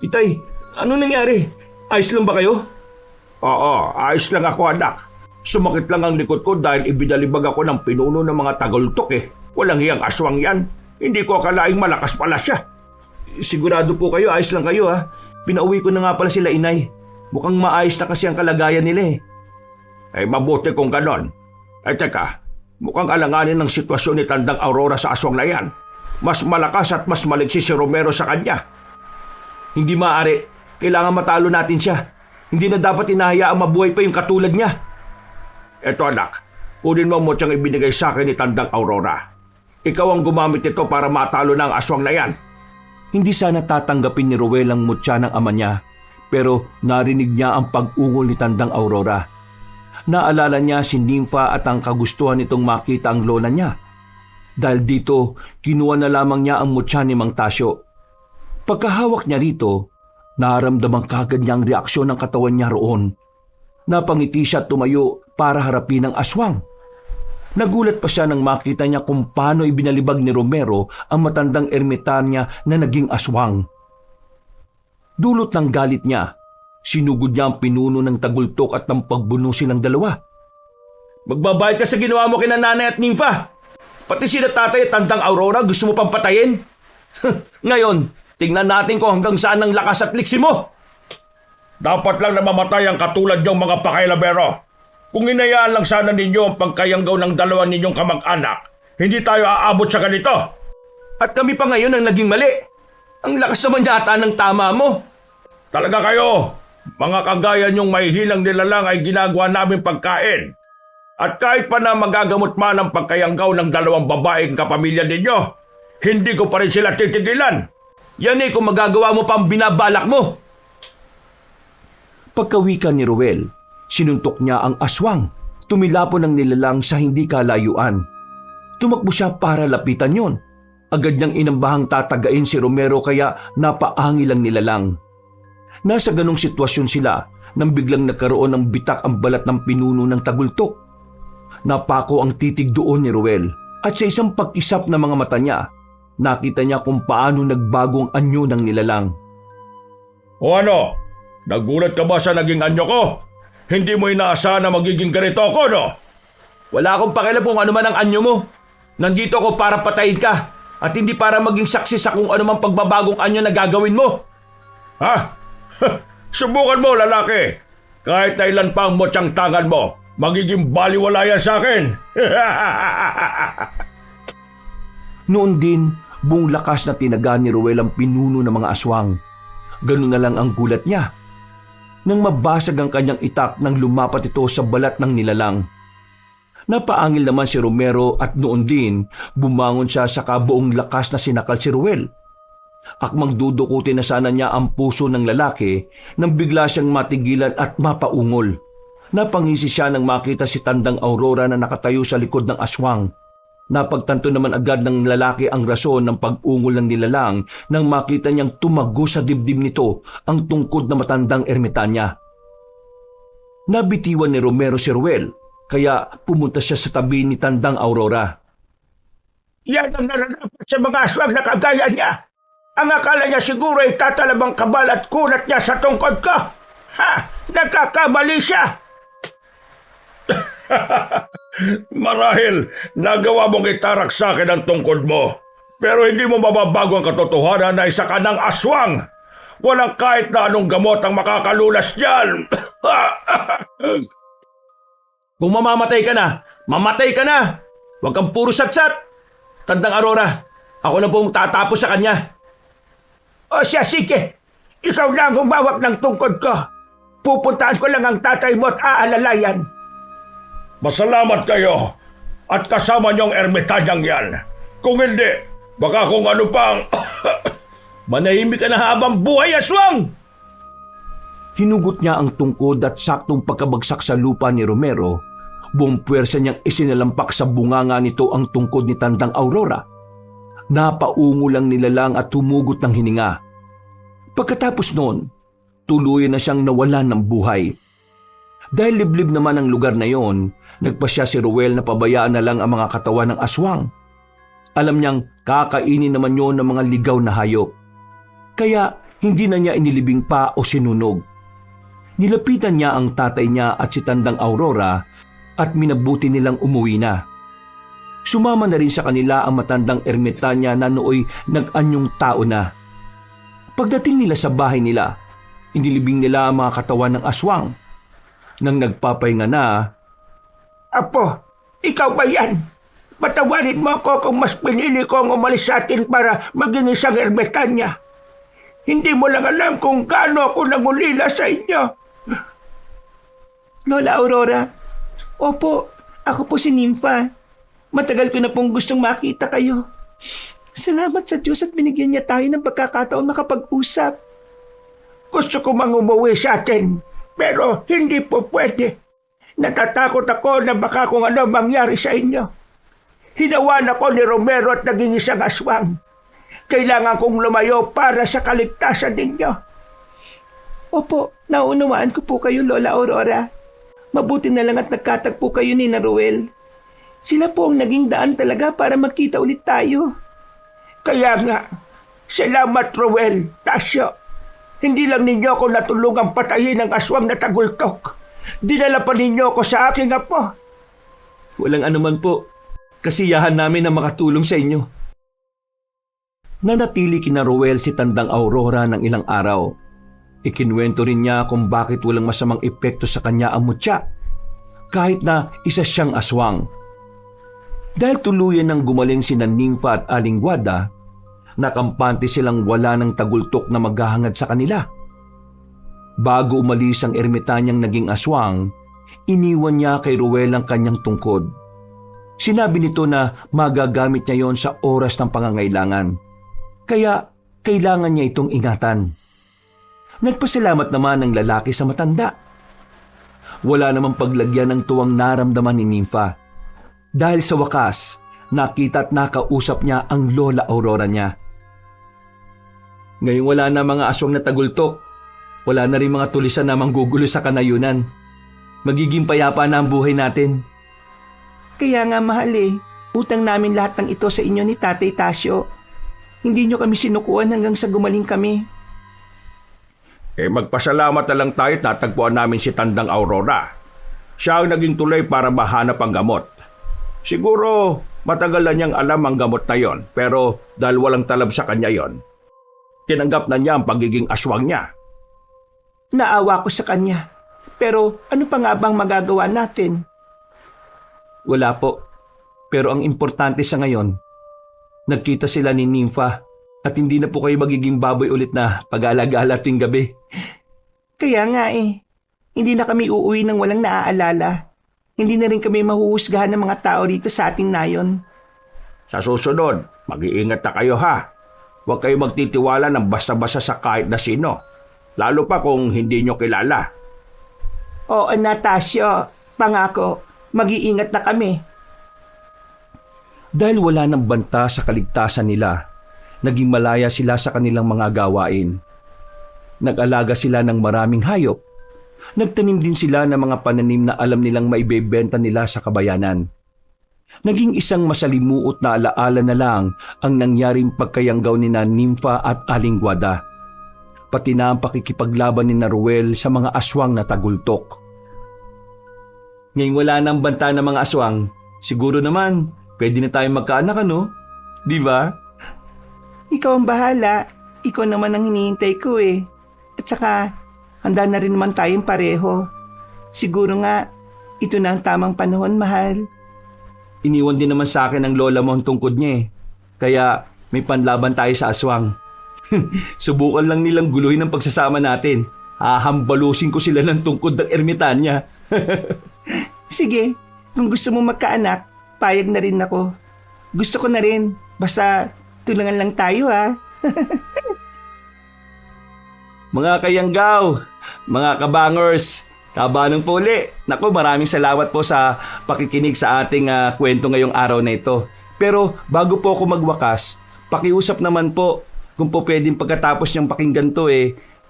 Itay, ano nangyari? Ayos lang ba kayo? Oo, ayos lang ako anak. Sumakit lang ang likod ko dahil ibinalibag ako ng pinuno ng mga tagultok eh. Walang hiyang aswang yan. Hindi ko akalaing malakas pala siya. Sigurado po kayo, ayos lang kayo ha. Pinauwi ko na nga pala sila inay. Mukhang maayos na kasi ang kalagayan nila eh. Ay mabuti kung ganon. Ay teka, mukhang alanganin ng sitwasyon ni Tandang Aurora sa aswang na yan. Mas malakas at mas maliksi si Romero sa kanya. Hindi maaari. Kailangan matalo natin siya. Hindi na dapat inahayaang mabuhay pa yung katulad niya. Eto anak, kunin mo mo siyang ibinigay sa akin ni Tandang Aurora. Ikaw ang gumamit ito para matalo na ang aswang na yan. Hindi sana tatanggapin ni Ruel ang mutya ng ama niya, pero narinig niya ang pag-ungol ni Tandang Aurora. Naalala niya si Nympha at ang kagustuhan nitong makita ang lola niya. Dahil dito, kinuha na lamang niya ang mutya ni Mang Tasyo. Pagkahawak niya rito, naramdaman kagad niya ang reaksyon ng katawan niya roon. Napangiti siya at tumayo para harapin ang aswang. Nagulat pa siya nang makita niya kung paano ibinalibag ni Romero ang matandang ermitan niya na naging aswang. Dulot ng galit niya, sinugod niya ang pinuno ng tagultok at ng pagbuno silang dalawa. Magbabayad ka sa ginawa mo kina nanay at nimfa. Pati sila tatay at tandang Aurora gusto mo pang patayin. Ngayon, tingnan natin kung hanggang saan ang lakas at liksi mo. Dapat lang na mamatay ang katulad niyong mga pakailabero. Kung hinayaan lang sana ninyo ang pagkayanggaw ng dalawa ninyong kamag-anak, hindi tayo aabot sa ganito. At kami pa ngayon ang naging mali. Ang lakas naman yata ng tama mo. Talaga kayo, mga kagaya niyong may hilang nilalang ay ginagawa namin pagkain. At kahit pa na magagamot man ang pagkayanggaw ng dalawang babaeng kapamilya ninyo, hindi ko pa rin sila titigilan. Yan kung magagawa mo pa ang binabalak mo. Pagkawikan ni Ruel, sinuntok niya ang aswang. Tumilapon ang nilalang sa hindi kalayuan. Tumakbo siya para lapitan yon. Agad niyang inambahang tatagain si Romero kaya napaangil ang nilalang. Nasa ganong sitwasyon sila nang biglang nagkaroon ng bitak ang balat ng pinuno ng tagultok. Napako ang titig doon ni Ruel at sa isang pag-isap na mga mata niya, nakita niya kung paano nagbago ang anyo ng nilalang. O ano? Nagulat ka ba sa naging anyo ko? Hindi mo inaasahan na magiging ganito ako, no? Wala akong pakialam kung ano man ang anyo mo. Nandito ako para patayin ka at hindi para maging saksi sa kung ano man pagbabagong anyo na gagawin mo. Ha? Subukan mo, lalaki. Kahit na ilan pa ang motsang tangan mo, magiging baliwala yan sa akin. Noon din, buong lakas na tinaga ni Ruel ang pinuno ng mga aswang. Ganun na lang ang gulat niya. Nang mabasag ang kanyang itak nang lumapat ito sa balat ng nilalang. Napaangil naman si Romero at noon din, bumangon siya sa kabuong lakas na sinakal si Ruel. Akmang dudukutin na sana niya ang puso ng lalaki nang bigla siyang matigilan at mapaungol. Napangisi siya nang makita si tandang Aurora na nakatayo sa likod ng aswang. Napagtanto naman agad ng lalaki ang rason ng pag-ungol ng nilalang nang makita niyang tumago sa dibdib nito ang tungkod na matandang ermitan niya. Nabitiwan ni Romero si Ruel, kaya pumunta siya sa tabi ni tandang Aurora. Yan ang nararapat sa mga aswang na kagaya niya. Ang akala niya siguro ay tatalabang kabal at kunat niya sa tungkod ko. Ha! Nagkakamali siya! Marahil, nagawa mong itarak sa akin ang tungkod mo. Pero hindi mo mababago ang katotohanan na isa ka ng aswang. Walang kahit na anong gamot ang makakalulas diyan. Kung mamamatay ka na, mamatay ka na! Huwag kang puro satsat! Tandang Aurora, ako na pong tatapos sa kanya. O siya, sige. Ikaw na ang humawak ng tungkod ko. Pupuntahan ko lang ang tatay mo at aalalayan. Masalamat kayo at kasama niyong ermitanyang yan. Kung hindi, baka kung ano pang... Manahimik ka na habang buhay, aswang! Hinugot niya ang tungkod at saktong pagkabagsak sa lupa ni Romero, buong puwersa niyang isinalampak sa bunganga nito ang tungkod ni tandang Aurora. Napaungo lang nilalang at humugot ng hininga. Pagkatapos noon, tuluyan na siyang nawalan ng buhay. Dahil liblib naman ang lugar na yon, nagpasya si Ruel na pabayaan na lang ang mga katawan ng aswang. Alam niyang kakainin naman yon ng mga ligaw na hayop. Kaya hindi na niya inilibing pa o sinunog. Nilapitan niya ang tatay niya at si tandang Aurora at minabuti nilang umuwi na. Sumama na rin sa kanila ang matandang ermitan niya na nooy nag-anyong tao na. Pagdating nila sa bahay nila, inilibing nila ang mga katawan ng aswang. Nang nagpapahinga na, Apo, ikaw ba yan? Patawarin mo ako kung mas pinili ko ang umalis sa atin para maging isang ermitanya. Hindi mo lang alam kung gaano ako nangulila sa inyo. Lola Aurora, opo, ako po si Nympha. Matagal ko na pong gustong makita kayo. Salamat sa Diyos at binigyan niya tayo ng pagkakataon makapag-usap. Gusto ko mang umuwi sa atin, pero hindi po pwede. Natatakot ako na baka kung ano mangyari sa inyo. Hinawan ako ni Romero at naging isang aswang. Kailangan kong lumayo para sa kaligtasan ninyo. Opo, naunawaan ko po kayo, Lola Aurora. Mabuti na lang at nagkatagpo kayo ni Ruel. Sila po ang naging daan talaga para magkita ulit tayo. Kaya nga, salamat Ruel, Tasyo. Hindi lang ninyo ako natulungang patayin ng aswang na tagultok. Dinala pa ninyo ako sa aking apo. Walang anuman po. Kasiyahan namin na makatulong sa inyo. Nanatili kina Ruel si Tandang Aurora ng ilang araw. Ikinwento rin niya kung bakit walang masamang epekto sa kanya ang mutya, kahit na isa siyang aswang. Dahil tuluyan ng gumaling sina Nympha at Aling Guada, nakampante silang wala ng tagultok na maghahangad sa kanila. Bago umalis ang ermitanyang naging aswang, iniwan niya kay Ruel ang kanyang tungkod. Sinabi nito na magagamit niya yon sa oras ng pangangailangan. Kaya kailangan niya itong ingatan. Nagpasalamat naman ang lalaki sa matanda. Wala namang paglagyan ng tuwang naramdaman ni Nympha. Dahil sa wakas, nakita at nakausap niya ang Lola Aurora niya. Ngayong wala na mga aswang na tagultok, wala na rin mga tulisan na manggugulo sa kanayunan. Magiging payapa na ang buhay natin. Kaya nga mahal utang namin lahat ng ito sa inyo ni Tatay Tasyo. Hindi nyo kami sinukuan hanggang sa gumaling kami. Magpasalamat na lang tayo at natagpuan namin si Tandang Aurora. Siya ang naging tulay para mahanap ang gamot. Siguro matagal na niyang alam ang gamot na yon, pero dahil walang talab sa kanya yon, tinanggap na niya ang pagiging aswang niya. Naawa ko sa kanya. Pero ano pa nga bang magagawa natin? Wala po. Pero ang importante sa ngayon, nagkita sila ni Nympha at hindi na po kayo magiging baboy ulit na pag-alagala tuwing gabi. Kaya nga hindi na kami uuwi ng walang naaalala. Hindi na rin kami mahuhusgahan ng mga tao rito sa ating nayon. Sa susunod, mag-iingat na kayo ha. Huwag kayo magtitiwala ng basta-basta sa kahit na sino. Lalo pa kung hindi nyo kilala. Oo, Natasyo. Pangako, mag-iingat na kami. Dahil wala ng banta sa kaligtasan nila, naging malaya sila sa kanilang mga gawain. Nag-alaga sila ng maraming hayop. Nagtanim din sila ng mga pananim na alam nilang maibebenta nila sa kabayanan. Naging isang masalimuot na alaala na lang ang nangyaring pagkayanggaw ni Nympha at Aling Guada. Pati na ang pakikipaglaban ni Ruel sa mga aswang na tagultok. Ngayong wala nang banta ng mga aswang, siguro naman pwede na tayong magkaanak, ano? Di ba? Ikaw ang bahala. Ikaw naman ang hinihintay ko At saka, handa na rin naman tayong pareho. Siguro nga, ito na ang tamang panahon, mahal. Iniwan din naman sa akin ng lola mo ang tungkod niya Kaya may panlaban tayo sa aswang. Subukan lang nilang guluhin ang pagsasama natin. Hahambalusin ko sila ng tungkod ng ermitanya. Sige, kung gusto mo magkaanak, payag na rin ako. Gusto ko na rin. Basta tulungan lang tayo Mga kayanggaw, mga kabangers, kabanong po uli. Naku, maraming salamat po sa pakikinig sa ating kwento ngayong araw na ito. Pero bago po ako magwakas, pakiusap naman po kung po pwedeng pagkatapos niyang pakinggan to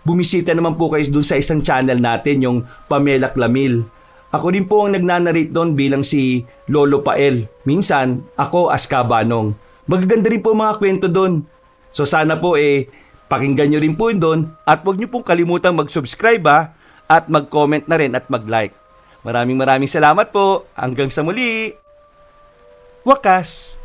bumisita naman po kayo dun sa isang channel natin, yung Pamela Clamil. Ako rin po ang nagnanarrate doon bilang si Lolo Pael. Minsan, ako as Kabanong. Magaganda rin po mga kwento doon. So sana po pakinggan nyo rin po doon at huwag nyo pong kalimutang mag-subscribe at mag-comment na rin at mag-like. Maraming salamat po. Hanggang sa muli. Wakas!